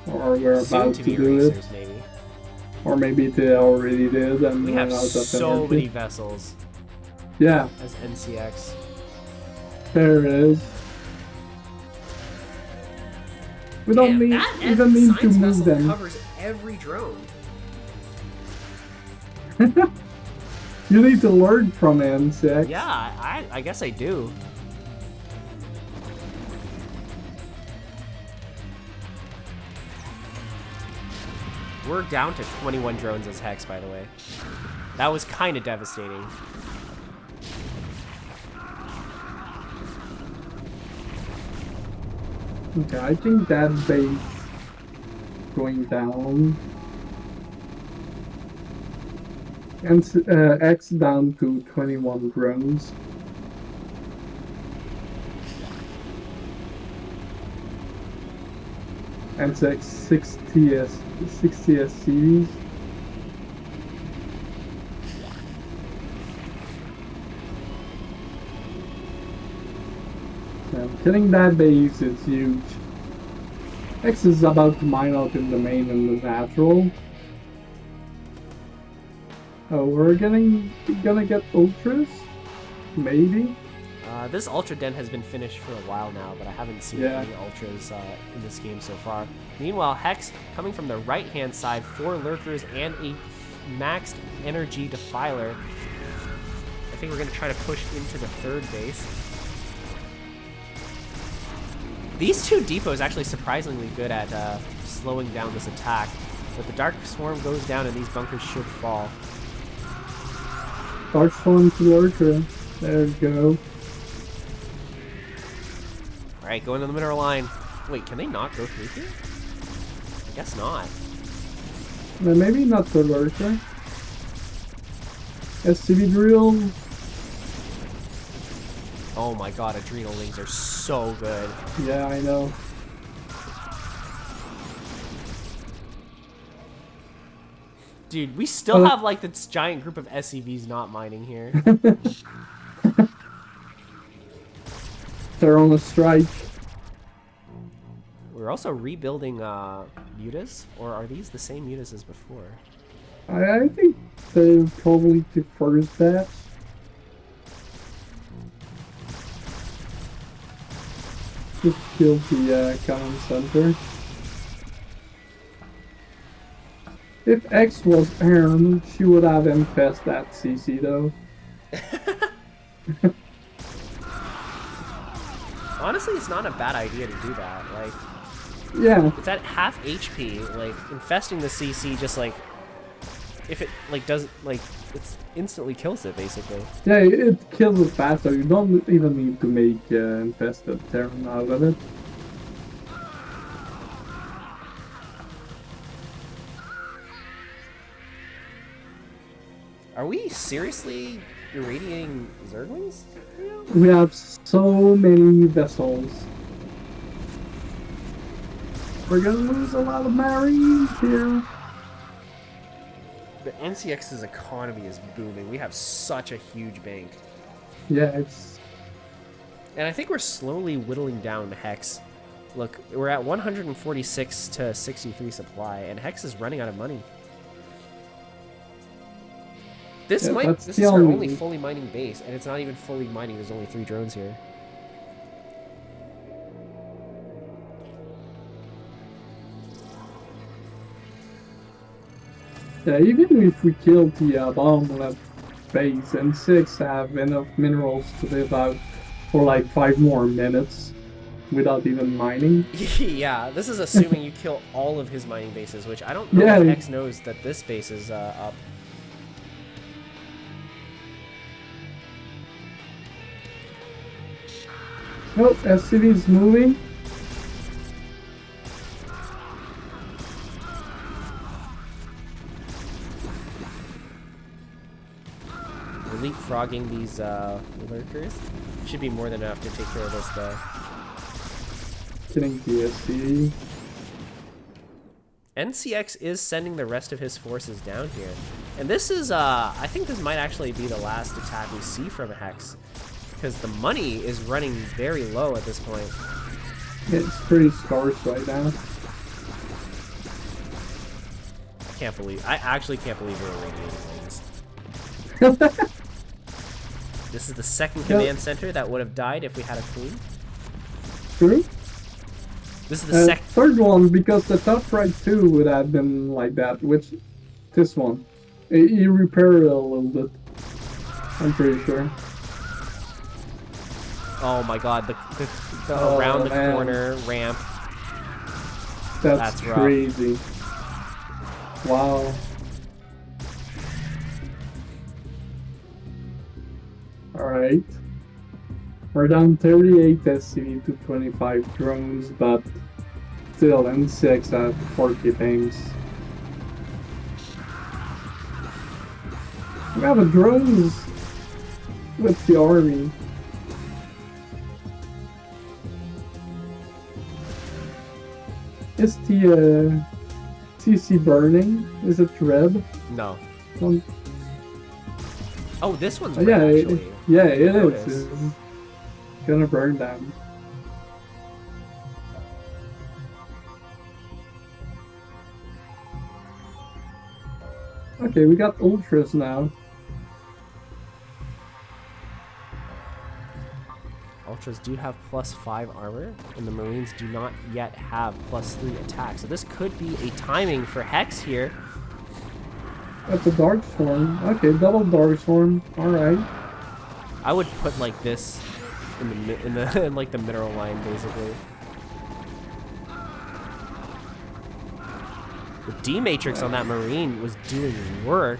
Or we're about to do it. Maybe. Or maybe they already did and we have so many vessels. Yeah. As NCX. There it is. We don't need even need to move them. Covers every drone. You need to learn from NCX. Yeah, I guess I do. We're down to 21 drones as Hexe, by the way. That was kind of devastating. Okay, I think that base going down. And X down to 21 drones. And 60 SCVs. Killing that base is huge. X is about to mine out in the main and the natural. Oh, we're gonna get ultras? Maybe? This Ultra Den has been finished for a while now, but I haven't seen any Ultras in this game so far. Meanwhile, Hexe, coming from the right-hand side, 4 Lurkers and a maxed energy Defiler. I think we're going to try to push into the 3rd base. These 2 depots actually surprisingly good at slowing down this attack, but the Dark Swarm goes down and these bunkers should fall. Dark Swarm to Lurker. There we go. Alright, go into the middle line. Wait, can they not go through here? I guess not. Maybe not the Lurker. SCV drill. Oh my god, Adrenal Lings are so good. Yeah, I know. Dude, we still have like this giant group of SCVs not mining here. They're on a strike. We're also rebuilding mutas, or are these the same mutas as before? I think they're probably the first batch. Just killed the command center. If X was earned, she would have infested that CC though. Honestly, it's not a bad idea to do that. Like, yeah, it's at half HP. Like, infesting the CC just like, if it like doesn't like, it's instantly kills it basically. Yeah, it kills it faster. You don't even need to make infested Terran out of it. Are we seriously irradiating Zerglings? We have so many vessels. We're gonna lose a lot of Marines here. The NCX's economy is booming. We have such a huge bank. Yeah, it's... And I think we're slowly whittling down Hexe. Look, we're at 146 to 63 supply, and Hexe is running out of money. This is our only fully mining base, and it's not even fully mining. There's only 3 drones here. Yeah, even if we kill the bottom left base, and 6 have enough minerals to live out for like 5 more minutes without even mining. Yeah, this is assuming you kill all of his mining bases, which I don't know if Hexe knows that this base is up. Nope, SCV is moving. We're leapfrogging these lurkers. Should be more than enough to take care of this though. Killing the SCV. NCX is sending the rest of his forces down here. And this is, I think this might actually be the last attack we see from Hexe. Because the money is running very low at this point. It's pretty scarce right now. I actually can't believe we're radiating lanes. This is the second command center that would have died if we had a queen. True. This is the second. Third one, because the top right two would have been like that, which this one. You repair it a little bit. I'm pretty sure. Oh my god, the around the corner ramp. That's crazy. Wow. Alright. We're down 38 SCV to 25 drones, but still N6 have 40 tanks. We have a drones with the army. Is the CC burning? Is it red? No. Oh, this one's red, yeah, actually. It is. It's gonna burn down. Okay, we got ultras now. Ultras do have +5 armor, and the Marines do not yet have +3 attack. So this could be a timing for Hexe here. That's a Dark Swarm. Okay, double Dark Swarm. Alright. I would put like this in the like the mineral line, basically. The D matrix on that Marine was doing work.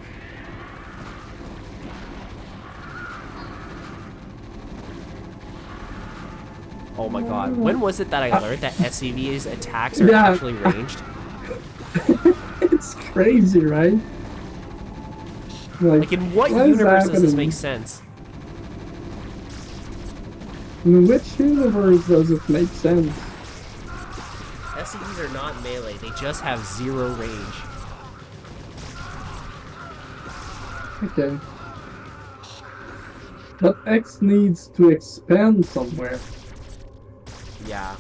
Oh my god. When was it that I learned that SCV's attacks are actually ranged? It's crazy, right? Like in what universe does this make sense? In which universe does it make sense? SCVs are not melee, they just have 0 range. Okay. But X needs to expand somewhere. Yeah.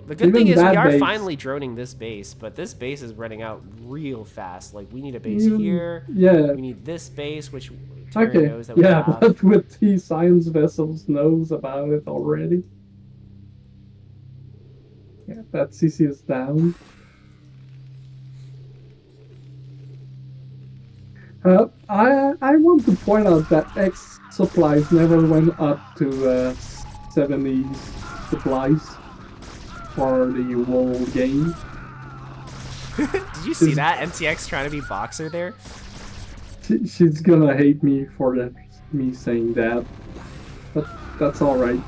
The good thing is we are finally droning this base, but this base is running out real fast. Like, we need a base here. Yeah. We need this base, which Terry knows that we yeah, have. but with the science vessels knows about it already. Yeah, that CC is down. I want to point out that X supplies never went up to 70s supplies for the whole game. Did you see that? NCX trying to be boxer there? She's gonna hate me for that, me saying that. But that's alright.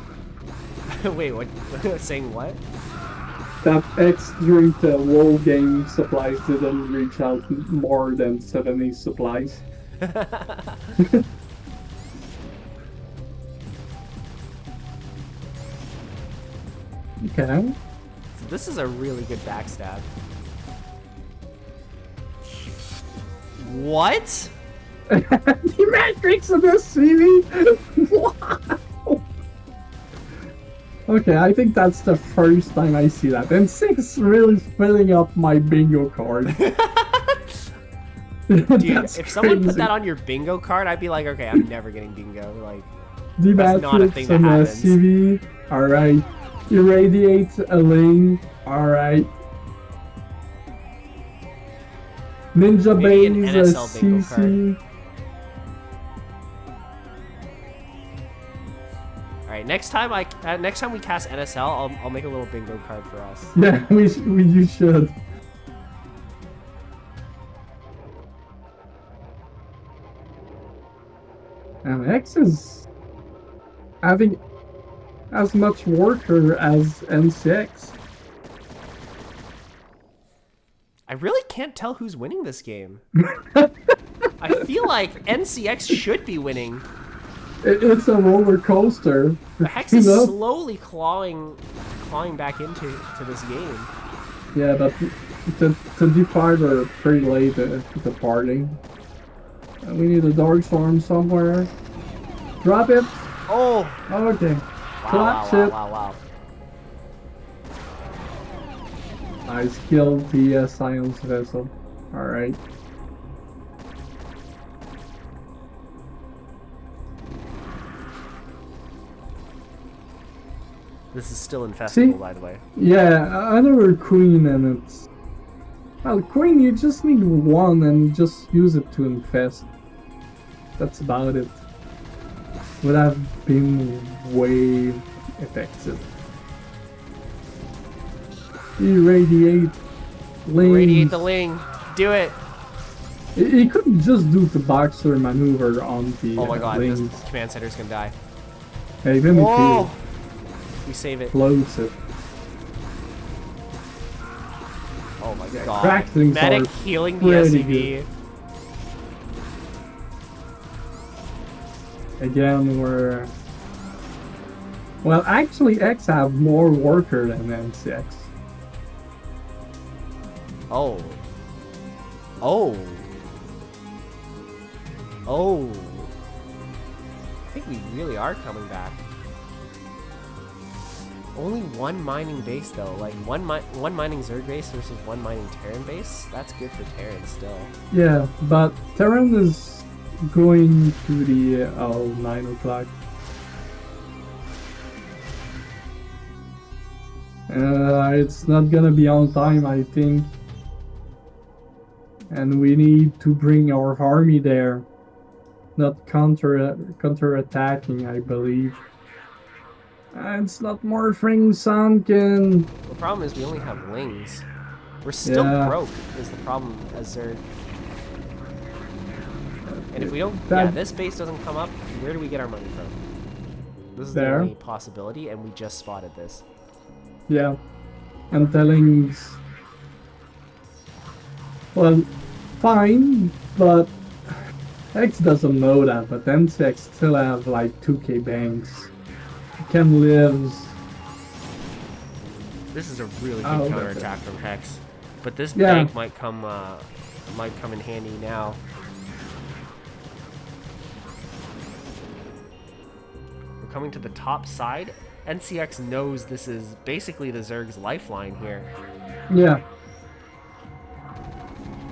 Wait, what? Saying what? That X during the whole game supplies didn't reach out more than 70 supplies. Okay. So this is a really good backstab. What? The Matrix of this CV? Wow! Okay, I think that's the first time I see that. And 6 really filling up my bingo card. Dude, if someone put that on your bingo card, I'd be like, okay, I'm never getting bingo. Like, the that's not a thing that happens. CV, alright. Irradiate a lane, alright. Ninja Maybe an Base, NSL bingo CC. All right, next time we cast NSL, I'll make a little bingo card for us. Yeah, you should. And Hexe is having as much worker as NCX. I really can't tell who's winning this game. I feel like NCX should be winning. It's a roller coaster. Hexe is slowly clawing back into this game. Yeah, but the D5 are pretty late to the party. We need a Dark Storm somewhere. Drop it. Oh. Okay. Clutch it. Wow. Nice kill the Science Vessel. Alright. This is still infestable, by the way. Yeah, another queen, and it's... Well, queen, you just need one and just use it to infest. That's about it. Would have been way effective. Irradiate Ling. Radiate the Ling. Do it. He couldn't just do the boxer maneuver on the Oh my god, Lings. this command center's gonna die. Hey, let me feel. We save it. Floats it. Oh my Yeah, god. cracklings Medic are healing the pretty SCV. Again, we're... Well, actually, X have more worker than NCX. Oh. Oh. Oh. I think we really are coming back. Only one mining base though, like one mining Zerg base versus one mining Terran base. That's good for Terran still. Yeah, but Terran is going to the 9 o'clock. It's not gonna be on time, I think. And we need to bring our army there, not counter-attacking, I believe. It's not morphing sunken. The problem is we only have Lings. We're still broke is the problem as Zerg. And if we don't, this base doesn't come up, where do we get our money from? This is the only possibility, and we just spotted this. Yeah, and telling, well, fine, but X doesn't know that, but NCX still have like 2k banks. Can live. This is a really good counterattack from Hexe, but this bank might come in handy now. We're coming to the top side. NCX knows this is basically the Zerg's lifeline here. Yeah.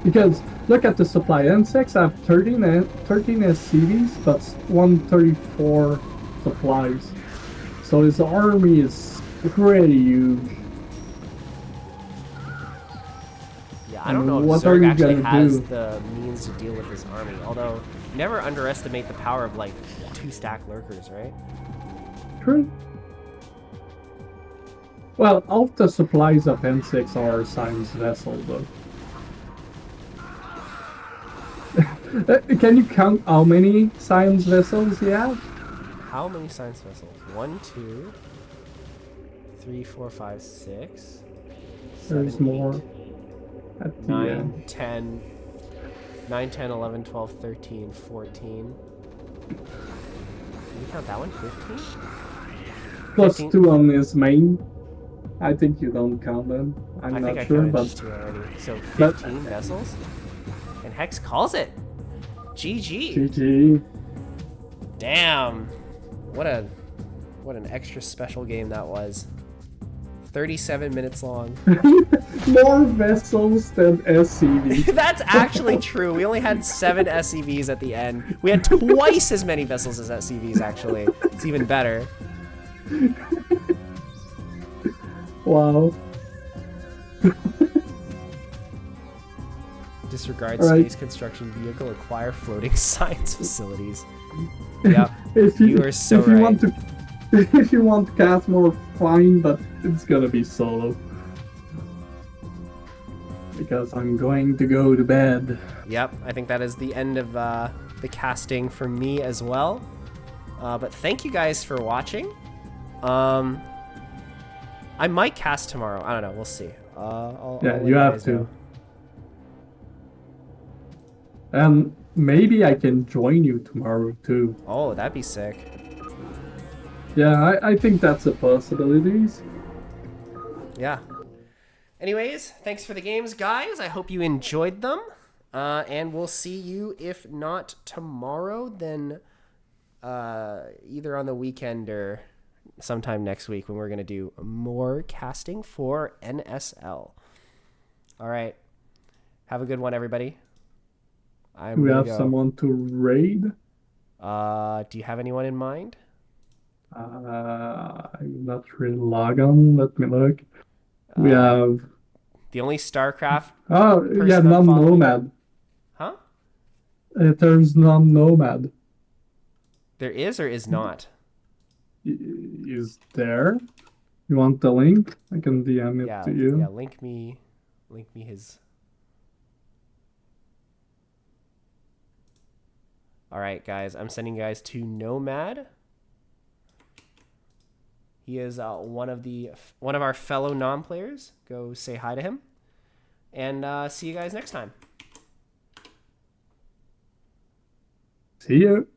Because look at the supply. NCX have 13 SCVs, but 134 supplies. So his army is pretty huge. Yeah, I don't know if Zerg actually has the means to deal with this army. Although, never underestimate the power of like 2-stack lurkers, right? True. Well, all the supplies of N6 are Science Vessel, though. Can you count how many Science Vessels you have? How many Science Vessels? 1, 2, 3, 4, 5, 6. There's 7, more. 8, 9, 10, 9, 10, 11, 12, 13, 14. Can you count that one? 15? Plus 15? 2 on his main. I think you don't count them. I'm not sure, but... two already. So 15 vessels? And Hexe calls it! GG! GG. Damn! What an extra special game that was. 37 minutes long. More vessels than SCVs. That's actually true. We only had 7 SCVs at the end. We had twice as many vessels as SCVs, actually. It's even better. Disregard All right. space construction vehicle. Acquire floating science facilities. Yep. If you are so if you right. want to, if you want to cast more, fine, but it's gonna be solo. Because I'm going to go to bed. Yep, I think that is the end of the casting for me as well. But thank you guys for watching. I might cast tomorrow. I don't know. We'll see. I'll let you have to. know. And maybe I can join you tomorrow too. Oh, that'd be sick. Yeah, I think that's a possibility. Yeah. Anyways, thanks for the games, guys. I hope you enjoyed them. And we'll see you, if not tomorrow, then either on the weekend or sometime next week when we're going to do more casting for NSL. All right. Have a good one, everybody. Do we have someone to raid? Do you have anyone in mind? I'm not really log on. Let me look. We have... The only StarCraft yeah, non-nomad. Huh? There's non-nomad. There is or is not? Is there? You want the link? I can DM it to you. Yeah, link me his... All right, guys. I'm sending you guys to Nomad. He is one of our fellow non-players. Go say hi to him. And see you guys next time. See you.